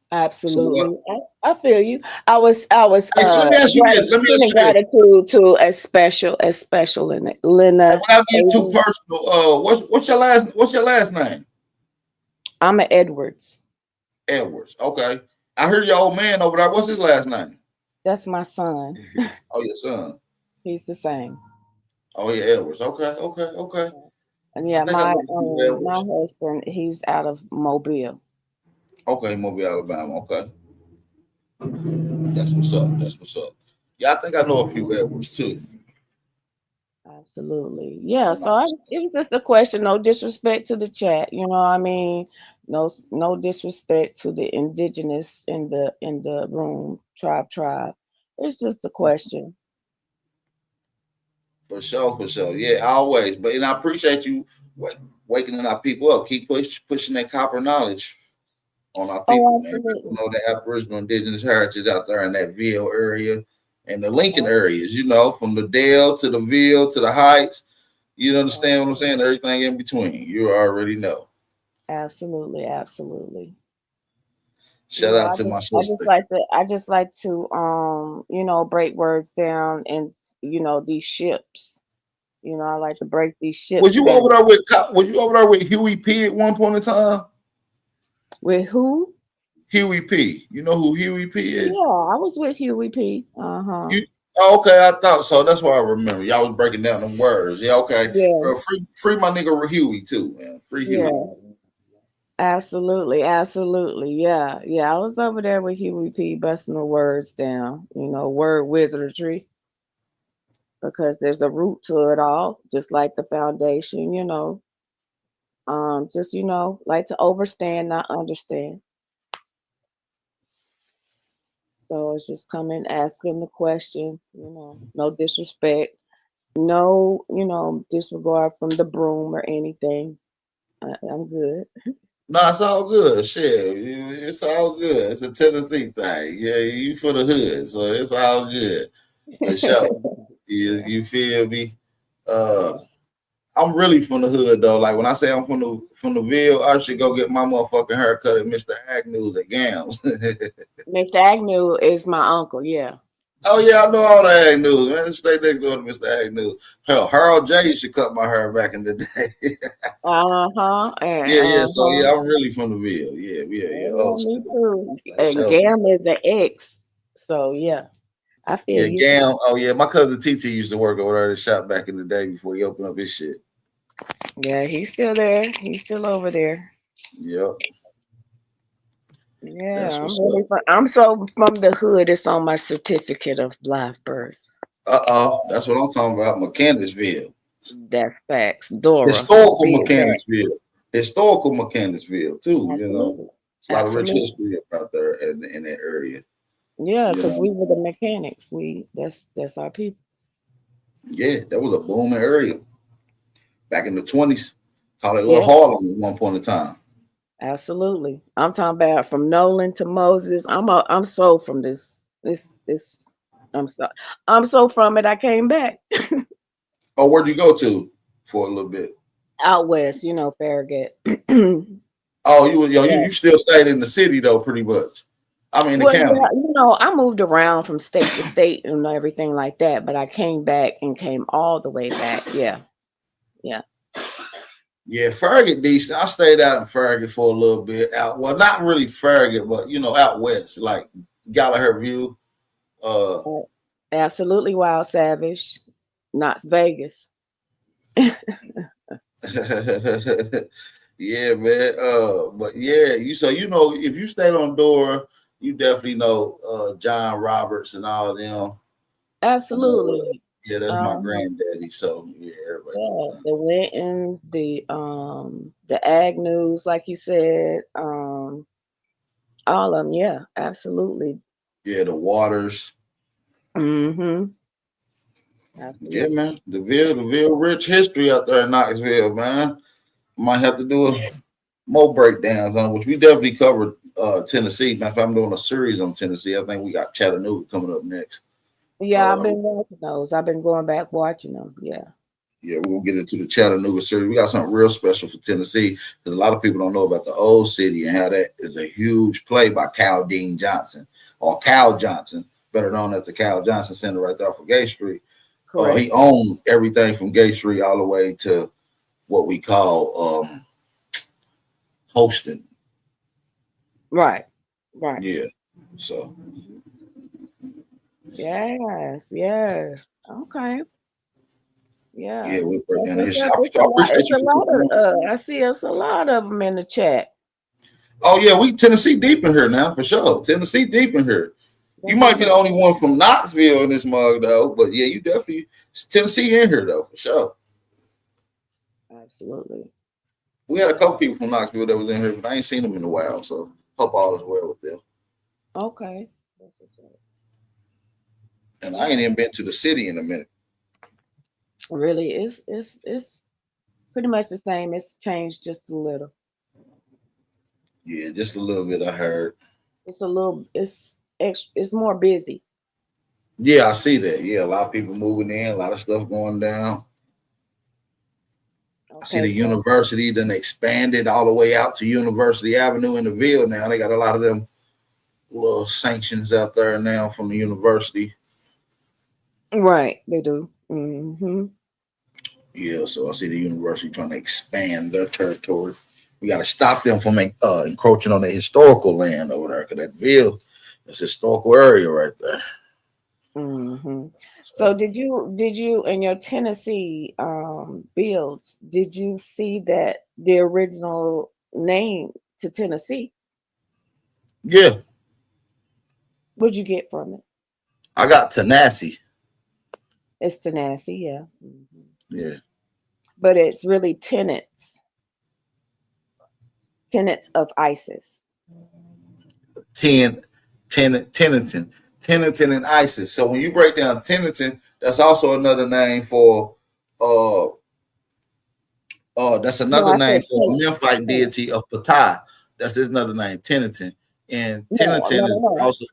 what? Absolutely. I feel you. I was Hey, so let me ask you this. Let me ask sending you this. gratitude to a special Lena Without getting too Avers. personal, what's your last name? I'm an Edwards. Edwards. Okay. I heard your old man over there. What's his last name? That's my son. Oh, your son. He's the same. Oh, yeah, Edwards. Okay. And yeah, I think I my know a few Edwards. husband, he's out of Mobile. Okay, Mobile, Alabama. Okay. That's what's up. Yeah, I think I know a few Edwards too. Absolutely. Yeah. So it was just a question. No disrespect to the chat. You know what I mean? No disrespect to the indigenous in the room, tribe. It's just a question. For sure. Yeah, always. And I appreciate you waking our people up. Keep pushing that copper knowledge on our people, man. Absolutely. You know the Aboriginal indigenous heritage out there in that Ville area and the Lincoln areas, from the Dale to the Ville to the Heights. You understand what I'm saying? Everything in between. You already know. Absolutely. Shout out to my sister. I just like to break words down and these ships. I like to break these ships Was you down. over there with Huey P at one point in time? With who? Huey P. You know who Huey P is? Yeah, I was with Huey P. Okay, I thought so. That's why I remember. Y'all was breaking down the words. Yeah, okay. Yeah. Free my nigga Huey too, man. Free Huey. Yeah. Absolutely. Yeah. I was over there with Huey P busting the words down, word wizardry. Because there's a root to it all, just like the foundation, just like to overstand, not understand. So it's just coming, asking the question, no disrespect, no, disregard from the broom or anything. I'm good. No, it's all good. Shit, it's all good. It's a Tennessee thing. Yeah, you for the hood, so it's all good. For sure. You feel me? Uh, I'm really from the hood though. Like when I say I'm from the Ville, I should go get my motherfucking haircut at Mr. Agnew's at Gams. Mr. Agnew is my uncle. Yeah. Oh yeah, I know all the Agnews, man. Stay next door to Mr. Agnew. Hell, Harold J used to cut my hair back in the day. Yeah. So yeah, I'm really from the Ville. Yeah. Yeah, Old me school. too. For And sure. Gam is an ex. So yeah, I feel Yeah, you. Gam. Oh yeah, my cousin TT used to work over there at the shop back in the day before he opened up his shit. Yeah, he's still there. He's still over there. Yep. Yeah, That's I'm what's really up. I'm so from the hood. It's on my certificate of live birth. That's what I'm talking about. Mechanicsville. That's facts. Dora, Historical be exact. Mechanicsville. Historical Mechanicsville too. You know, Absolutely. it's a lot of rich Absolutely. history out there in that area. Yeah, You because know. we were the mechanics. That's our people. Yeah, that was a booming area back in the 20s. Called it Little Yeah, Harlem at one point in time. absolutely. I'm talking about from Nolan to Moses. I'm so from this I'm so from it. I came back Oh, where'd you go to for a little bit? out west, Farragut. Oh, you Yeah. you still stayed in the city though, pretty much. I mean, the Well, yeah, county. I moved around from state to state and everything like that, but I came back and came all the way back. Yeah. Yeah. Yeah, Farragut decent. I stayed out in Farragut for a little bit. Out, well, not really Farragut, but out west, like Gallagher View. Absolutely Wild Savage, Knox Vegas. Yeah, man. But yeah, if you stayed on Dora, you definitely know John Roberts and all of them. Absolutely. Yeah, that's my granddaddy. So yeah, everybody Yeah, know the Wintons, the Agnews, like you said, all of them. Yeah, absolutely. yeah, the Waters. Mm-hmm. Yeah, Absolutely. man. The Ville rich history out there in Knoxville, man. Might have to do more breakdowns on it, which we definitely covered Tennessee. Matter of fact, I'm doing a series on Tennessee. I think we got Chattanooga coming up next. Yeah, I've been watching those. I've been going back watching them. Yeah. Yeah, we're gonna get into the Chattanooga series. We got something real special for Tennessee because a lot of people don't know about the old city and how that is a huge play by Cal Dean Johnson or Cal Johnson, better known as the Cal Johnson Center right there for Gay Street. Correct. He owned everything from Gay Street all the way to what we call Hosting. Right. Yeah. So. Yes. Okay. Yeah. Yeah, we'll break down the It's history. a, I it's a lot. appreciate It's you a for lot coming on. of. I see us a lot of them in the chat. Oh yeah, we Tennessee deep in here now for sure. Tennessee deep in here. You might be the only one from Knoxville in this mug though, but yeah, you definitely Tennessee in here though for sure. Absolutely. We had a couple people from Knoxville that was in here, but I ain't seen them in a while, so hope all is well with them. Okay. And I ain't even been to the city in a minute. Really, it's pretty much the same. It's changed just a little. Yeah, just a little bit. I heard. It's it's more busy. Yeah, I see that. Yeah, a lot of people moving in, a lot of stuff going down. I see the university then expanded all the way out to University Avenue in the Ville now. They got a lot of them little sanctions out there now from the university. Right, they do. Mm-hmm. Yeah, so I see the university trying to expand their territory. We got to stop them from encroaching on the historical land over there, because that Ville is a historical area right there. Mm-hmm. So did you in your Tennessee builds, did you see that the original name to Tennessee? Yeah. What'd you get from it? I got Tenacity. It's Tenacity, yeah. Mm-hmm. Yeah. But it's really tenants of ISIS. Tennyson and ISIS. So when you break down Tennyson, that's also another name for That's No, another I name said for a tenant. Memphite Tenant. deity of Ptah. That's his another name, Tennyton. And No, Tennyton no, no, is no. also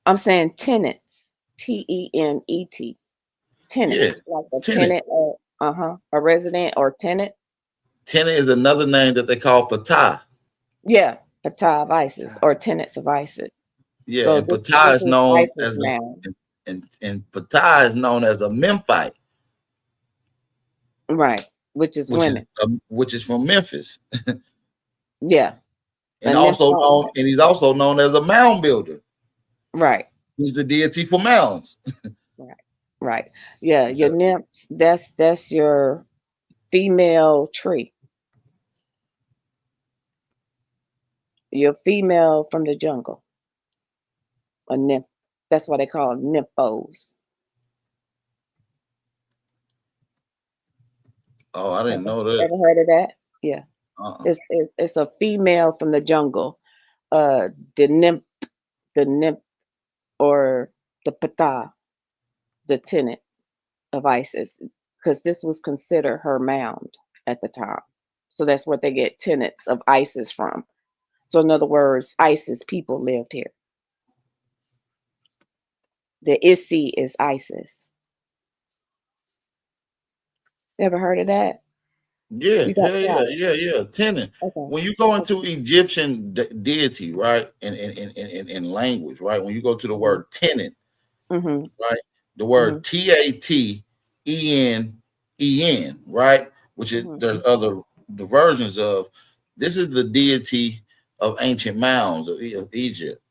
I'm saying tenants. Tenet. yeah, Tenants, like a tenant. tenant or a resident or tenant. Tenant is another name that they call Ptah. Yeah, a tie of ISIS or tenants of ISIS. Yeah, So and this Ptah is is known ISIS as now. and Ptah is known as a Memphite, Right, which is women. which is from Memphis, Yeah, a and nympho. he's also known as a mound builder. Right, He's the deity for mounds. right, right. Yeah, your So, nymphs, that's your female tree. Your female from the jungle. A nymph. That's why they call them nymphos. oh, I didn't Ever, know that. ever heard of that? Yeah. Uh-uh. It's a female from the jungle. Uh the nymph, the nymph or the Ptah, the tenant of Isis, because this was considered her mound at the time. So that's where they get tenants of Isis from. So in other words, Isis people lived here. The Issy is Isis. Ever heard of that? Yeah, You got quiet. yeah. Tenant. Okay. When you go into Egyptian deity, right, in language, right, when you go to the word tenant, Mm-hmm. right, the Mm-hmm. word Tatenen, right, which is there's other the versions of. This is the deity of ancient mounds of Egypt.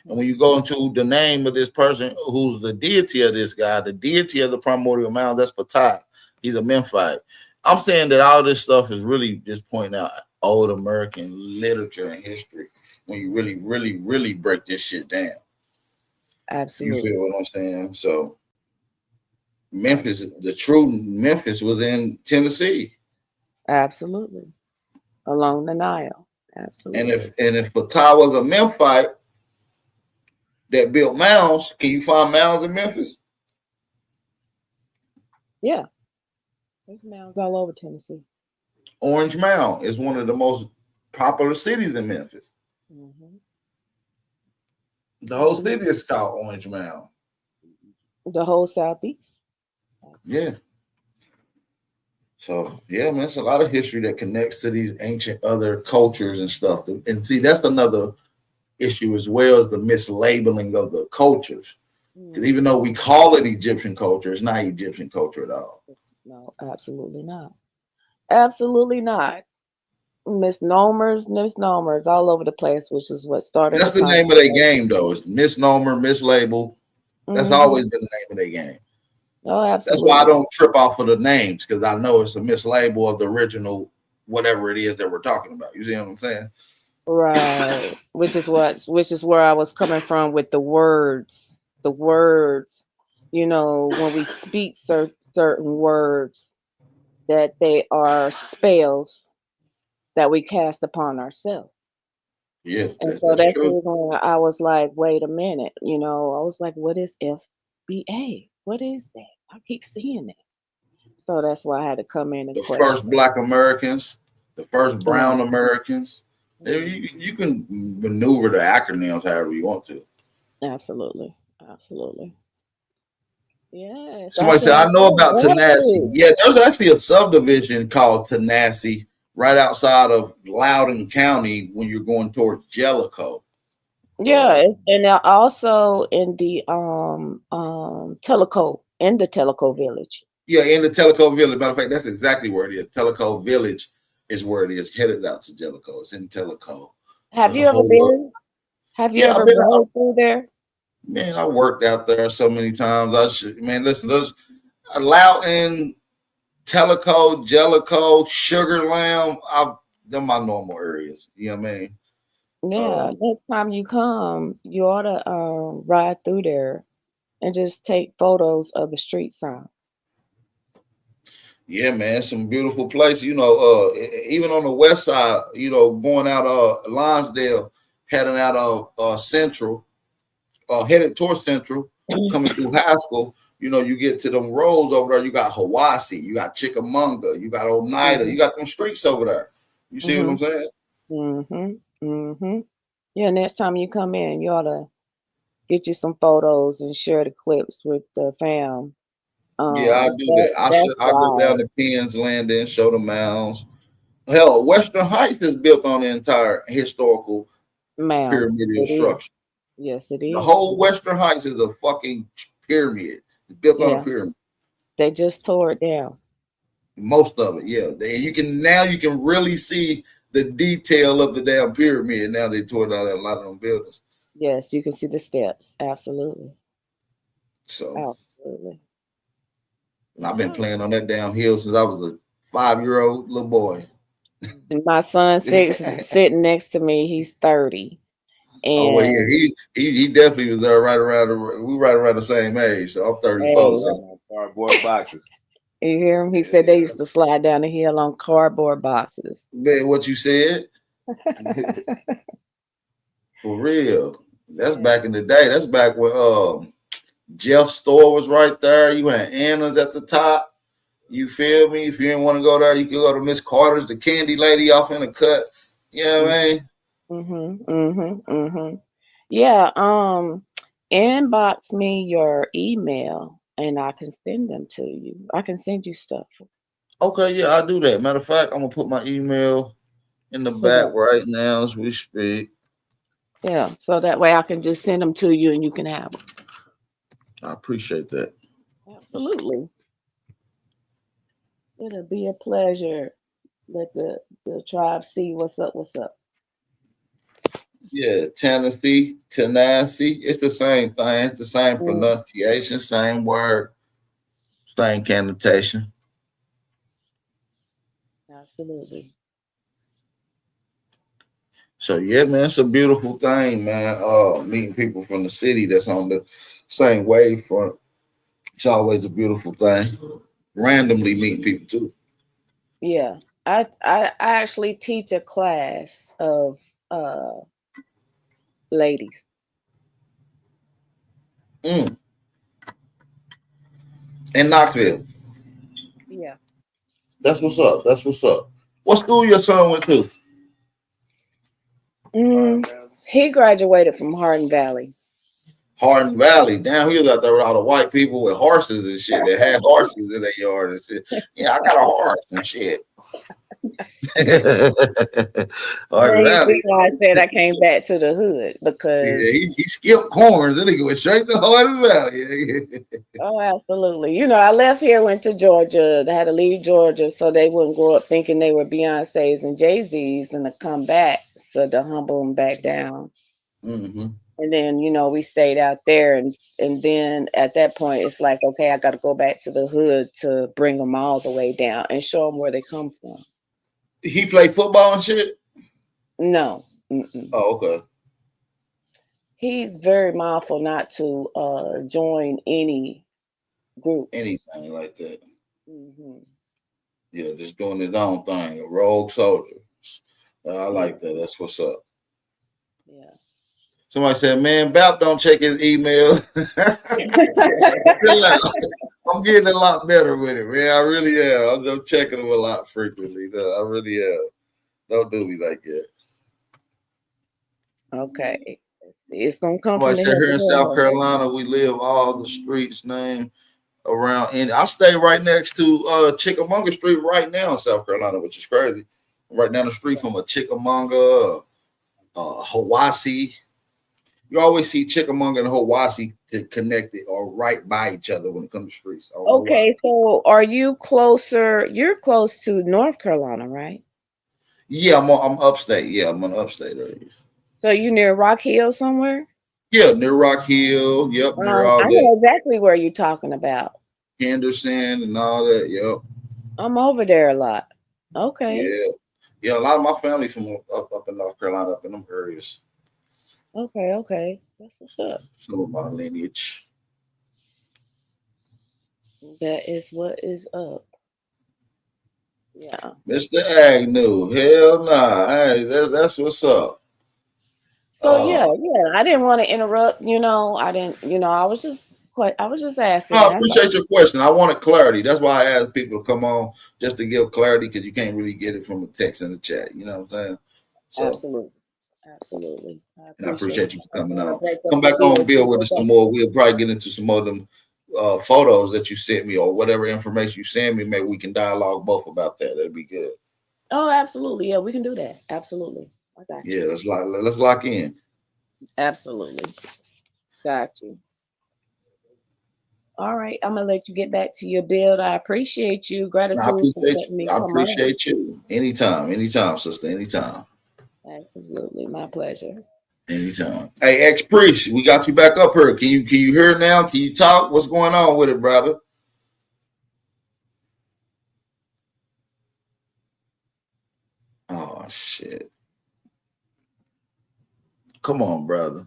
And when you go into the name of this person who's the deity of this guy, the deity of the primordial mound, that's Ptah. He's a Memphite. I'm saying that all this stuff is really just pointing out old American literature and history when you really break this shit down. Absolutely. You feel what I'm saying? So Memphis, the true Memphis was in Tennessee. Absolutely. Along the Nile. Absolutely. And if Ptah was a Memphite that built mounds, can you find mounds in Memphis? Yeah. There's mounds all over Tennessee. Orange Mound is one of the most popular cities in Memphis. Mm-hmm. The whole city is called Orange Mound. The whole Southeast. Yeah. So yeah, man, it's a lot of history that connects to these ancient other cultures and stuff. And see, that's another issue as well as the mislabeling of the cultures. Because even though we call it Egyptian culture, it's not Egyptian culture at all. No, absolutely not. Absolutely not. Misnomers all over the place, which is what started That's the name of their game, though. It's misnomer, mislabel. That's always been the name of their game. Oh, absolutely. That's why I don't trip off of the names, because I know it's a mislabel of the original, whatever it is that we're talking about. You see what I'm saying? Right. Which is where I was coming from with the words. The words, when we speak certain words, that they are spells that we cast upon ourselves. Yeah, And so that's the true. reason why I was like, wait a minute, I was like, what is FBA? What is that? I keep seeing that. So that's why I had to come in and The question. first Black Americans, the first Brown Americans. You can maneuver the acronyms however you want to. Absolutely. Absolutely. Yes. Somebody said, I know about Tanasi. Yeah, there's actually a subdivision called Tanasi right outside of Loudoun County when you're going towards Jellicoe. Yeah, and also in the Tellico, in the Tellico village. Yeah, in the Tellico village. Matter of fact, that's exactly where it is. Tellico village is where it is, headed out to Jellicoe. It's in Tellico. Have you ever been? Have you ever been through there? Man, I worked out there so many times. Listen, there's Loudoun, Tellico, Jellicoe, Sugar Lamb. They're my normal areas. You know what I mean? Yeah, next time you come, you ought to ride through there and just take photos of the street signs. Yeah, man, some beautiful place. Even on the west side, going out Lonsdale, heading out of Central, headed towards Central, coming through Haskell, you know, you get to them roads over there, you got Hawassi, you got Chickamauga, you got Oneida, you got them streets over there. You see what I'm saying? Yeah, next time you come in, you ought to get you some photos and share the clips with the fam. Yeah, I do that. I go down to Penn's Landing and show the mounds. Hell, Western Heights is built on the entire historical pyramidal structure. Yes, it The is. whole Western Heights is a fucking pyramid. It's built on a pyramid. They just tore it down. Most of it, yeah. You can really see the detail of the damn pyramid. Now they tore down a lot of them buildings. Yes, you can see the steps. Absolutely. So absolutely. And I've been playing on that damn hill since I was a 5-year-old little boy. My son sitting next to me, he's 30. And oh well, yeah, he definitely was there right around the same age. So I'm 34. So cardboard boxes. You hear him? He said they used to slide down the hill on cardboard boxes. Man, what you said? For real. That's back in the day. That's back when Jeff's store was right there. You had Anna's at the top. You feel me? If you didn't want to go there, you could go to Miss Carter's, the candy lady off in the cut. You know what I mean? Yeah. Inbox me your email and I can send them to you. I can send you stuff. Okay, yeah, I'll do that. Matter of fact, I'm gonna put my email in the back right now as we speak. Yeah, so that way I can just send them to you and you can have them. I appreciate that. Absolutely. It'll be a pleasure. Let the tribe see what's up. Yeah, Tennessee, it's the same thing. It's the same pronunciation, same word, same connotation. Absolutely. So yeah, man, it's a beautiful thing, man. Meeting people from the city that's on the same wavefront. It's always a beautiful thing. Randomly meeting people too. Yeah. I actually teach a class of ladies. In Knoxville. Yeah. That's what's up. What school your son went to? He graduated from Hardin Valley. Hardin Valley. Damn, he was out there with all the white people with horses and shit. They had horses in their yard and shit. Yeah, I got a horse and shit. Hardin Valley. I said I came back to the hood because he skipped corners and he went straight to Hardin Valley. Oh, absolutely. You know, I left here, went to Georgia. They had to leave Georgia so they wouldn't grow up thinking they were Beyonce's and Jay-Z's and to come back, so to humble them back down. And then, you know, we stayed out there and then at that point it's like, okay, I got to go back to the hood to bring them all the way down and show them where they come from. He played football and shit? No. Oh, okay. He's very mindful not to join any group. Anything like that. Yeah, just doing his own thing. A rogue soldier. I like that. That's what's up. Yeah. Somebody said, man, Bap don't check his email. I'm getting a lot better with it, man. I really am. I'm checking them a lot frequently. I really am. Don't do me like that. Okay. It's going to come Somebody from said here in South Carolina, we live all the streets named around. And I stay right next to Chickamauga Street right now in South Carolina, which is crazy. Right down the street from a Chickamauga, Hawassi. You always see Chickamauga and Hawassi connected or right by each other when it comes to streets. Okay, so are you closer? You're close to North Carolina, right? Yeah, I'm upstate. Yeah, I'm on upstate area. So you near Rock Hill somewhere? Yeah, near Rock Hill. Yep, near all I know exactly where you're talking about. Henderson and all that. Yep. I'm over there a lot. Okay. Yeah. A lot of my family from up in North Carolina, up in them areas. Okay. That's what's up. Some of my lineage. That is what is up. Yeah. Mr. Agnew. Hell nah. Hey, that's what's up. So yeah. I didn't want to interrupt, I was just I was just asking. No, I That's appreciate all. your question. I wanted clarity. That's why I asked people to come on just to give clarity because you can't really get it from a text in the chat. You know what I'm saying? So, Absolutely. Absolutely. I and I appreciate appreciate you for you. I coming want to on. break up Come the back on and build. build with us some more. We'll probably get into some more of them photos that you sent me or whatever information you send me. Maybe we can dialogue both about that. That'd be good. Oh, absolutely. Yeah, we can do that. Absolutely. I got you. Yeah, let's lock in. Absolutely. Got you. All right. I'm gonna let you get back to your build. I appreciate you. I Gratitude for appreciate letting me you. I come on. appreciate you. Anytime, sister. Anytime. Absolutely. My pleasure. Anytime. Hey, ex priest, we got you back up here. Can you hear now? Can you talk? What's going on with it, brother? Oh shit. Come on, brother.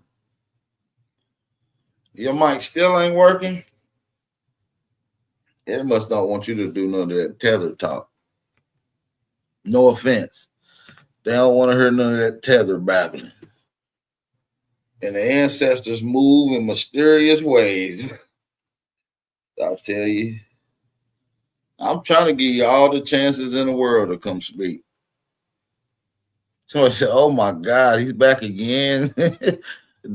Your mic still ain't working? It must not want you to do none of that tether talk. No offense. They don't want to hear none of that tether babbling. And the ancestors move in mysterious ways. I'll tell you. I'm trying to give you all the chances in the world to come speak. Somebody said, oh my God, he's back again.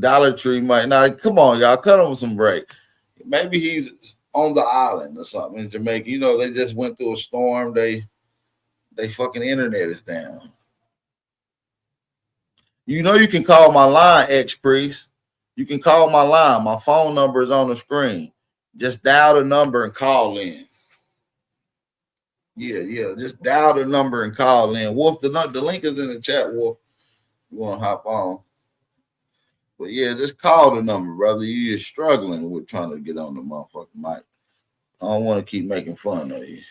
Dollar Tree might not. Come on, y'all, cut him some break. Maybe he's on the island or something in Jamaica. You know, they just went through a storm. They fucking internet is down. You know, you can call my line, ex-priest. You can call my line. My phone number is on the screen. Just dial the number and call in. Yeah. Just dial the number and call in. Wolf, the link is in the chat, Wolf. You want to hop on. But yeah, just call the number, brother. You're struggling with trying to get on the motherfucking mic. I don't want to keep making fun of you.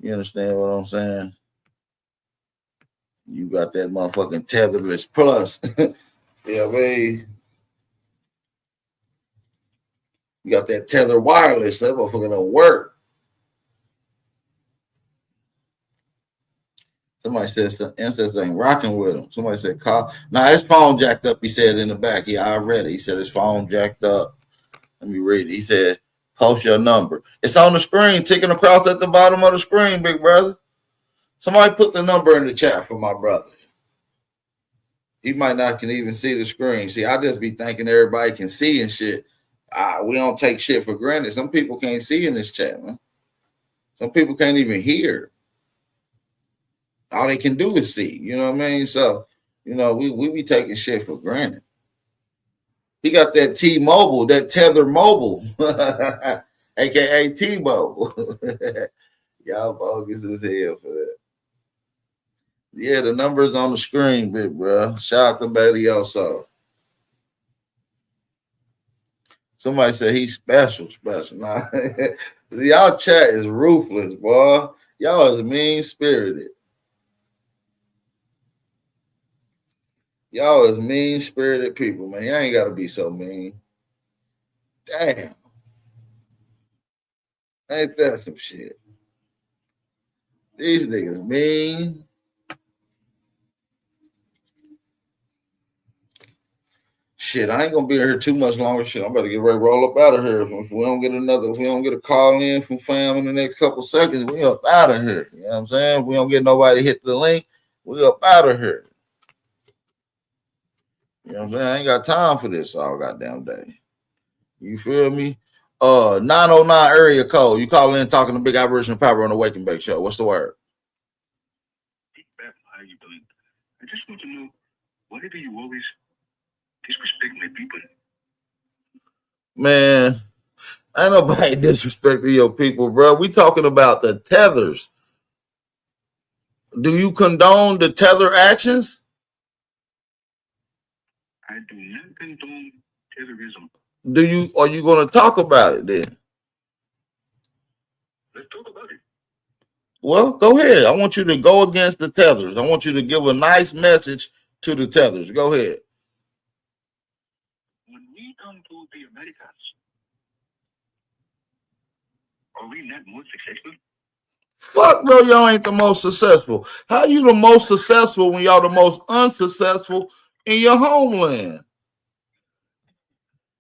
You understand what I'm saying? You got that motherfucking tetherless plus. Yeah, baby. You got that tether wireless. That motherfucker don't work. Somebody says the ancestors ain't rocking with him. Somebody said, call. Now his phone jacked up, he said in the back. I read it. He said his phone jacked up. Let me read it. He said, post your number. It's on the screen, ticking across at the bottom of the screen, big brother. Somebody put the number in the chat for my brother. He might not can even see the screen. See, I just be thinking everybody can see and shit. We don't take shit for granted. Some people can't see in this chat, man. Some people can't even hear. All they can do is see. You know what I mean? So, you know, we be taking shit for granted. He got that T-Mobile, that Tether Mobile, aka T-Mobile. Y'all bogus as hell for that. Yeah, the number's on the screen, big bro. Shout out to Betty also. Somebody said he's special. Nah. Y'all chat is ruthless, boy. Y'all is mean-spirited. Y'all is mean-spirited people, man. Y'all ain't got to be so mean. Damn. Ain't that some shit? These niggas mean. Shit, I ain't gonna be here too much longer. Shit, I'm about to get ready to roll up out of here. If we don't get a call in from fam in the next couple seconds, we up out of here. You know what I'm saying? If we don't get nobody hit the link, we up out of here. You know what I'm saying? I ain't got time for this all goddamn day. You feel me? 909 area code. You call in talking to Big Aboriginal Power on the Wake and Bake Show. What's the word? How you doing? I just want to know, why do you always disrespect my people? Man, ain't nobody disrespecting your people, bro. We talking about the tethers. Do you condone the tether actions? I do not condone terrorism. Are you going to talk about it then? Let's talk about it. Well, go ahead. I want you to go against the tethers. I want you to give a nice message to the tethers. Go ahead. When we come to the Americas, are we not more successful? Fuck no, y'all ain't the most successful. How you the most successful when y'all the most unsuccessful in your homeland?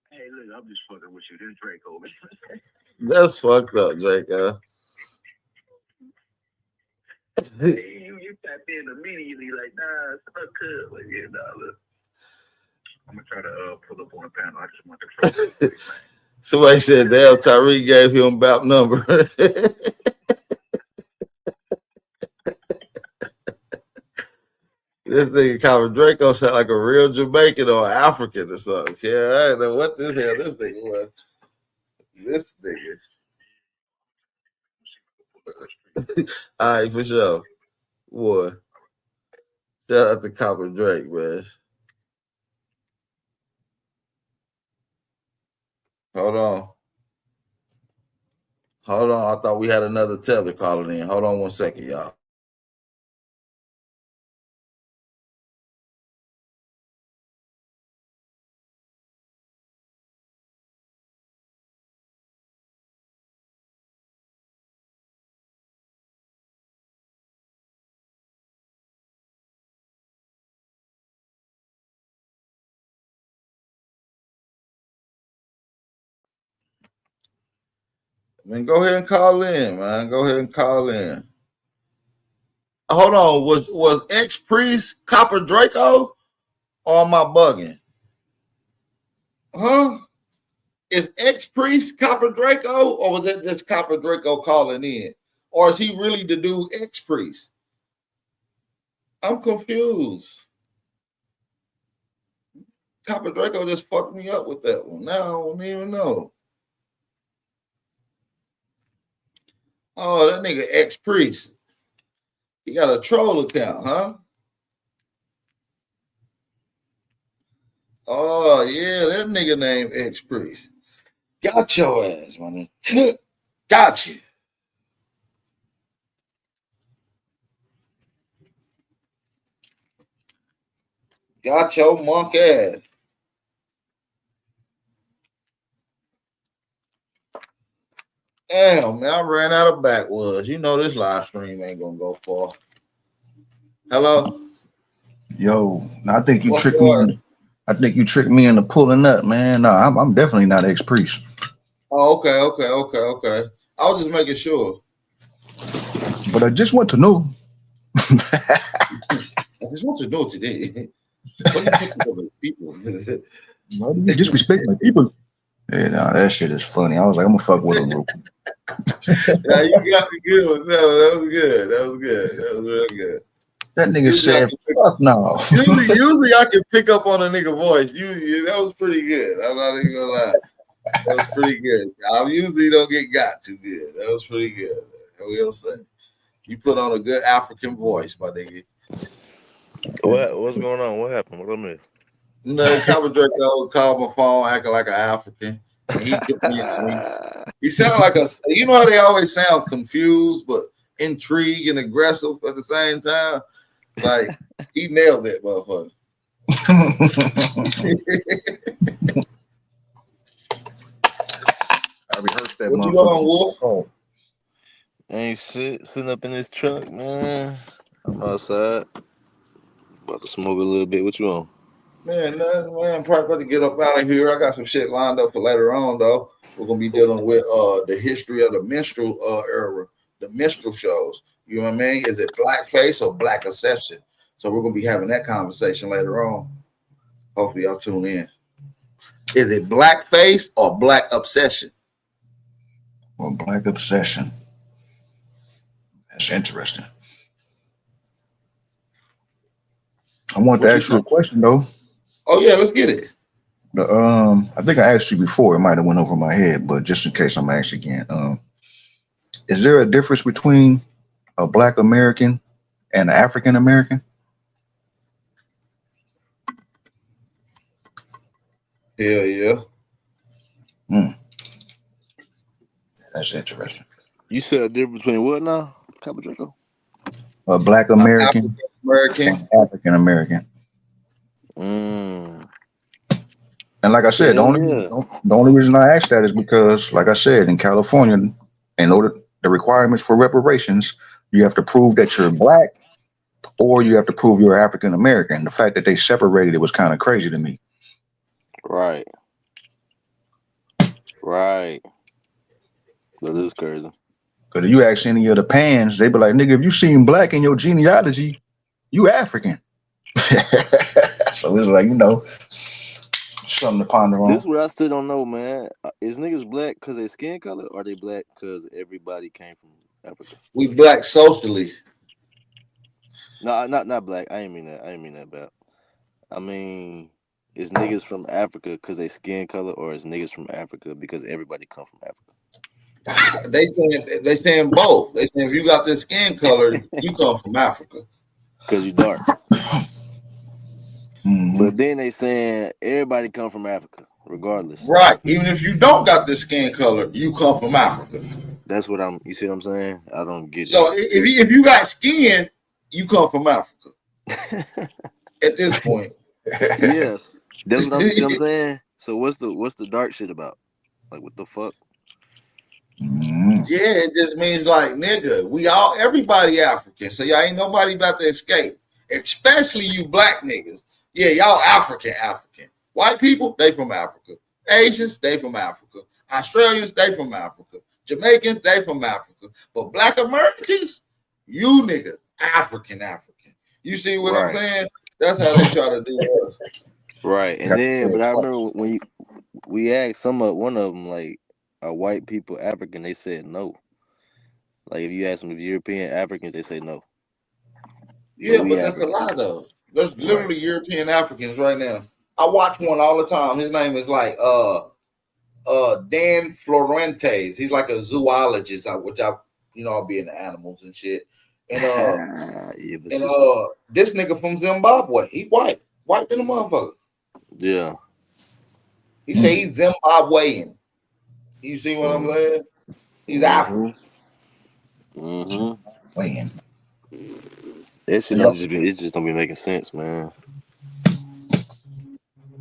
Hey, look, I'm just fucking with you. This Draco, man. That's fucked up, Draco. you tapped in immediately, like, nah, it's not good. Like, yeah, nah, look. I'm gonna try to pull up on a panel. I just want to try. Somebody said Dale Tyree gave him about number. This nigga Calvin Draco sound like a real Jamaican or African or something. Yeah, I don't know what this hell this nigga was. This nigga. All right, for sure. Boy. Shout out to Copper Drake, man. Hold on. Hold on. I thought we had another tether calling in. Hold on 1 second, y'all. Man, go ahead and call in, man. Go ahead and call in. Hold on. Was ex-priest Copper Draco? Or am I bugging? Huh? Is ex-priest Copper Draco? Or was it just Copper Draco calling in? Or is he really the dude ex-priest? I'm confused. Copper Draco just fucked me up with that one. Now I don't even know. Oh, that nigga ex-priest. He got a troll account, huh? Oh, yeah, that nigga named ex-priest. Got your ass, man. Got you. Got your monk ass. Damn, man, I ran out of backwoods. You know this live stream ain't gonna go far. Hello? Yo, I think you tricked me. I think you tricked me into pulling up, man. No, I'm definitely not ex-priest. Oh, okay. I was just making sure. But I just want to know. I just want to know today. What are you talking about people? Why do you disrespect my people? Yeah, no, that shit is funny. I was like, I'm gonna fuck with him real quick. Yeah, you got me good with that. That was good. That was real good. That nigga said, fuck no. Usually I can pick up on a nigga voice. That was pretty good. I'm not even gonna lie. That was pretty good. I usually don't get got too good. That was pretty good. I will say. You put on a good African voice, my nigga. What's going on? What happened? What I missed? No, Copper Draco called my phone acting like an African. And he convinced me. He sounded like you know how they always sound confused, but intrigued and aggressive at the same time? Like, he nailed that motherfucker. I rehearsed that what you on, Wolf? Ain't shit. Sitting up in this truck, man. I'm outside. About to smoke a little bit. What you on? Man, nothing, man. Probably about to get up out of here. I got some shit lined up for later on, though. We're gonna be dealing with the history of the minstrel era, the minstrel shows. You know what I mean? Is it blackface or black obsession? So we're gonna be having that conversation later on. Hopefully, y'all tune in. Is it blackface or black obsession? Well, black obsession. That's interesting. I want to ask you a question though. Oh yeah, let's get it. I think I asked you before. It might have went over my head, but just in case I'm asked again. Is there a difference between a Black American and an African American? Hell yeah. That's interesting. You said a difference between what now? Copper Draco? A Black American, African American. And like I said, the only reason I asked that is because, like I said, in California, in order the requirements for reparations, you have to prove that you're Black or you have to prove you're African American. The fact that they separated it was kind of crazy to me. Right. Right. That is crazy. Because if you ask any of the pans, they be like, nigga, if you seen black in your genealogy, you African. So it's like, something to ponder This on. is what I still don't know, man. Is niggas black because they skin color, or are they black because everybody came from Africa? We black socially. No, not black. I ain't mean that bad. I mean, is niggas from Africa because they skin color, or is niggas from Africa because everybody come from Africa? They saying both. They saying if you got this skin color, you come from Africa. Because you dark. But then they saying everybody come from Africa, regardless. Right. Even if you don't got this skin color, you come from Africa. That's what you see what I'm saying? I don't get So it. if you got skin, you come from Africa. At this point. Yes. That's what I'm saying. So what's the dark shit about? Like what the fuck? Yeah, it just means like, nigga, everybody African. So y'all ain't nobody about to escape. Especially you black niggas. Yeah, y'all African. White people, they from Africa. Asians, they from Africa. Australians, they from Africa. Jamaicans, they from Africa. But black Americans, you niggas, African. You see what I'm saying? That's how they try to do us. Right. And then, but I remember when we asked one of them, like, are white people African? They said no. Like, if you ask them if European Africans, they say no. Yeah, but that's a lie, though. There's literally European Africans right now. I watch one all the time. His name is like Dan Florentes. He's like a zoologist, which I'll be into animals and shit. And this nigga from Zimbabwe, he white than a motherfucker. Yeah. He say he's Zimbabwean. You see what I'm saying? He's African. Playing. That shit it just don't be making sense, man.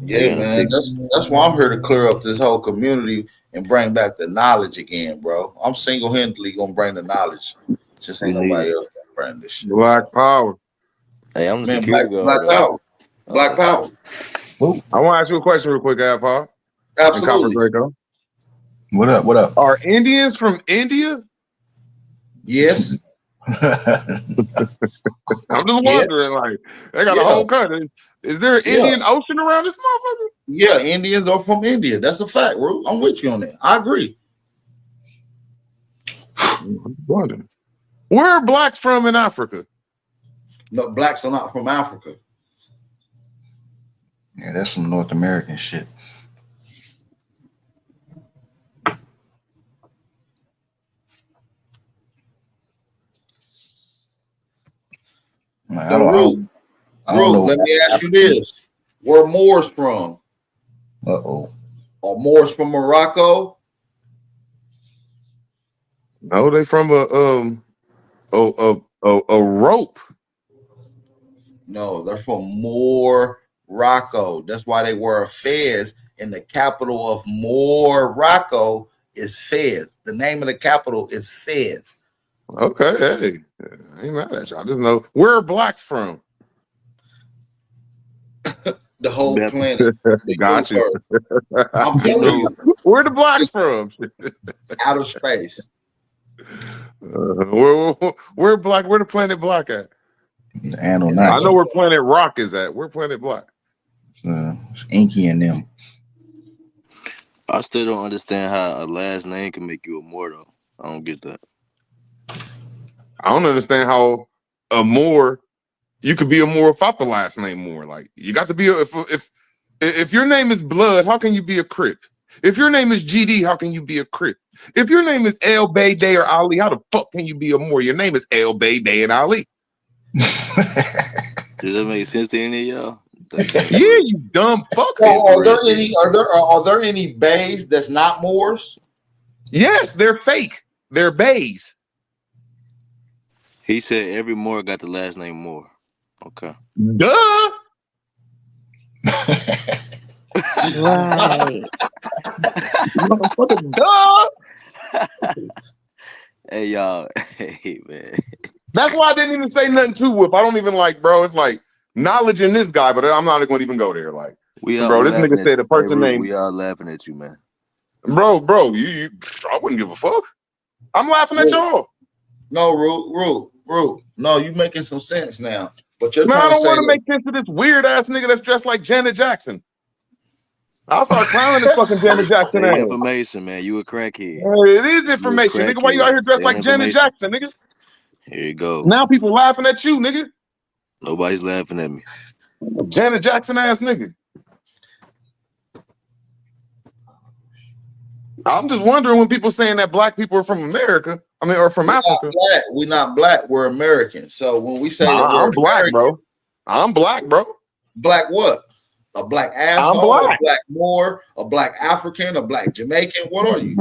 Yeah, man. That's why I'm here to clear up this whole community and bring back the knowledge again, bro. I'm single-handedly gonna bring the knowledge. Just ain't nobody else gonna bring this shit. Black power. Hey, I'm the Man, security black power. Black power. I want to ask you a question real quick, Paul. Absolutely. Draco. What up? Are Indians from India? Yes. I'm just wondering, like, they got a whole country. Is there an Indian Ocean around this motherfucker? Yeah, Indians are from India. That's a fact, bro. I'm with you on that. I agree. I'm wondering. Where are blacks from in Africa? No, blacks are not from Africa. Yeah, that's some North American shit. Root, let me ask you this. Where are Moors from? Uh-oh. Are Moors from Morocco? No, they from a rope. No, they're from Morocco. That's why they wear a fez, and the capital of Morocco is Fez. The name of the capital is Fez. Okay, hey, I ain't mad at you. I just know, where are blacks from? The whole planet. Got you. I'm telling you. Where the blacks from? Outer space. Where the planet Black at? I know where planet Rock is at. Where planet Black? It's Inky and them. I still don't understand how a last name can make you a Moor, though. I don't get that. I don't understand how a Moor, you could be a Moor without the last name Moor. Like, you got to be if your name is Blood, how can you be a Crip? If your name is GD, how can you be a Crip? If your name is El Bay Day or Ali, how the fuck can you be a Moor? Your name is El Bay Day and Ali. Does that make sense to any of y'all? Yeah, you dumb fuck. So are there any bays that's not Moors? Yes, they're fake. They're bays. He said every Moor got the last name Moore. Okay. Duh. Right. Duh. Hey y'all. Hey man. That's why I didn't even say nothing to Whip. I don't even like, bro. It's like knowledge in this guy, but I'm not going to even go there. Like, bro, this nigga said a person named. We all laughing at you, man. Bro, I wouldn't give a fuck. I'm laughing at y'all. No, Rule. No, you making some sense now. But you're Man, trying I to don't say want to make sense of this weird ass nigga that's dressed like Janet Jackson. I'll start clowning this fucking Janet Jackson Say ass. information, man. You a crackhead. It is information, nigga. Why you out here dressed like Janet Jackson, nigga? Here you go. Now people laughing at you, nigga. Nobody's laughing at me. Janet Jackson ass nigga. I'm just wondering when people saying that black people are from America, or from Africa. We're not black. We're American. So when we say that I'm black, American, bro. I'm black, bro. Black what? A black asshole, black. a black Moor, a black African, a black Jamaican. What are you?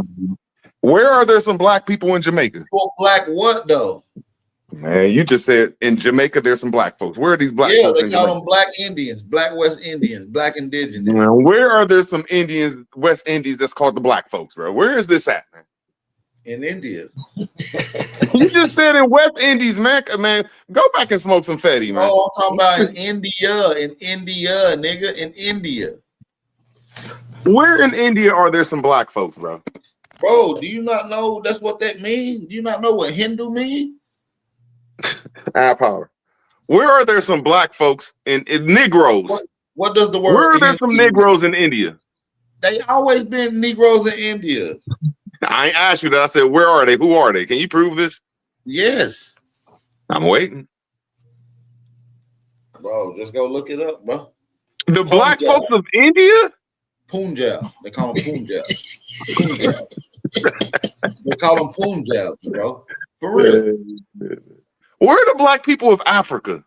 Where are there some black people in Jamaica? Well, black what though? Man, you just said in Jamaica there's some black folks. Where are these black folks in they call Jamaica? them black Indians, black West Indians, black indigenous. Man, where are there some Indians, West Indies that's called the black folks, bro? Where is this at, man? In India. You just said in West Indies, man. Man, go back and smoke some fatty, man. Oh, I'm talking about in India, nigga, in India. Where in India are there some black folks, bro? Bro, do you not know that's what that means? Do you not know what Hindu means? Power. Where are there some black folks in Negroes? What does the word? Where are there some Negroes in India? They always been Negroes in India. I ain't asked you that. I said, where are they? Who are they? Can you prove this? Yes. I'm waiting. Bro, just go look it up, bro. The black folks of India? Punjab. They call them Punjab. They call them Punjab, bro. For real. Where are the black people of Africa?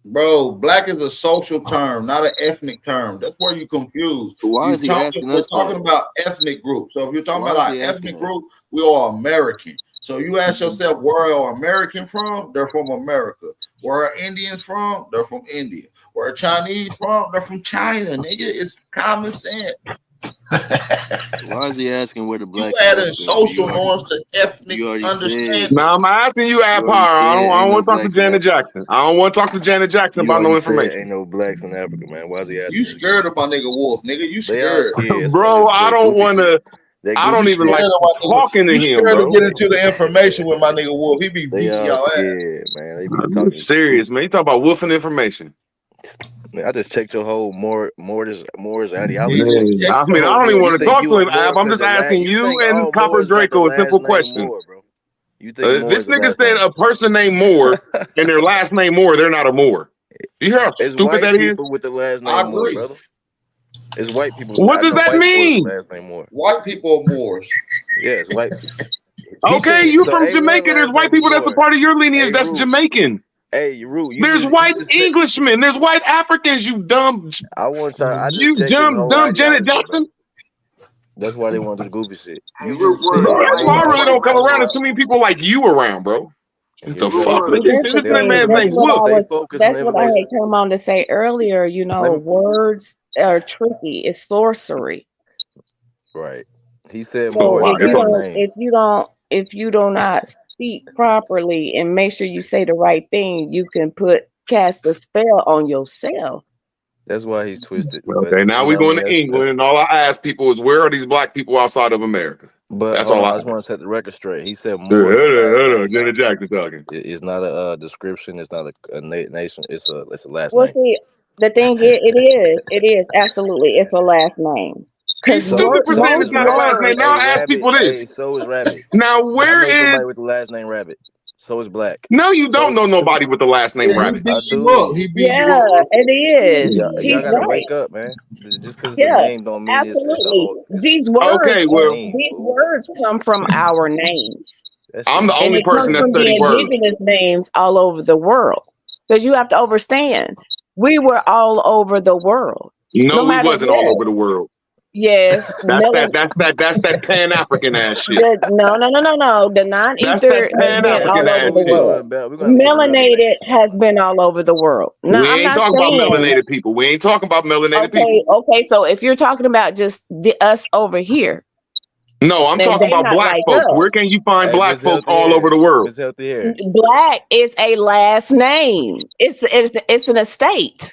Bro, black is a social term, not an ethnic term. That's where you confused. Why is he asking we're us talking that? about ethnic groups. So if you're talking Why about is our he ethnic asking group, we are American. So you ask yourself, where are American from? They're from America. Where are Indians from? They're from India. Where are Chinese from? They're from China, nigga. It's common sense. Why is he asking where the black? You adding social norms to ethnic understanding. Now I'm asking you, Power. I don't want to talk to Janet Jackson. I don't want to talk to Janet Jackson about no information. Ain't no blacks in Africa, man. Why is he asking? You scared of my nigga Wolf, nigga. You scared. Bro, I don't want to. I don't even like talking to him, bro. To get into the information with my nigga Wolf. He be beating y'all ass. Man. They be talking serious, man. You talk about wolfing information. Man, I just checked your whole Moore's ideology. I mean, I don't even want to talk to him, Ab. I'm just asking you and Copper Draco a simple question. This nigga said a person named Moore and their last name Moore, they're not a Moore. You hear how stupid that is? With the last name Moore, brother. It's white people. What does that mean? Last name Moore. White people are Moors. Yeah, it's white. Okay, you from Jamaica. There's white people that's a part of your lineage that's Jamaican. Hey, Rue, there's white Englishmen. There's white Africans. You dumb. You dumb Janet Jackson. That's why they want this goofy shit. That's why I really don't come around. There's too many people like you around, bro. What the fuck? That's what I had come on to say earlier. You know, words are tricky. It's sorcery. Right. He said so if you do not speak properly and make sure you say the right thing, you can cast a spell on yourself. That's why he's twisted. Okay, now we're going to England, and all I ask people is, where are these black people outside of America? But that's all I just want to set the record straight. He said more. Janet Jackson talking. It's not a description. It's not a nation. It's a last name. See, the thing is, it is absolutely. It's a last name. He's stupid for saying it's not a last name. Now I ask people this. So is Rabbit. Now where is somebody with the last name Rabbit? So is Black. No, you don't know nobody with the last name Rabbit. I do. It is. Y'all gotta wake up, man. Just because the name don't mean absolutely. These words come from our names. I'm the only person that studied words. Indigenous names all over the world, because you have to understand, we were all over the world. No, we wasn't all over the world. Yes, that's that Pan-African ass shit. No. The non-ether has been all over the world. Melanated has been all over the world. No, we ain't talking about melanated people. We ain't talking about melanated people. Okay. So if you're talking about just us over here. No, I'm talking about black folks. Where can you find black folks all over the world? Black is a last name. It's an estate.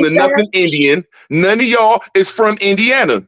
to nothing Indian. None of y'all is from Indiana.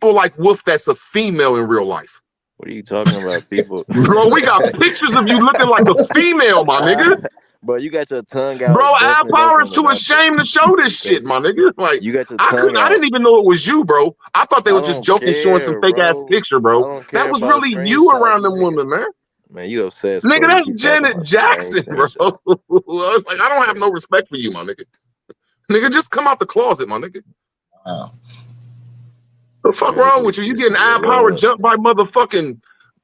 people like Wolf that's a female in real life? What are you talking about, people? Bro, we got pictures of you looking like a female, my nigga. Bro, you got your tongue out. Bro, Al busting Power nuts is on the too mic, ashamed to show this shit, my nigga. Like, you got your tongue I out. didn't even know it was you, bro. I thought they I were just don't joking, showing some care, fake ass bro. picture, I bro. don't care That was about really you around them screenshots, women, man. Man, you obsessed, Nigga, bro. You that's keep talking Janet about Jackson, bro. Like, I don't have no respect for you, my nigga. Nigga, just come out the closet, my nigga. Wow. The fuck Man, wrong with you? You getting Al Power jumped by motherfucking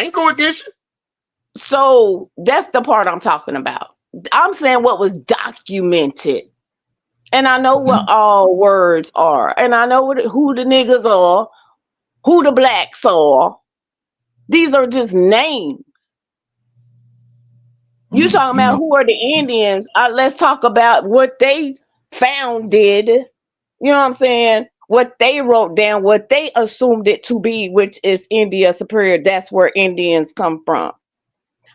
I ain't go against you. So that's the part I'm talking about. I'm saying what was documented. And I know what all words are. And I know who the niggas are, who the blacks are. These are just names. You talking about who are the Indians? Let's talk about what they founded. You know what I'm saying? What they wrote down, what they assumed it to be, which is India Superior. That's where Indians come from.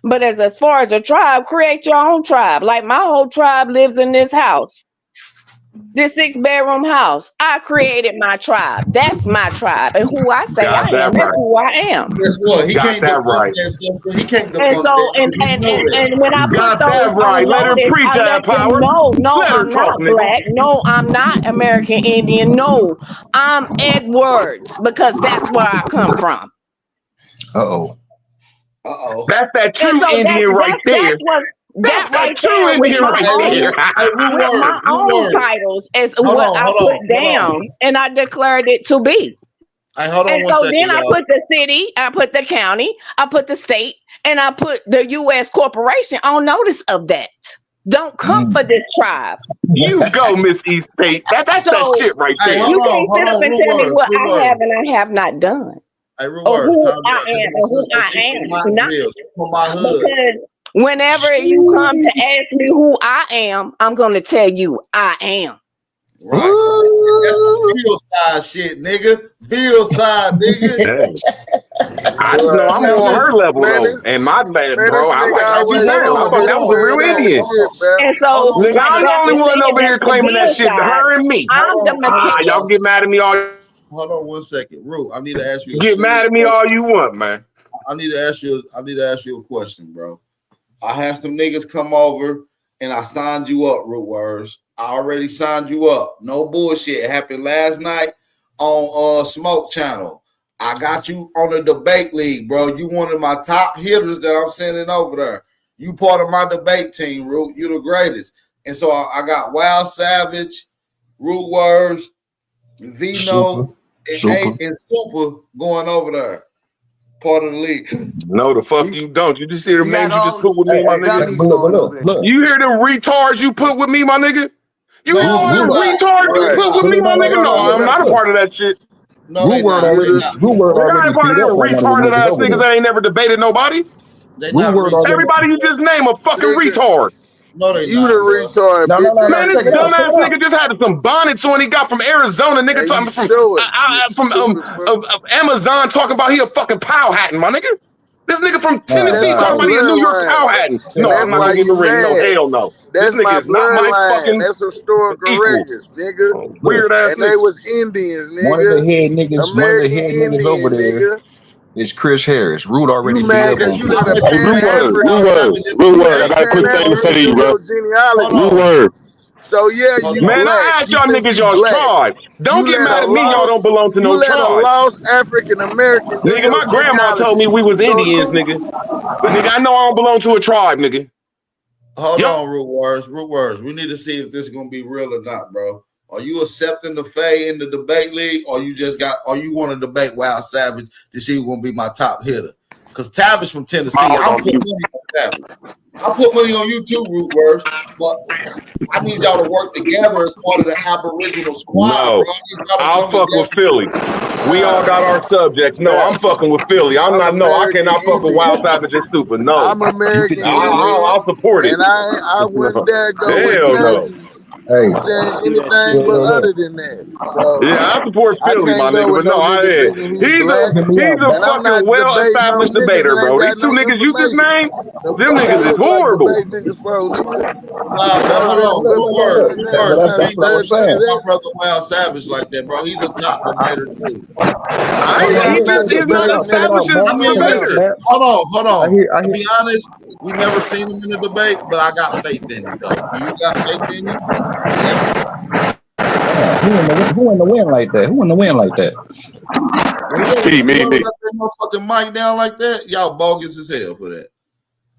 But as far as a tribe, create your own tribe. Like my whole tribe lives in this house. This 6-bedroom house. I created my tribe. That's my tribe. And who I say I Got that am, that's right. who I am. Guess what? He Got can't that debunk right. that simple. He can't And debunk so, that because he know that. and when I put Got those that right. on Let her notice, preach I that let them power. know, no, Let her I'm talk, not nigga. black. No, I'm not American Indian. No, I'm Edwards because that's where I come from. Uh-oh. That's that And true so Indian right there. that's what That's that that right true there with Indian my right own there. with my own titles is Hold what on, I hold put on, hold on. down and I declared it to be. Hey, hold on And one so second, then I y'all. put the city, I put the county, I put the state, and I put the U.S. corporation on notice of that. Don't come for this tribe. You go, Miss East State. That's that So shit right Hey, there. hold you on, can't sit up and Root tell me Words, what Root I Words. have and I have not done, Hey, Root or Words, who calm I down. am or who I She from am not. Knoxville. She from my hood. Because whenever you come to ask me who I am, I'm going to tell you I am. Right. That's some Ville side shit, nigga. Ville side, nigga. Hey. I just know I'm on her level though, and my bad, bro. I like how you sound. I thought that was a real Indian. And so Nigga, I'm the only one over here that's the claiming that Ville shit. side. Her and me. I'm the Y'all get mad at me all. Hold on one second, Root. I need to ask you a Get serious mad at me all question. you want, man. I need to ask you a question, bro. I had some niggas come over and I signed you up, Root Words. I already signed you up. No bullshit. It happened last night on Smoke Channel. I got you on the debate league, bro. You one of my top hitters that I'm sending over there. You part of my debate team, Root. You the greatest. And so I got Wild Savage, Root Words, Vino, and Super going over there. Part of the league. No, the fuck you don't. You just hear the names you just put with me, my nigga? Look. You hear the retards you put with me, my nigga? You hear all them retards you put with me, my nigga? No, I'm not a part of that shit. No, they not. Root Word Nigga, I already ain't part beat of up them on one of the retarded niggas ass over niggas there. that ain't never debated nobody. They Root not Word already. Everybody you just name a fucking retard. No, they You not, the bro. retard, No, bitch. Man, this check it out. Check dumbass it out. nigga just had some bonnets on he got from Arizona, nigga. Hey, you From show it. You stupid fuck. Amazon talking about he a fucking pow hatting, my nigga. This nigga from See, that's Tennessee my talking about he a New York bloodline. pow hatting. Check No, it And out, I'm that's not why gonna get in the you ring. No, mad. hell no. This That's nigga my is not my bloodline. fucking That's historical equal. records, nigga. Look. Weird ass And they nigga. was Indians, One of the nigga. head American niggas over Indian, there nigga. is Chris Harris. Root You already beat mad up because on you Chris let a Harris. Hey, Pan African, Rude word. I got a quick Pan thing to say to African you, in bro. your genealogy. Rude word. So yeah, you Man, I black. asked You y'all think niggas you y'all's black. tribe. Don't You get let mad a at me. Y'all don't belong to no tribe. lost African American do Nigga, your my grandma told me genealogy. we was So Indians, nigga. But nigga, I know I don't belong to a tribe, nigga. Hold on, Root Words. Root Words. We need to see if this is gonna be real or not, bro. Are you accepting the Faye in the debate league, or you want to debate Wild Savage to see who's gonna be my top hitter? Because Tavish from Tennessee, I'm putting money on Tavish. I put money on you too, Root Words, but I need y'all to work together as part of the Aboriginal squad, No, bro. I need y'all to I'll come fuck with together. Philly. We all got our subjects. No, I'm fucking with Philly. I'm I American cannot fuck with Indian. Wild Savage and Super. No, I'm American Indian, I'll support it. and I No. wouldn't dare go with Hell no. nothing Hey, saying anything but other than that. So Yeah, I support I Philly, my can't go nigga, with but no no, nigga thinking he he's black. a And I'm fucking not debating no well-established niggas debater, that ain't bro. These got two no niggas you just information. named, The them fuck I niggas is look like horrible. debate niggas for, nigga. Nah, but None hold of that on, Root Words. motherfucking Root that. Words. but You None, ain't that's what I none, was none disrespecting of saying. my that. brother Wild Savage like that, bro. He's a top debater too. I To be ain't, he honest, just is not Check it out, established as Matt. I a mean, Check it out, debater. listen, Matt. hold I on. hear, To be honest, we never seen him in a debate, but I got faith in him, though. Do you got faith in him? Yes. who in the win like that? Who in the win like that? Whoever got that motherfucking mic down like that, y'all bogus as hell for that.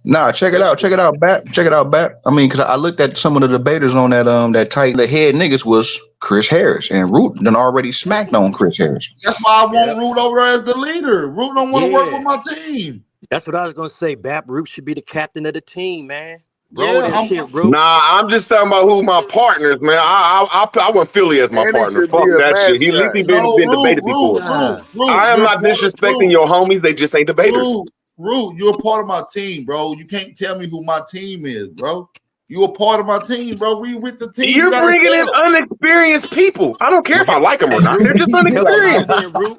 Nah, check it out. Check it out, Bat. Check it out, Bat. I mean, because I looked at some of the debaters on that tight. The head niggas was Chris Harris, and Root done already smacked on Chris Harris. That's why I want Root over as the leader. Root don't want to work with my team. That's what I was gonna say. Bap Root should be the captain of the team, man. Roll Yeah, that shit, Root. Nah, I'm just talking about who my partners, man. I want Philly as my And it partner. should be Fuck a that shit. At least mascot. he No, been debated before. Root. I am You're not part of disrespecting your homies. They just ain't debaters. Root, you're a part of my team, bro. You can't tell me who my team is, bro. You're a part of my team, bro. We with the team. You You're gotta bringing in tell. unexperienced people. I don't care if I like them or not. They're just Help him out unexperienced. then, Root.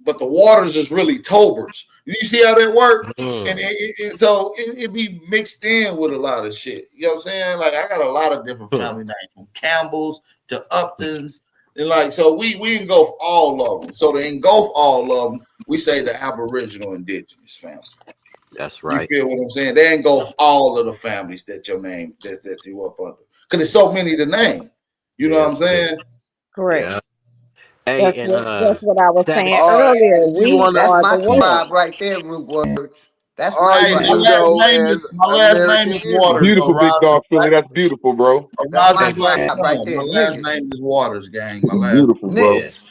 but the waters is really Tobers. You see how that work? And so it be mixed in with a lot of shit. You know what I'm saying? Like I got a lot of different family names from Campbell's to Uptons. And like so we engulf all of them. So to engulf all of them, we say the Aboriginal Indigenous family. That's right. You feel what I'm saying? They engulf all of the families that your name that you up under. Because there's so many to name. You know what I'm saying? Correct. Yeah. Hey, That's what I was Savage. saying earlier. We That's are my the one. tribe right there, Root Words. That's All my Hey, you my tribe. last know name as is American Waters. Indians. Beautiful big dog Philly. That's beautiful, bro. That's my Rising Black tribe right Sun. there, My last niggas. name is Waters, gang. My last Beautiful, bro. Yeah. Niggas.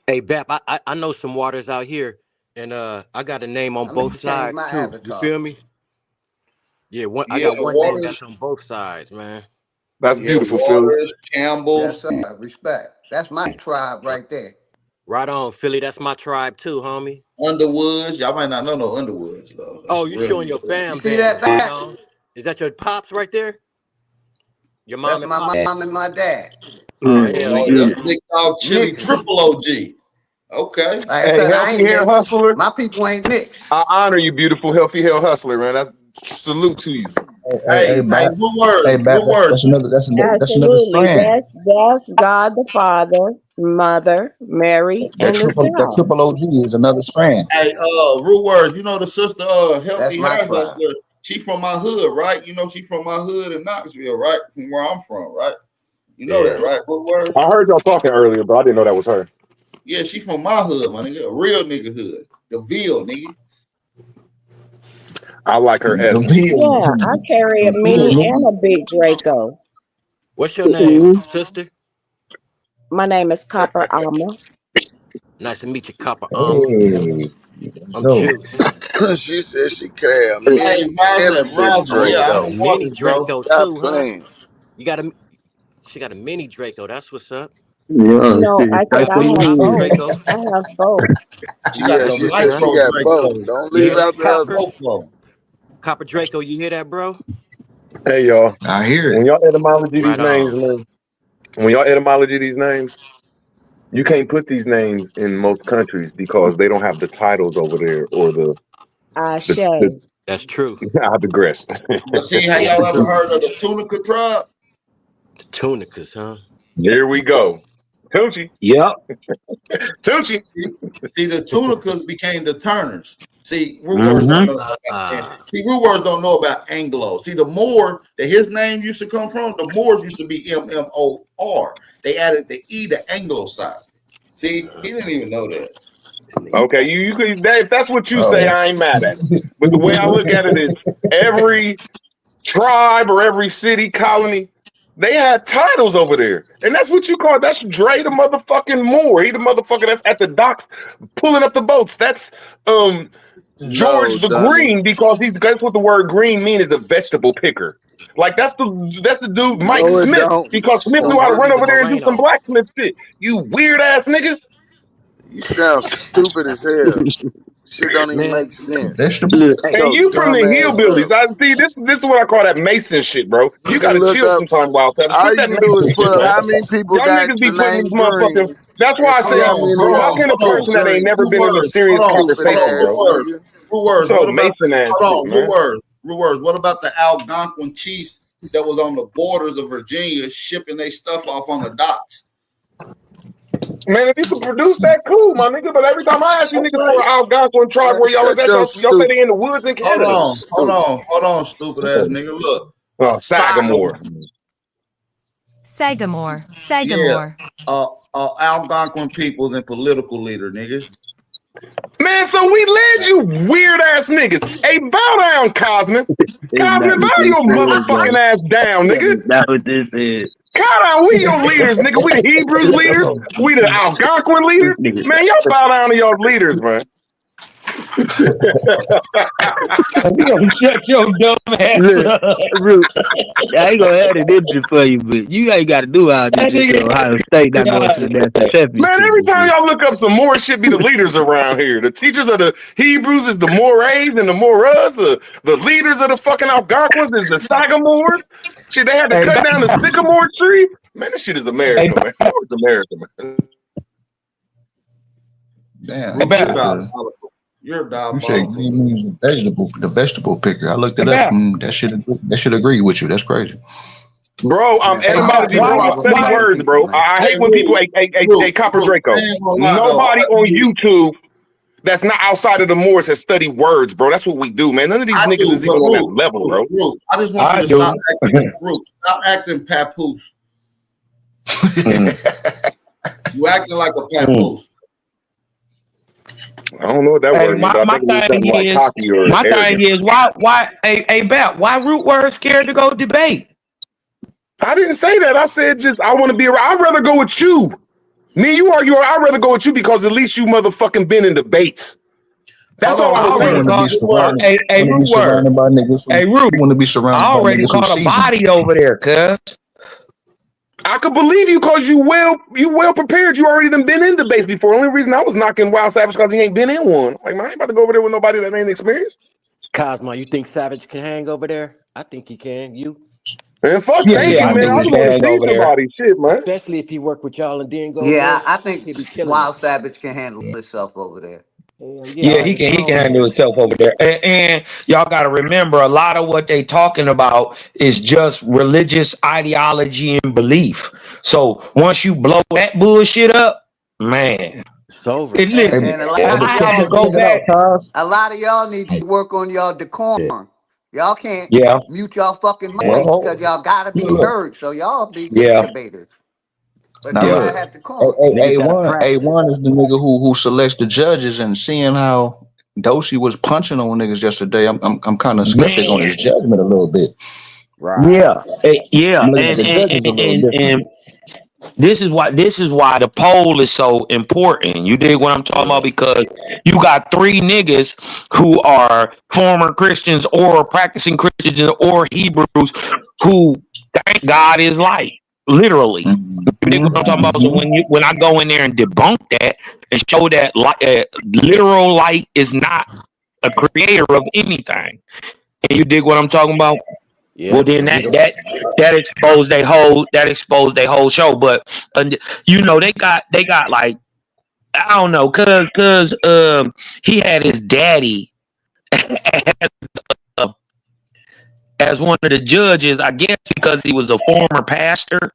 Hey, Bap, I know some waters out here, and I got a name on I'm gonna both change sides my too. You avatar. feel me? Yeah, I yeah, got the one name Waters. that's on both sides, man. That's Yeah, beautiful, Philly. Waters, Campbell's. Yes, sir. Respect. That's my tribe right there. Right on, Philly. That's my tribe too, homie. Underwoods. Y'all might not know no Underwoods though. That's Oh, a you real showing your nigga. You fam see then? that Right back? on. Is that your pops right there? Your mom That's and my pops? mom and my dad. Oh, hell Oh, yeah. that's Big Dog Chili Niggas. Triple OG. Okay. Like I Hey, said, I healthy ain't hair mixed. hustler. My people ain't mixed. I honor you, beautiful, healthy hair hustler, man. That's salute to you. Hey, Bat. Hey, Bat. Blue words. That's another. That's another Absolutely. strand. That's God the Father, Mother, Mary, and the That Child. triple OG is another strand. Hey, Real words. You know the sister, That's Healthy my Hair tribe. Hustler. She from my hood, right? You know she from my hood in Knoxville, right? From where I'm from, right? You know that, right? Real words. I heard y'all talking earlier, but I didn't know that was her. Yeah, she from my hood, my nigga. A real nigga hood. The Ville, nigga. I like her The essence. Yeah, I carry a mean and a big Draco. What's your name, sister? My name is Copper Alma. Nice to meet you, Copper Armor. Hey, I'm so juicing. She said she carry a Hey, mini and a big Rosin, Oh, yeah, I'm a Draco. from mini Waters, bro. Draco Stop too, huh? playing. You got a She got a mini Draco. That's what's up. Yeah, No, I said that's I what have Copper it is. both. Draco. I have both. She got Yeah, the she Yes, said she sir. micro got both. Draco. Don't You leave hear Yeah, out that, the she got other. Copper? both of them. Copper Draco, you hear that, bro? Hey, y'all. I hear it. When y'all etymology these Right names, on. man. When y'all etymology these names, you can't put these names in most countries because they don't have the titles over there or the Ashe. That's true. I digress. But see, how That's y'all ever true. heard of the Tunica tribe? The tunicas, huh? Here we go. Tunchi. Yep. Tunchi. See, the Tunicas became the Turners. See, root words don't Mm-hmm. know about. See, root words don't know about Anglo. See, the Moor that his name used to come from, the Moors used to be MMOR. They added the E to anglicized it. See, he didn't even know that. Okay, you could if that's what you say, Oh, I ain't mad at it. But the way I look at it is every tribe or every city, colony, they had titles over there. And that's what you call that's Dre the motherfucking Moore. He the motherfucker that's at the docks pulling up the boats. That's No, George the dummy. Green because that's what the word green mean is a vegetable picker. Like that's the dude Mike No, it Smith don't. because Smith Or knew how to run Bernie the over there and do some Moreno. blacksmith shit. You weird ass nigga. You sound stupid as hell. Shit don't even Man, make sense. vegetable. Look, Shut And your you from dumb the ass hillbillies. up. I see this is what I call that Mason shit, bro. You You can gotta look chill up. sometime, Wild Savage. All Quit you that can do is Mason put shit, up man. how many people Y'all got niggas the be putting these name motherfucking. Green That's and why I Hold say, see how on, many hold bro, how on, can a hold on. person that ain't green. never Root been in a words. serious Stupid conversation, ass bro? nigga. Root words. So What about Mason ass shit, hold on, man. Root words. What about the Algonquin chiefs that was on the borders of Virginia shipping their stuff off on the docks? Man, if you can produce that, cool, my nigga. But every time I ask you niggas for Okay. an Algonquin tribe Man, where y'all is shut at, your y'all say stupid. they in the woods in Canada. Hold on, stupid ass nigga. Look, a Sagamore. yeah, Algonquin peoples and political leader, nigga. Man, so we led you weird ass niggas. Hey, bow down, Cosmin. it's not Cosmin, what bow they your said, bro. motherfucking ass down, nigga. It's not what they said. Calm down, we your leaders, nigga. We the Hebrews leaders. We the Algonquin This leaders. nigga. Man, y'all bow down to y'all leaders, man. You gonna shut your dumb ass Look, up. Look, I ain't gonna have it in this for you, but you ain't got to do all this just so Ohio State not going to the national Man, championship every this time year. y'all look up some more shit, be the leaders around here. The teachers of the Hebrews is the Morays and the Moras. The leaders of the fucking Algonquins is the Sagamores. Shit, they had to cut down the sycamore tree. Man, this shit is America, man. How is America, man? Damn. Root, you diabolical. You're You said diabolical. green means the vegetable picker. I looked it Hey, up Bap. and that should agree with you. That's crazy. Bro, I'm Man, Hey, stop Bap. etymology, picking bro. I on study other words, people, bro. man. I Hey, hate when people, Rue, hey, Copper I Draco. ain't gonna lie though. Nobody on YouTube that's not outside of the Moors has studied words, bro. That's what we do, man. None of these I niggas do, is but even on that level, bro. Rue, I just want you I to do. stop acting papoose. Mm. You acting like a Mm. papoose. I don't know what that Hey, word means, but I my think it means thing something like is, cocky or my thing arrogant. is, why, hey, Bap, why Root Word scared to go debate? I didn't say that. I said just I want to be around. I'd rather go with you. Me and you argue. I'd rather go with you because at least you motherfucking been in debates. That's all I was I saying. already caught. Hey, Want to be Root Word. surrounded by niggas who Hey, Root. want to be I surrounded by already niggas who caught a seasoned. body over there, cuz. I could believe you because you well prepared. You already done been in debates before. The only reason I was knocking Wild Savage because he ain't been in one. Like, man, I ain't about to go over there with nobody that ain't experienced. Cosmo, you think Savage can hang over there? I think he can. You? Man, fuck, thank Yeah, you, I man. think I he just can want to hang see over there. somebody. Shit, man. Especially if he work with y'all and then go over Yeah, there. I think He be killing Wild it. Savage can handle himself over there. Hell yeah, Yeah, on his he can own, handle man. himself over there. And y'all got to remember, a lot of what they talking about is just religious ideology and belief. So once you blow that bullshit up, man, It's over. listen, And a lot of I had to y'all go need back. to work on y'all decorum. Y'all can't Yeah. mute y'all fucking mics Well, because y'all gotta be look. heard. So y'all be good Yeah. debaters. But Now do Yeah. not look, have decorum. Niggas gotta A1 practice. A1 is the nigga who selects the judges, and seeing how Doshi was punching on niggas yesterday, I'm kind of skeptic on Man. his judgment a little bit. Right. Yeah. Yeah. I'm looking at the judges a little different. And this is why the poll is so important. You dig what I'm talking about? Yeah. Because you got three niggas who are former Christians or practicing Christians or Hebrews who think God is light. Literally. You dig what I'm talking about? So when I go in there and debunk that and show that literal light is not a creator of anything. And you dig what I'm talking about? Well, Yep. then And we go. that exposed they whole show. But they got like, I don't know, cause he had his daddy as one of the judges, I guess, because he was a former pastor.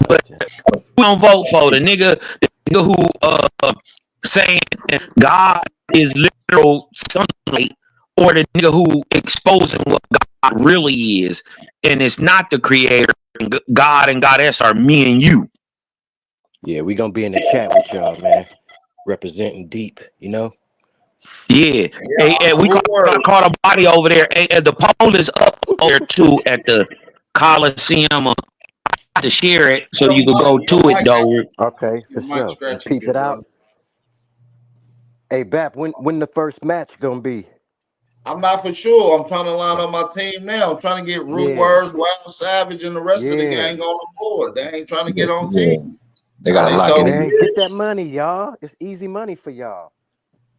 But we don't vote for the nigga who saying God is literal sunlight, or the nigga who exposing what God really is, and it's not the creator. God and Goddess are me and you. Yeah, we gonna be in the chat with y'all, man. Representing deep, you know? Yeah, hey, we caught a body over there. Hey, the poll is up there too at the Coliseum. I have to share it so you could go to it, though. Okay, for Your mic sure. I scratching, peeped good it out. brother. Hey, Bap, when the first match gonna be? I'm not for sure. I'm trying to line up my team now. I'm trying to get Root Yeah. Words, Wild Savage, and the rest of the Yeah. gang on the board. They ain't trying to get on Yeah, team. they gotta All lock right, it man. in. Get that money, y'all. It's easy money for y'all.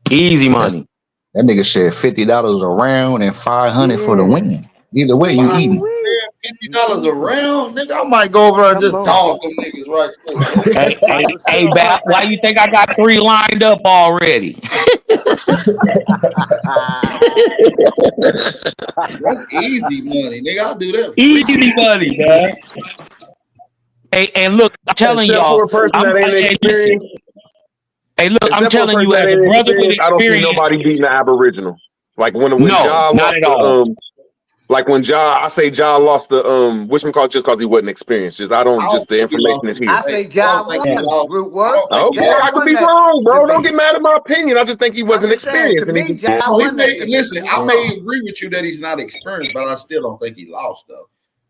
Easy money. That nigga said $50 a round and 500 for the Yeah. win. Either way, you eating. Ooh-wee. $50 a round, nigga. I might go over and Come just on. dog them niggas right quick. Hey, Bap, why you think I got 3 lined up already? That's easy money, nigga. I'll do that free. Easy money, man. Hey, and look, I'm telling Except for y'all, a person that ain't hey, listen. experienced. Hey, look, I'm Except for a telling person you, that as a ain't brother with experienced, I don't see experience, nobody beating the Aboriginal. Like when no, Ja not lost at the all. like when I say Ja lost the whatchamacallit just because he wasn't experienced. Just I don't the think he lost information is the here. I debate. say I don't Ja think he won. lost. Root I Word. don't think he Okay, lost. Ja I could won be that wrong, bro. Don't debate. get mad at my opinion. I just think he I'm wasn't just saying, to experienced and he me, just Ja No, he won that may debate. listen. He I was may wrong. agree with you that he's not experienced, but I still don't think he lost though.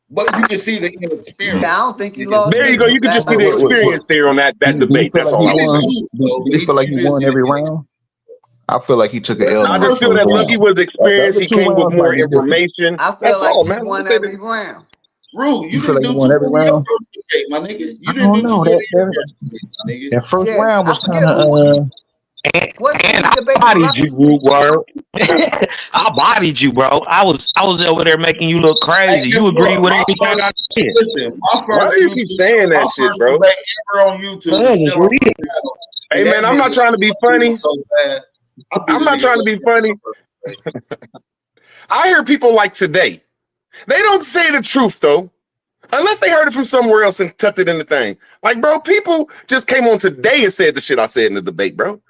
But you can see the Yeah, I inexperience. don't think he lost there you go. neither. You could just Last see I the looked. experience there on that Do you debate. feel That's like all he I was won? saying. Lose, Do though, you feel like he you didn't won see the every inexperience. round? I feel like he took an That's L I on the just feel first that Lucky round. was The experienced. other He two came with rounds more might be different. information. I feel That's like all, he man. won every round. Rue, You you feel didn't like he do won too every good in your round? first debate, my nigga. I You didn't don't do too know. good That in your that, first debate, my nigga. that first Yeah, round I was kind forget of who he And I debated. bodied you, Lucky. Root Word. I bodied you, bro. I was over there making you look Hey, crazy. You guess agree what? with everything I said. My Why first do you keep YouTube, saying my that shit, first bro? debate ever on YouTube was Cause it's still on my real. channel. Hey And that man, I'm not nigga trying to be was doing funny. so bad. I'm not trying to be funny. I hear people like today. They don't say the truth though. Unless they heard it from somewhere else and tucked it in the thing. Like, bro, people just came on today and said the shit I said in the debate, bro.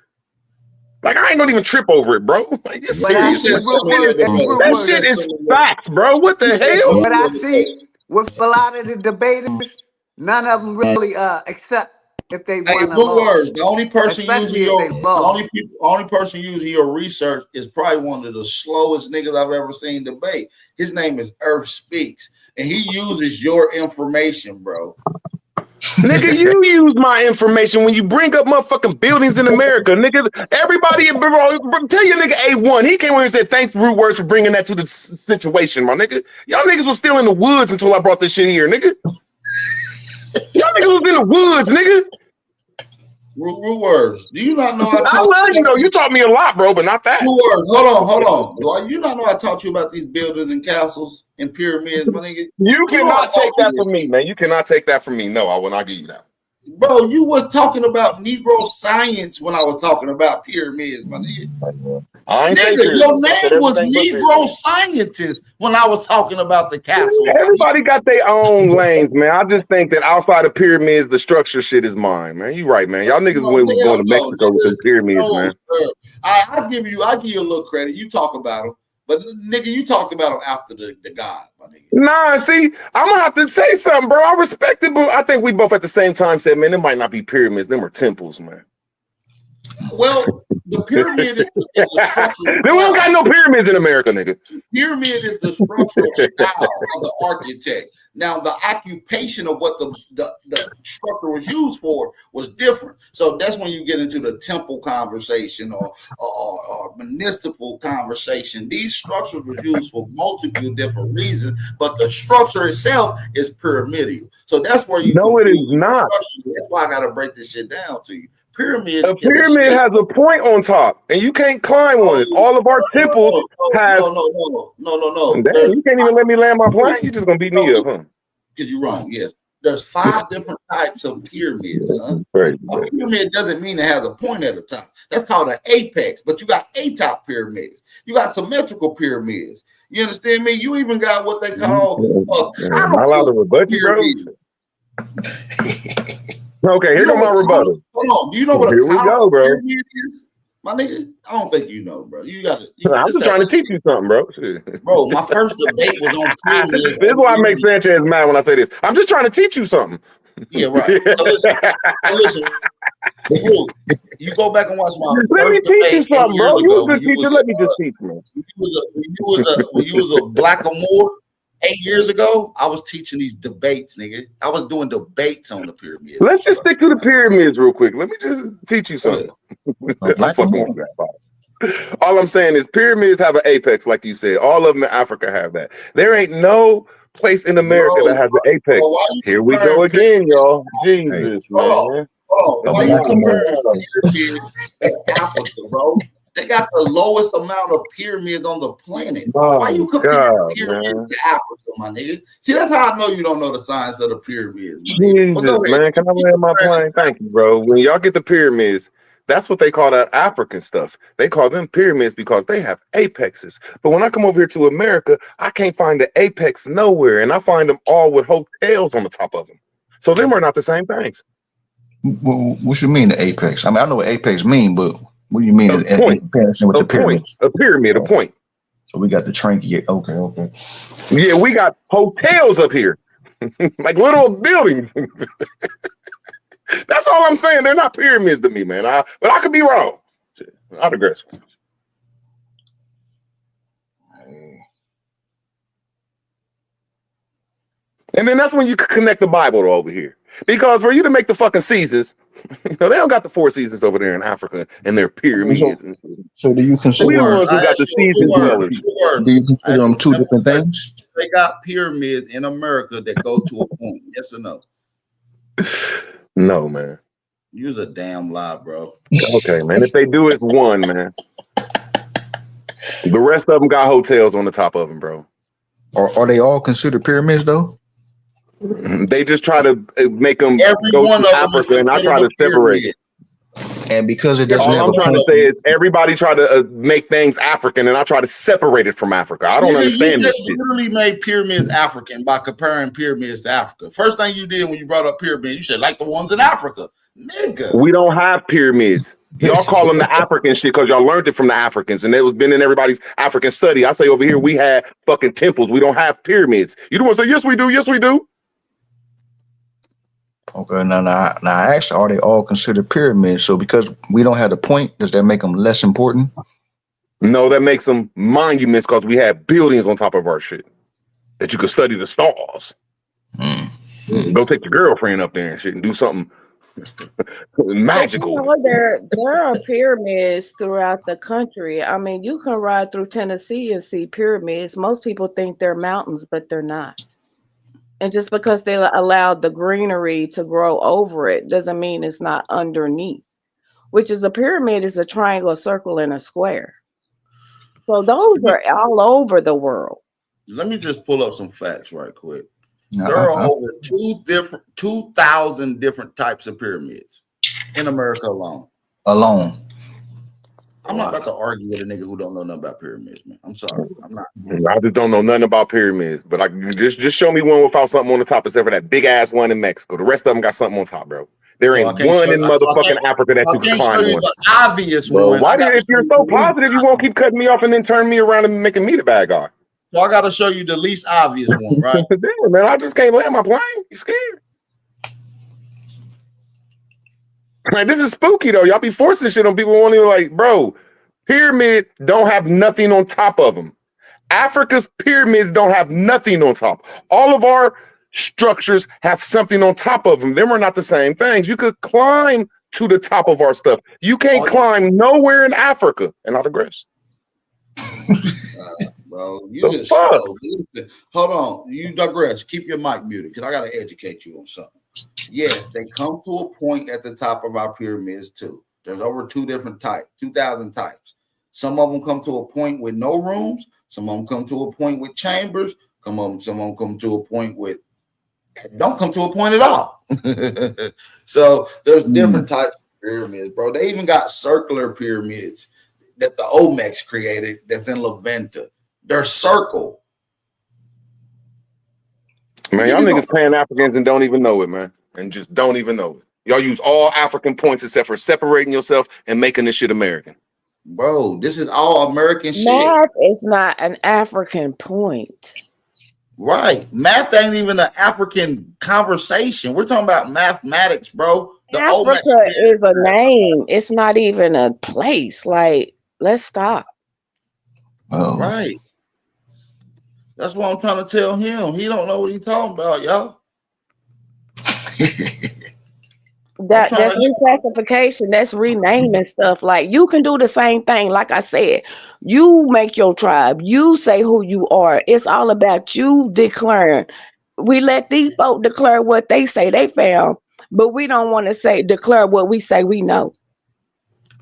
Like, I ain't gonna even trip over it, bro. Like, it's But I serious, see man. That shit is facts, bro. What the hell? But I see with a lot of the debaters, none of them really accept if they Hey, won or good lost, words. The only person especially using if they lost. only person using your research is probably one of the slowest niggas I've ever seen debate. His name is Earth Speaks, and he uses your information, bro. Nigga, you use my information when you bring up motherfucking buildings in America. Nigga, everybody, bro, tell your nigga A1. He came in and said, thanks, Rude Words, for bringing that to the situation, my nigga. Y'all niggas was still in the woods until I brought this shit here, nigga. Y'all niggas was in the woods, nigga. Rude Words. Do you not know I love you, though. You taught me a lot, bro, but not that. Rude Words. Hold on. Do you not know I taught you about these buildings and castles and pyramids, my nigga? You cannot take that from me, man. You cannot take that from me. No, I will not give you that. Bro, you was talking about Negro science when I was talking about pyramids, my nigga. I ain't Nigga, your name was Negro scientist when I was talking about the castle. Everybody got their own lanes, man. I just think that outside of pyramids, the structure shit is mine, man. You right, man. Y'all niggas was going to Mexico with the pyramids, man. I give you a little credit. You talk about them, but nigga, you talked about them after the God, my nigga. Nah, see, I'm gonna have to say something, bro. I respect it, but I think we both at the same time said, man, it might not be pyramids, them are temples, man. Well, the pyramid is the structure. We don't got no pyramids in America, nigga. Pyramid is the structural style of the architect. Now, the occupation of what the structure was used for was different. So that's when you get into the temple conversation or municipal conversation. These structures were used for multiple different reasons, but the structure itself is pyramidal. So that's where you know it is not. That's why I got to break this shit down to you. A pyramid has a point on top, and you can't climb on it. All of our temples have. No. Damn, you can't even let me land my plane. You just gonna beat me up, huh? Because you're wrong. Yes, there's 5 different types of pyramids, son. Right. A pyramid doesn't mean it has a point at the top. That's called an apex. But you got A-top pyramids. You got symmetrical pyramids. You understand me? You even got what they call a Am I allowed to rebut you, bro? Okay, here goes my rebuttal. Hold on. Do you know what here a we go, bro. pyramid is? My nigga, I don't think you know, bro. You got it. I'm just trying to teach you something, bro. Bro, my first debate was on pyramids. This is why I make Sanchez mad when I say this. I'm just trying to teach you something. Yeah, right. Listen. You go back and watch my. Let me teach you something, bro. You a good teacher. Let me just teach you. When you was a blackamoor 8 years ago, I was teaching these debates, nigga. I was doing debates on the pyramids. Let's just stick to the pyramids real quick. Let me just teach you something. All I'm saying is pyramids have an apex, like you said. All of them in Africa have that. There ain't no place in America that has an apex. Here we go again, y'all. Jesus, man. Why you comparing pyramids to Africa, bro? They got the lowest amount of pyramids on the planet. Why you comparing pyramids to Africa, my nigga? See, that's how I know you don't know the science of the pyramids. Jesus, man. Can I land my plane? Thank you, bro. When y'all get the pyramids, that's what they call that African stuff. They call them pyramids because they have apexes. But when I come over here to America, I can't find the apex nowhere. And I find them all with hotels on the top of them. So them are not the same things. Well, what you mean the apex? I mean, I know what apex mean, but what do you mean in comparison with the pyramid? A pyramid, a point. So we got the trinket. Okay. Yeah, we got hotels up here. Like little buildings. That's all I'm saying. They're not pyramids to me, man. But I could be wrong. I digress. And then that's when you connect the Bible to over here. Because for you to make the fucking seasons, they don't got the 4 seasons over there in Africa and their pyramids. So do you consider we the ones who got the seasons? Do you consider them 2 different things? They got pyramids in America that go to a point. Yes or no? No, man. You's a damn lie, bro. Okay, man. If they do, it's 1, man. The rest of them got hotels on the top of them, bro. Are they all considered pyramids, though? They just try to make them Every go one to of them Africa, and I try to separate it. And because it doesn't All have I'm a trying to point, say is everybody try to make things African, and I try to separate it from Africa. I don't Nigga, you understand this just shit. literally made pyramids African by comparing pyramids to Africa. First thing you did when you brought up pyramids, you said like the ones in Africa. Nigga. We don't have pyramids. Y'all call them the African shit because y'all learned it from the Africans, and it was been in everybody's African study. I say over here we had fucking temples. We don't have pyramids. You don't want to say yes we do, yes we do. okay, now actually, are they all considered pyramids? So because we don't have the point, does that make them less important? No, that makes them monuments because we have buildings on top of our shit that you could study the stars. Go take your girlfriend up there and shit and do something magical. There are pyramids throughout the country. I mean, you can ride through Tennessee and see pyramids. Most people think they're mountains, but they're not. And just because they allowed the greenery to grow over it doesn't mean it's not underneath. Which is a pyramid is a triangle, a circle, and a square. So those are all over the world. Let me just pull up some facts right quick. There are over 2,000 different types of pyramids in America alone. I'm not about to argue with a nigga who don't know nothing about pyramids, man. I'm sorry. I'm not. I just don't know nothing about pyramids, but I just show me one without something on the top, except for that big ass one in Mexico. The rest of them got something on top, bro. There ain't one in motherfucking Africa that you can climb on. The obvious one. Why did, if you're so positive, you won't keep cutting me off and then turn me around and making me the bad guy? So I got to show you the least obvious one, right? Damn, man, I just can't land my plane. You scared? Like, this is spooky though. Y'all be forcing shit on people wanting to like, bro. Pyramid don't have nothing on top of them. Africa's pyramids don't have nothing on top. All of our structures have something on top of them. Them are not the same things. You could climb to the top of our stuff. You can't climb nowhere in Africa. And I digress. Bro, you just slow. Hold on. You digress. Keep your mic muted because I got to educate you on something. Yes, they come to a point at the top of our pyramids too. There's over 2,000 types. Some of them come to a point with no rooms. Some of them come to a point with chambers. Some of them come to a point with don't come to a point at all. So there's different types of pyramids, bro. They even got circular pyramids that the Olmecs created that's in La Venta. They're circle. Man, y'all niggas Pan-Africans and don't even know it, man. And just don't even know it. Y'all use all African points except for separating yourself and making this shit American. Bro, this is all American shit. Math is not an African point. Right. Math ain't even an African conversation. We're talking about mathematics, bro. Africa is a name. It's not even a place. Like, let's stop. Oh. Right. That's what I'm trying to tell him. He don't know what he's talking about, y'all. That's reclassification. That's renaming stuff. Like, you can do the same thing. Like I said, you make your tribe. You say who you are. It's all about you declaring. We let these folk declare what they say they found, but we don't want to declare what we say we know.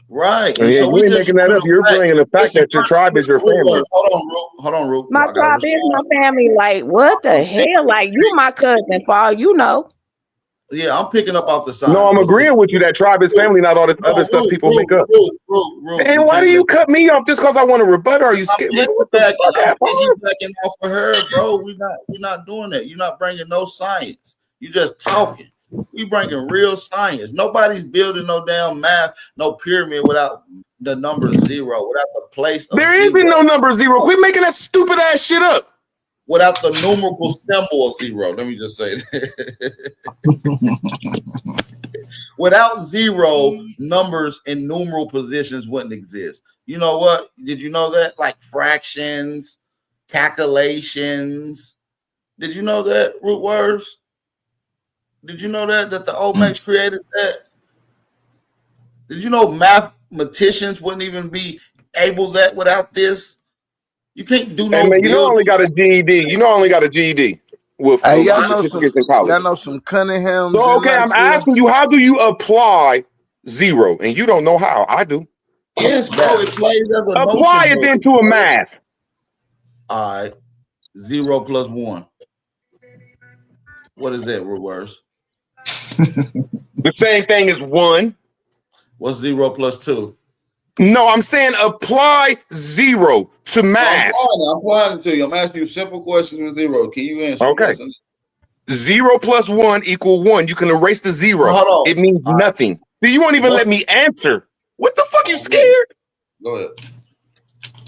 Right. And so you ain't making that up. You're bringing the fact that your tribe is your family. Hold on, Roop. My tribe is my family. Like, what the hell? Like, you my cousin for all you know. Yeah, I'm picking up off the side. No, I'm agreeing with you that tribe is family, not all this other stuff people make up. Man, why do you cut me off just because I want to rebut? Are you scared? Man, what the fuck? I'm backing off for her, bro. We're not doing that. You're not bringing no science. You just talking. We bringing real science. Nobody's building no damn math, no pyramid without the number 0, without the place of there zero. isn't no number 0. Quit making that stupid ass shit up. Without the numerical symbol of 0. Let me just say that. Without 0, numbers in numeral positions wouldn't exist. You know what? Did you know that? Like fractions, calculations. Did you know that? Root words. Did you know that the Olmecs created that? Did you know mathematicians wouldn't even be able that without this? You can't do no. Hey man, you know I only got a GED. You know I only got a GED with y'all know certificates in college. Y'all know some Cunninghams. So okay, I'm asking you, how do you apply 0? And you don't know how. I do. Yes, bro. It plays as a apply it then to a math. All right, 0 plus 1. What is that? Reverse. The same thing as 1. What's 0 plus 2? No, I'm saying apply 0 to math. I'm applying it to you. I'm asking you simple questions with 0. Can you answer? Okay. 0 plus 1 equal 1. You can erase the 0. Hold on. It means nothing. You won't even let me answer. What the fuck? You scared? Go ahead.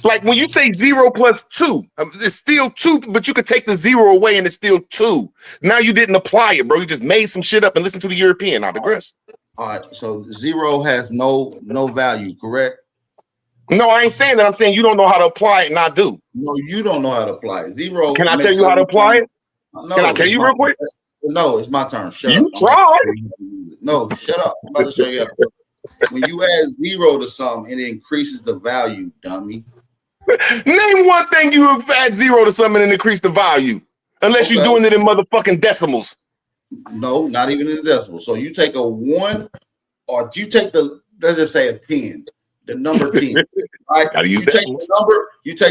Like when you say 0 plus 2, it's still 2, but you could take the 0 away and it's still 2. Now you didn't apply it, bro. You just made some shit up and listened to the European. I digress. All right. So 0 has no value, correct? No, I ain't saying that. I'm saying you don't know how to apply it, and I do. No, you don't know how to apply it. 0. Can I tell you how to apply it? No, Can I tell you real quick? No, it's my turn. Shut you up. Try. No, shut up. I'm about to show you how to do it. When you add 0 to something, it increases the value, dummy. Name one thing you have add 0 to something and increase the value. Unless you're doing it in motherfucking decimals. No, not even in decimals. So you take a 1, or you take let's just say a 10, the number 10. Right? You take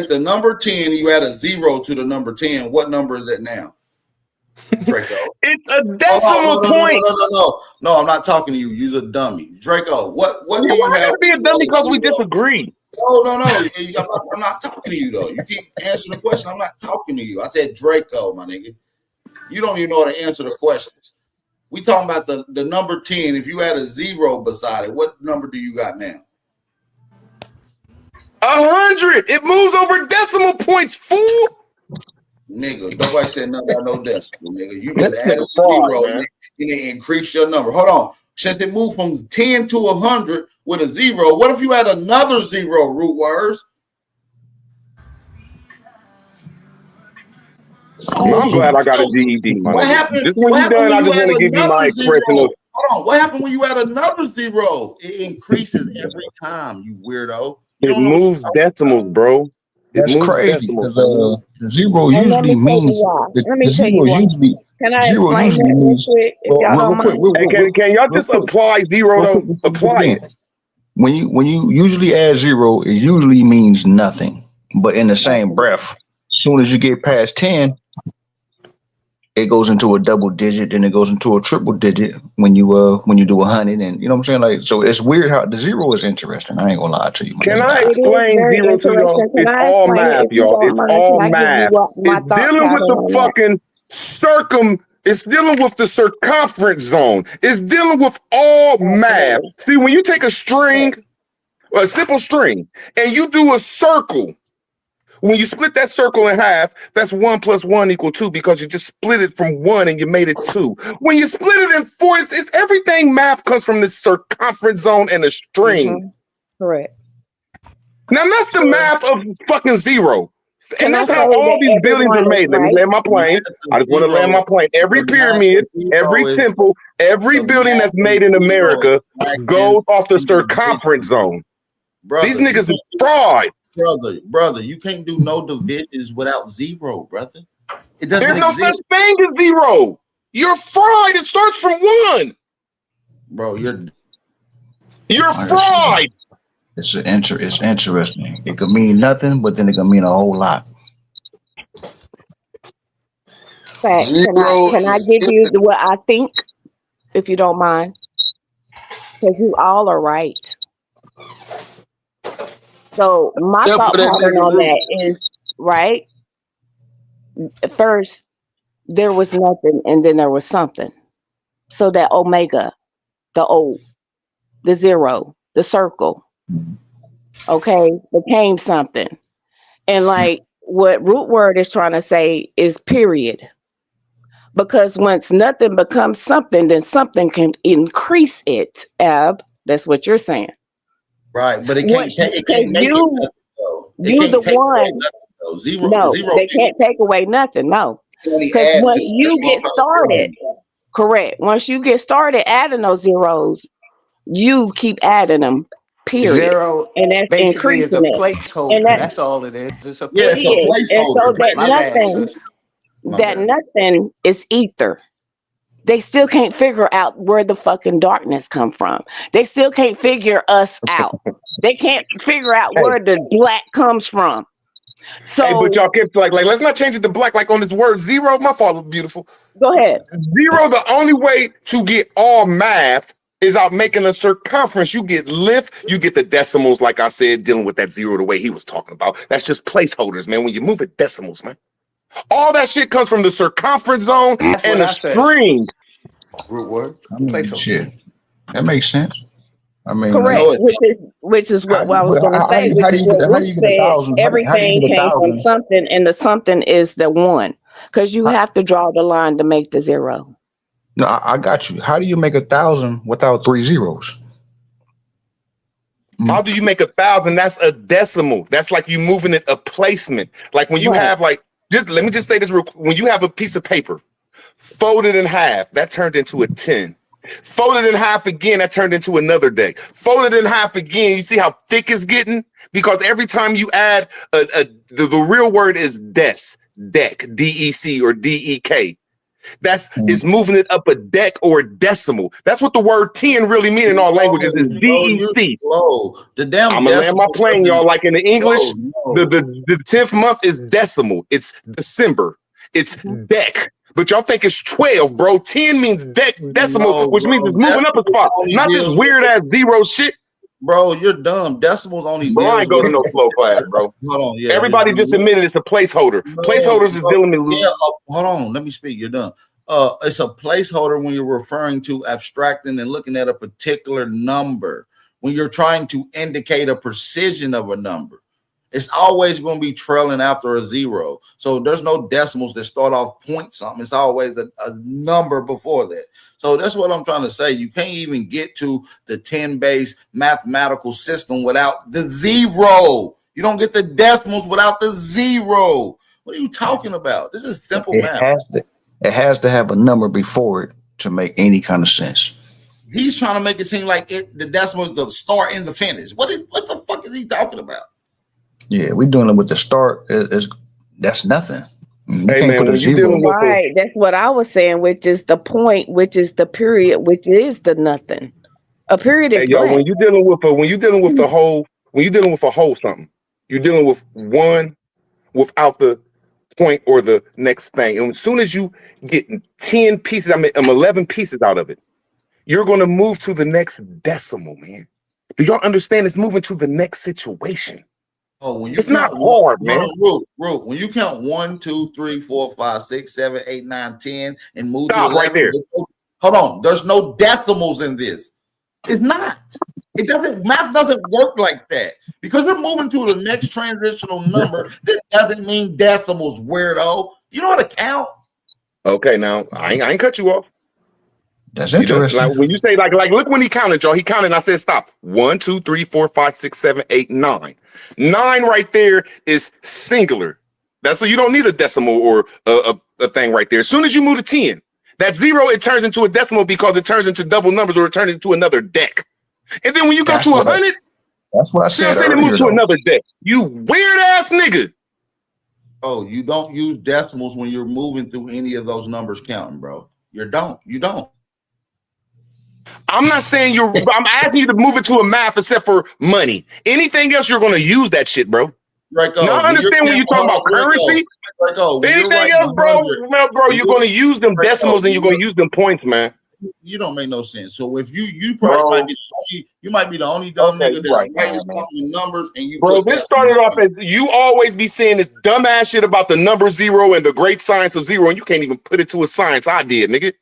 the number 10, you add a 0 to the number 10. What number is it now? Draco. It's a decimal point. No, I'm not talking to you. You're a dummy. Draco, what do you have? To be a dummy because we disagree. No. I'm not talking to you, though. You keep answering the question. I'm not talking to you. I said Draco, my nigga. You don't even know how to answer the questions. We talking about the number 10. If you add a 0 beside it, what number do you got now? 100. It moves over decimal points, fool. Nigga, nobody said nothing about no decimal, nigga. You just added a 0 and it increase your number. Hold on. Since it moved from 10 to 100 with a 0, what if you add another 0 root words? I'm glad I got a GED. What happened? Just when you're done, I just want to give you my expression of. Hold on. What happened when you add another 0? It increases every time, you weirdo. It moves decimals, bro. That's crazy because the 0 usually means the 0 usually. Can I 0 explain usually that means. real quick, if y'all don't mind? Can y'all just apply 0 though? Apply it. When you usually add 0, it usually means nothing. But in the same breath, as soon as you get past 10, it goes into a double digit, then it goes into a triple digit when you do 100, and you know what I'm saying. Like, so it's weird how the 0 is interesting. I ain't gonna lie to you. Can I explain 0 to y'all? It's all math, y'all. It's all math. It's dealing with the fucking It's dealing with the circumference zone. It's dealing with all math. See, when you take a string, a simple string, and you do a circle. When you split that circle in half, that's 1 plus 1 equal 2 because you just split it from 1 and you made it 2. When you split it in 4, it's everything math comes from this circumference zone and a string. Correct. Now that's the math of fucking 0. And that's how all these buildings are made. Let me land my plane. I just want to land my plane. Every pyramid, every temple, every building that's made in America goes off the circumference zone. These niggas are fraud. Brother, you can't do no divisions without 0, brother. It doesn't There's no exist. such thing as 0. You're fried. It starts from 1. Bro, you're fried. It's interesting. It could mean nothing, but then it can mean a whole lot. Fact. Can I give you what I think, if you don't mind? Because you all are right. So my thought pattern on that is, right, first there was nothing and then there was something. So that omega, the O, the 0, the circle, okay, became something. And like what root word is trying to say is period. Because once nothing becomes something, then something can increase it, Ab. That's what you're saying. Right, but it can't make it nothing, though. You the one. They can't take away nothing. No, because once you get started, correct. Once you get started adding those 0s, you keep adding them. Period. 0 and that's basically is a increasing placeholder. That's all it is. It's a placeholder. And so that nothing is ether. They still can't figure out where the fucking darkness come from. They still can't figure us out. They can't figure out where the black comes from. So, hey, but y'all kept like let's not change it to black like on this word 0. My fault, beautiful. Go ahead. 0, the only way to get all math is out making a circumference. You get lift, you get the decimals, like I said, dealing with that zero the way he was talking about. That's just placeholders, man. When you move it decimals, man. All that shit comes from the circumference zone and the string. Root word. I mean, shit. That makes sense. I mean, Correct, which is what I was going to say, which is what how do Root you get said. 1,000? How do you Everything get came from 1,000? something, and the something is the one, because you have to draw the line to make the zero. No, I got you. How do you make 1,000 without 3 zeros? How do you make 1,000? That's a decimal. That's like you moving it a placement. Like when you have like, just let me just say this real quick. When you have a piece of paper folded in half, that turned into a 10. Folded in half again, that turned into another deck. Folded in half again, you see how thick it's getting? Because every time you add the real word is deck, D-E-C or D-E-K. It's moving it up a deck or a decimal. That's what the word 10 really means in all languages is D-E-C. The damn I'm gonna land my plane, y'all. Like in the English, no. the 10th month is decimal. It's December. It's deck. But y'all think it's 12, bro. 10 means decimal, which means it's moving up a spot. Not this weird ass zero shit. Bro, you're dumb. Decimals only Bro, I ain't go to with no slow class, bro. Hold on, yeah. Everybody just admitted it's a placeholder. Placeholders is dealing with. Yeah, hold on. Let me speak. You're done. It's a placeholder when you're referring to abstracting and looking at a particular number. When you're trying to indicate a precision of a number, it's always going to be trailing after a zero. So there's no decimals that start off point something. It's always a number before that. So that's what I'm trying to say. You can't even get to the 10-base mathematical system without the zero. You don't get the decimals without the zero. What are you talking about? This is simple math. It has to have a number before it to make any kind of sense. He's trying to make it seem like the decimal is the start and the finish. What the fuck is he talking about? Yeah, we're doing it with the start. That's nothing. You Hey, can't man, put a when you zero. dealing with Right, that's what I was saying, which is the point, which is the period, which is the nothing. A period is Hey, y'all, blank. when you're dealing with a whole something, you're dealing with one without the point or the next thing. And as soon as you get 10 pieces, 11 pieces out of it, you're going to move to the next decimal, man. Do y'all understand? It's moving to the next situation. Oh, when you it's count not hard, man. Root. When you count 1, 2, 3, 4, 5, 6, 7, 8, 9, 10, and move Stop to 11. right there. Hold on. There's no decimals in this. It's not. It doesn't. Math doesn't work like that because you're moving to the next transitional number. That doesn't mean decimals, weirdo. You know how to count. Okay, now I ain't cut you off. That's interesting. Like when you say like look when he counted, y'all. He counted. And I said stop. 1, 2, 3, 4, 5, 6, 7, 8, 9. 9 right there is singular. That's so you don't need a decimal or a thing right there. As soon as you move to 10, that 0 it turns into a decimal because it turns into double numbers or it turns into another deck. And then when you go to 100, that's what I said it moves to another deck. You weird ass nigga. Oh, you don't use decimals when you're moving through any of those numbers counting, bro. You don't. I'm not saying I'm asking you to move it to a math except for money. Anything else, you're going to use that shit, bro. Right. Now I understand when you're talking about currency. Anything else, bro, you're going to use them decimals and you're going to use them points, man. You don't make no sense. So if you probably might be the only dumb nigga that writes something numbers and you. Bro, this started off as you always be saying this dumbass shit about the number 0 and the great science of 0, and you can't even put it to a science. I did, nigga.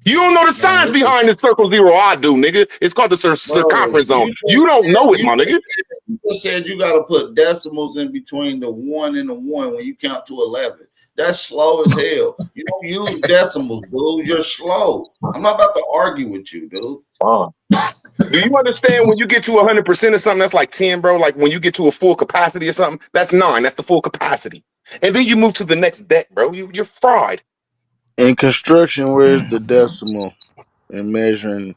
You don't know the science behind the circle 0. I do, nigga. It's called the circumference zone. You don't know it, my nigga. You just said you got to put decimals in between the 1 and the 1 when you count to 11. That's slow as hell. You don't use decimals, dude. You're slow. I'm not about to argue with you, dude. Do you understand when you get to 100% of something, that's like 10, bro? Like when you get to a full capacity or something, that's 9. That's the full capacity. And then you move to the next deck, bro. You're fried. In construction, where's the decimal in measuring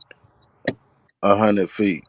100 feet?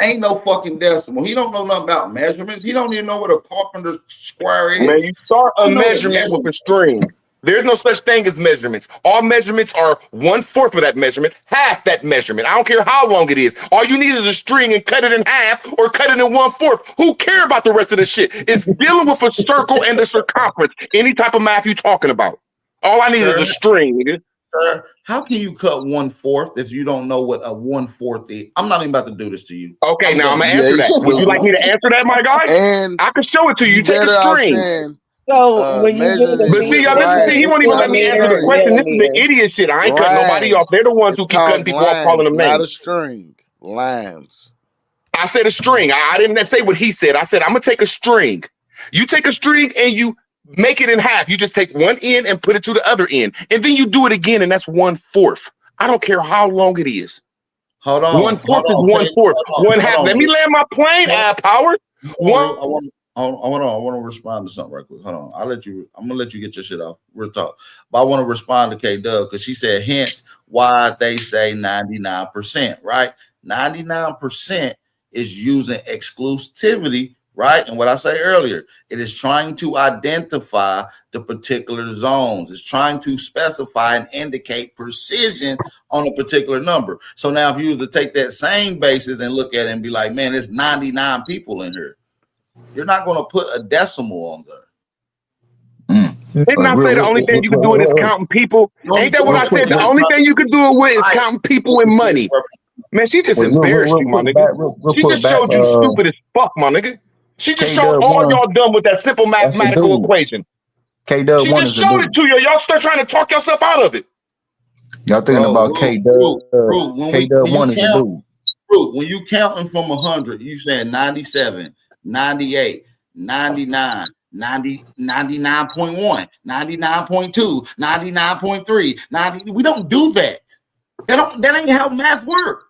Ain't no fucking decimal. He don't know nothing about measurements. He don't even know what a carpenter's square is. Man, you start a measurement with a string. There's no such thing as measurements. All measurements are 1/4 of that measurement, half that measurement. I don't care how long it is. All you need is a string and cut it in half or cut it in 1/4. Who care about the rest of the shit? It's dealing with a circle and the circumference. Any type of math you talking about. All I need is a string, nigga. sir, how can you cut 1/4 if you don't know what a 1/4 is? I'm not even about to do this to you. Okay, now I'm done. gonna answer that. Would you like me to answer that, my guy? And I can show it to you. You take a better off string. saying So when you do measuring the it But see, with y'all, metric, this is is see, he it won't lines, even let not me a answer centimeters the or question. string. This is the millimeters? idiot shit. I ain't cutting nobody off. Lines. They're the ones It's who keep cutting called people off, calling lines, them not a names. string. Lines. I said a string. I didn't say what he said. I said I'm gonna take a string. You take a string and you make it in half. You just take one end and put it to the other end, and then you do it again, and that's 1/4. I don't care how long it is. Hold on, 1/4 is okay, 1/4. One half. hold Let on. me land my plane, Power. One. I want to respond to something right quick. Hold on. I'm gonna let you get your shit off. Real talk. But I want to respond to K Dub because she said, hence why they say 99%, right? 99% is using exclusivity, right? And what I say earlier, it is trying to identify the particular zones. It's trying to specify and indicate precision on a particular number. So now if you were to take that same basis and look at it and be like, man, there's 99 people in here. You're not going to put a decimal on there. Didn't I say the only thing you can do it is counting people? Ain't that what I said? The only thing you can do it with is counting people and money. Man, she just embarrassed you, my nigga. She just showed you stupid as fuck, my nigga. She just showed all y'all dumb with that simple mathematical equation. She just showed it to you. Y'all start trying to talk yourself out of it. Y'all thinking about K Dub? K Dub one is a dude. When you counting from 100, you saying 97, 98, 99, 90, 99.1, 99.2, 99.3, 90. We don't do that. That ain't how math works.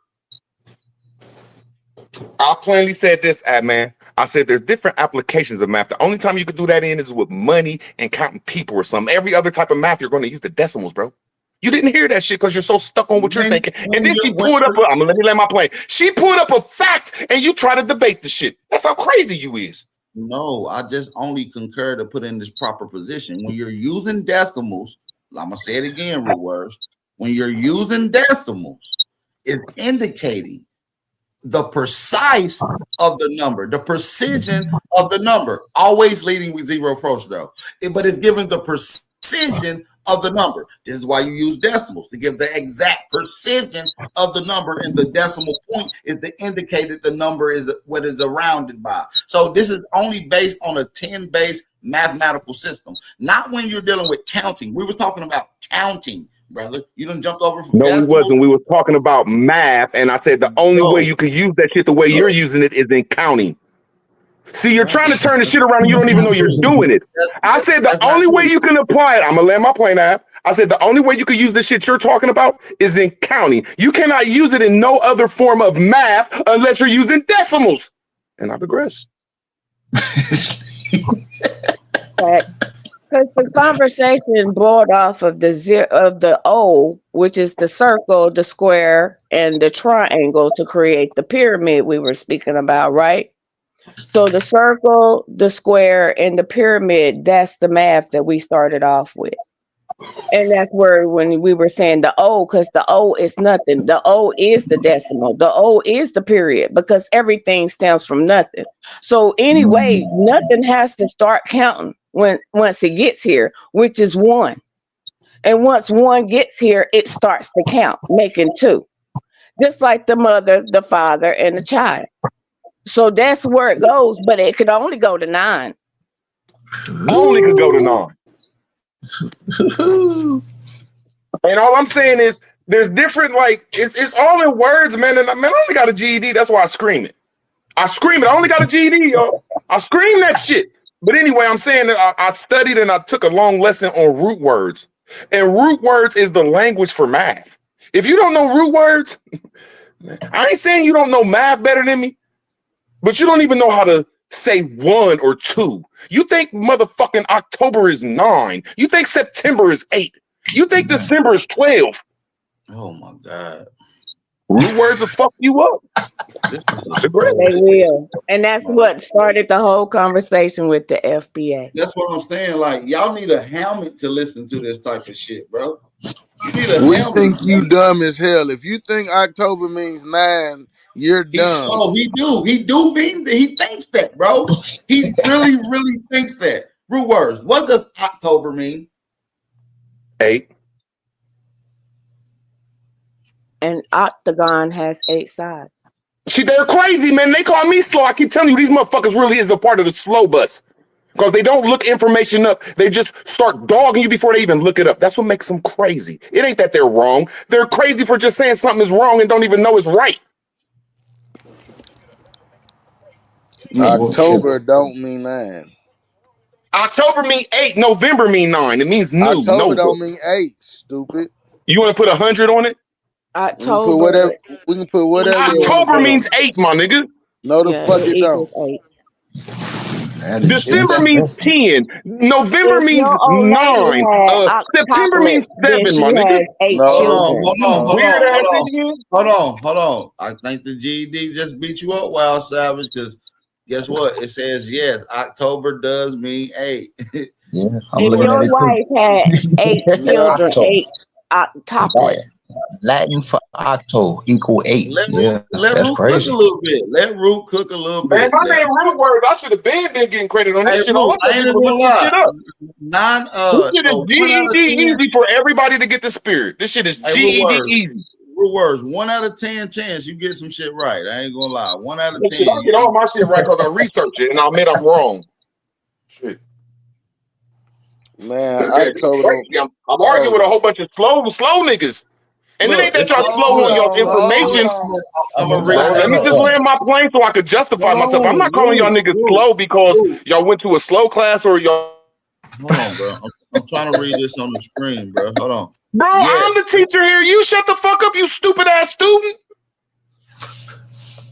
I plainly said this, man. I said there's different applications of math. The only time you could do that in is with money and counting people or something. Every other type of math, you're going to use the decimals, bro. You didn't hear that shit because you're so stuck on what you're thinking. And then she pulled up, I'm gonna let me land my plane. She pulled up a fact and you try to debate the shit. That's how crazy you is. No, I just only concur to put in this proper position. When you're using decimals, I'm gonna say it again, real words. When you're using decimals, is indicating the precise of the number, the precision of the number, always leading with zero approach though. But it's giving the precision of the number. This is why you use decimals, to give the exact precision of the number, and the decimal point is to indicate that the number is what is surrounded by. So this is only based on a 10-based mathematical system, not when you're dealing with counting. We were talking about counting, brother. You done jumped over from decimals. We wasn't. We was talking about math, and I said the only way you could use that shit the way you're using it is in counting. See, you're trying to turn the shit around and you don't even know you're doing it. I said the only way you can apply it, I'm gonna land my plane app. I said the only way you can use the shit you're talking about is in counting. You cannot use it in no other form of math unless you're using decimals. And I digress. Because the conversation brought off of the O, which is the circle, the square, and the triangle to create the pyramid we were speaking about, right? So the circle, the square, and the pyramid, that's the math that we started off with. And that's where when we were saying the O, because the O is nothing. The O is the decimal. The O is the period, because everything stems from nothing. So anyway, nothing has to start counting once it gets here, which is 1. And once 1 gets here, it starts to count, making 2. Just like the mother, the father, and the child. So that's where it goes, but it could only go to 9. Only could go to 9. And all I'm saying is there's different, like, it's all in words, man. And man, I only got a GED. That's why I scream it. I scream it. I only got a GED, yo. I scream that shit. But anyway, I'm saying that I studied and I took a long lesson on root words. And root words is the language for math. If you don't know root words, I ain't saying you don't know math better than me, but you don't even know how to say 1 or 2. You think motherfucking October is 9. You think September is 8. You think December is 12. Oh my God. Root words will fuck you up. They will. And that's what started the whole conversation with the FBA. That's what I'm saying. Like, y'all need a helmet to listen to this type of shit, bro. You need a We helmet. think you dumb as hell. If you think October means 9, you're dumb. He thinks that, bro. He really thinks that. Root words. What does October mean? 8. An octagon has 8 sides. They're crazy, man. They call me slow. I keep telling you, these motherfuckers really is a part of the slow bus. Because they don't look information up. They just start dogging you before they even look it up. That's what makes them crazy. It ain't that they're wrong. They're crazy for just saying something is wrong and don't even know it's right. Well, shit. October don't mean 9. October mean 8. November mean 9. It means new. October No. don't mean 8, stupid. You want to put 100 on it? We can put October whatever you want to October put means on it. 8, my nigga. No, the Yeah, fuck it it don't. equals 8. That is December means 10. November If means your old lady 9. had September octuplets, means then 7, she my nigga. has 8 No, children. Weird ass nigga. Hold on. I think the GED just beat you up, Wild Savage, because guess what? It says yes. October does mean 8. Yeah, I'm If looking at your it too. wife had 8 yeah. children, Octo. 8 octuplets. Latin for octo equal 8. Let Yeah, Root that's cook a crazy. little bit. Let Root cook a little Man, bit. my name Root Word. I should have been getting credit on Hey, this shit. All Root, I I tell ain't people even is look gonna this lie. shit up. This shit is 1 out GED of 10. easy for everybody to get the spirit. This shit is Hey, Root GED words. easy. Root words. 1 out of 10 chance you get some shit right. I ain't gonna lie. 1 out of This shit, 10. I get all my shit right because I research it and I admit I'm wrong. Shit. Man, Yeah, it's October don't. crazy. I'm arguing with a whole bunch of slow niggas. And it Look, ain't that it's y'all all slow Hold on good. your on, hold information. on. I'm gonna read. Bro, let me just land my plane so I could justify myself. I'm not calling y'all niggas slow because y'all went to a slow class or y'all. Hold on, bro. I'm trying to read this on the screen, bro. Hold on. Bro, Yes. I'm the teacher here. You shut the fuck up, you stupid ass student.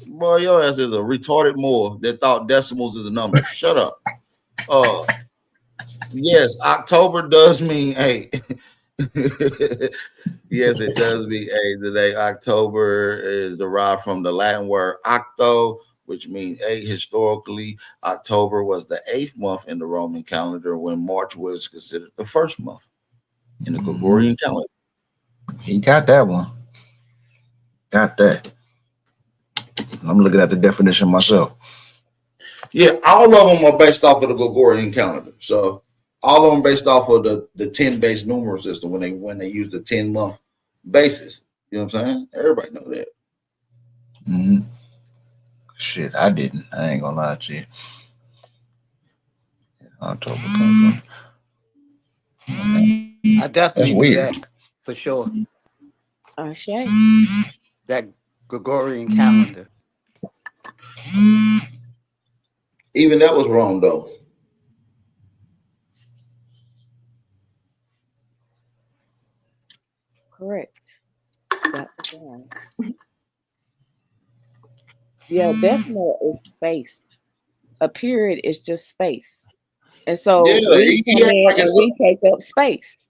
Boy, your ass is a retarded Moor that thought decimals is a number. Shut up. Yes, October does mean 8. Yes, it does mean 8 today. October is derived from the Latin word octo, which means 8. Historically, October was the 8th month in the Roman calendar when March was considered the 1st month in the Gregorian calendar. He got that one. Got that. I'm looking at the definition myself. Yeah, all of them are based off of the Gregorian calendar. So all of them based off of the 10 base numeral system when they use the 10-month basis. You know what I'm saying? Everybody know that. Mm-hmm. Shit, I didn't. I ain't gonna lie to you. October comes I definitely That's knew weird. that for sure. Shay. That Gregorian calendar. Even that was wrong though. Correct. That was wrong. Yeah, decimal is space. A period is just space. And Yeah, so we he come act in like and it's we take up space.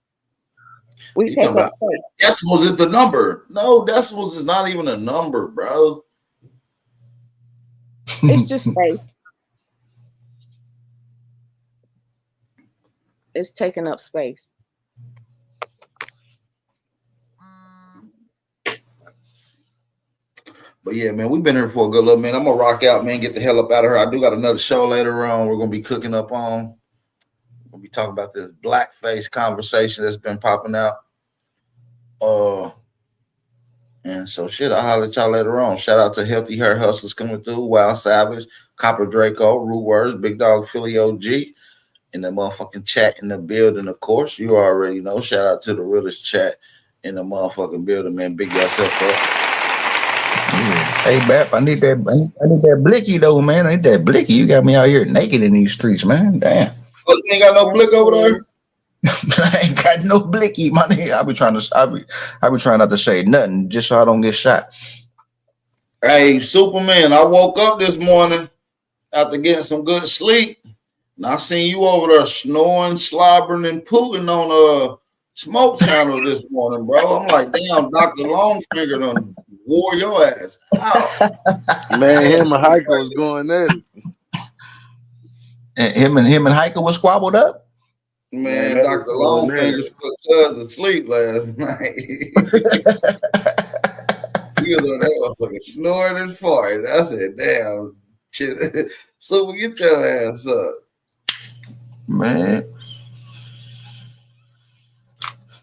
We he take talking up about space. decimals is the number. No, decimals is not even a number, bro. It's just space. It's taking up space. But yeah, man, we've been here for a good little minute. I'm gonna rock out, man. Get the hell up out of here. I do got another show later on. We're gonna be cooking up on. We'll be talking about this blackface conversation that's been popping out. And so shit, I'll holler at y'all later on. Shout out to Healthy Hair Hustlers coming through, Wild Savage, Copper Draco, Root Words, Big Dog Philly OG, in the motherfucking chat in the building, of course. You already know. Shout out to the realest chat in the motherfucking building, man. Big yourself up. Hey, Bap, I need that blicky though, man. I need that blicky. You got me out here naked in these streets, man. Damn. Oh, you ain't got no blick over there? I ain't got no blicky, my nigga. I be trying not to say nothing just so I don't get shot. Hey, Superman, I woke up this morning after getting some good sleep, and I seen you over there snoring, slobbering, and pooting on Smoke Channel this morning, bro. I'm like, damn, Dr. Longfinger done wore your ass out. Man, him and Hiker was going at it. And him and Hiker was squabbled up. Man, Man, they was Dr. going at Longfingers it. put cuz to sleep last night. You know that motherfucker snoring and farting. I said, damn, shit. Super, get your ass up. Man.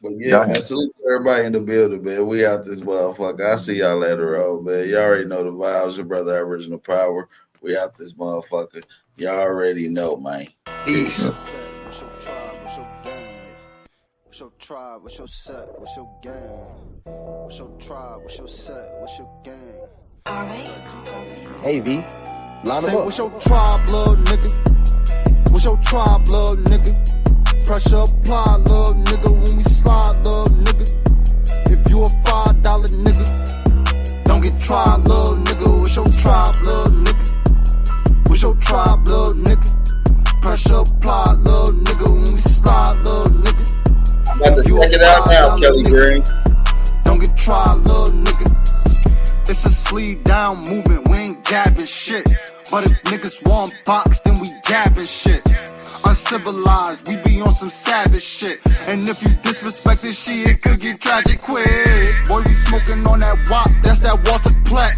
But yeah, man, salute to everybody in the building, man. We out this motherfucker. I see y'all later on, man. Y'all already know the vibes. Your brother Aboriginal Power. We out this motherfucker. Y'all already know, man. Peace. What's your tribe? What's your gang? What's your tribe? What's your set? What's your gang? What's your tribe? What's your set? What's your gang? Hey, V. Line Say, them up. what's your tribe, little nigga? What's your tribe, little nigga? Pressure apply, little nigga. When we slide, little nigga. If you a $5 nigga, don't get tried, little nigga. What's your tribe, little nigga? What's your tribe, little nigga? Pressure apply, little nigga. When we slide, little nigga. I'm about to check it out now, Kelly Green. Don't get tried, little nigga. It's a sleeve down movement, we ain't jabbing shit. But if niggas want box, then we jabbing shit. Uncivilized, we be on some savage shit. And if you disrespect this shit, it could get tragic quick. Boy, we smoking on that wop, that's that Walter Platt.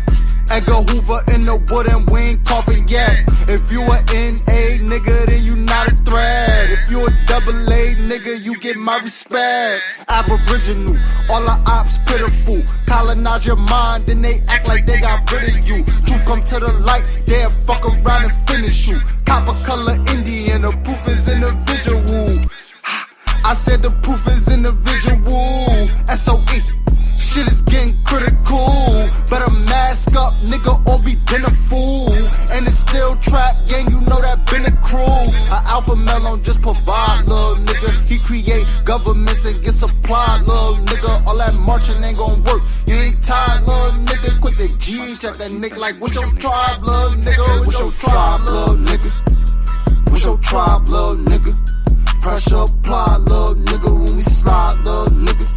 Edgar Hoover in the wood and we ain't coughing yet. If you a NA nigga, then you not a threat. If you a AA nigga, you get my respect. Aboriginal, all our ops pitiful. Colonize your mind, then they act like they got rid of you. Truth come to the light, they'll fuck around and finish you. Copper color Indian, the proof is individual. I said the proof is individual. SOE. Shit is getting critical. Better mask up, nigga, or be been a fool. And it's still trap gang, you know that been a crew. A alpha male don't just provide, little nigga. He create governments and get supply, little nigga. All that marching ain't gon' work. You ain't tired, little nigga. Quit the G, check that nigga like, what's your tribe, little nigga? What's your tribe, little nigga? What's your tribe, little nigga? Pressure apply, little nigga. When we slide, little nigga.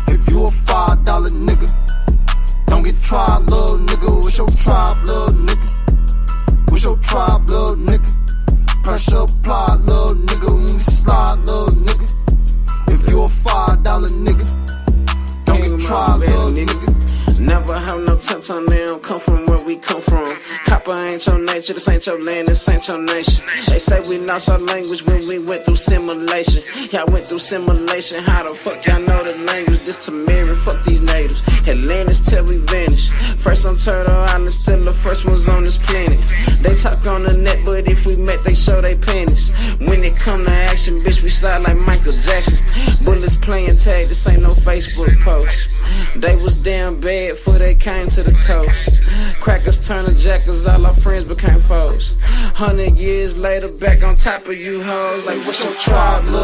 If you a $5 nigga, don't get tried, little nigga. What's your tribe, little nigga? What's your tribe, little nigga? Pressure apply, little nigga. When we slide, little nigga. If you a $5 nigga, don't get tried, little nigga. Never have no tent on them, come from where we come from. Copper ain't your nature, this ain't your land, this ain't your nation. They say we lost our language when we went through simulation. Y'all went through simulation, how the fuck y'all know the language? This to mirror, fuck these natives. Atlantis till we vanish. First on Turtle Island, still the first ones on this planet. They talk on the net, but if we met, they show they panties. When it come to action, bitch, we slide like Michael Jackson. Bullets playing tag, this ain't no Facebook post. They was damn bad before they came to the coast. Crackers turning jackers, all our friends became foes. 100 years later, back on top of you hoes. Like, what's your tribe, love?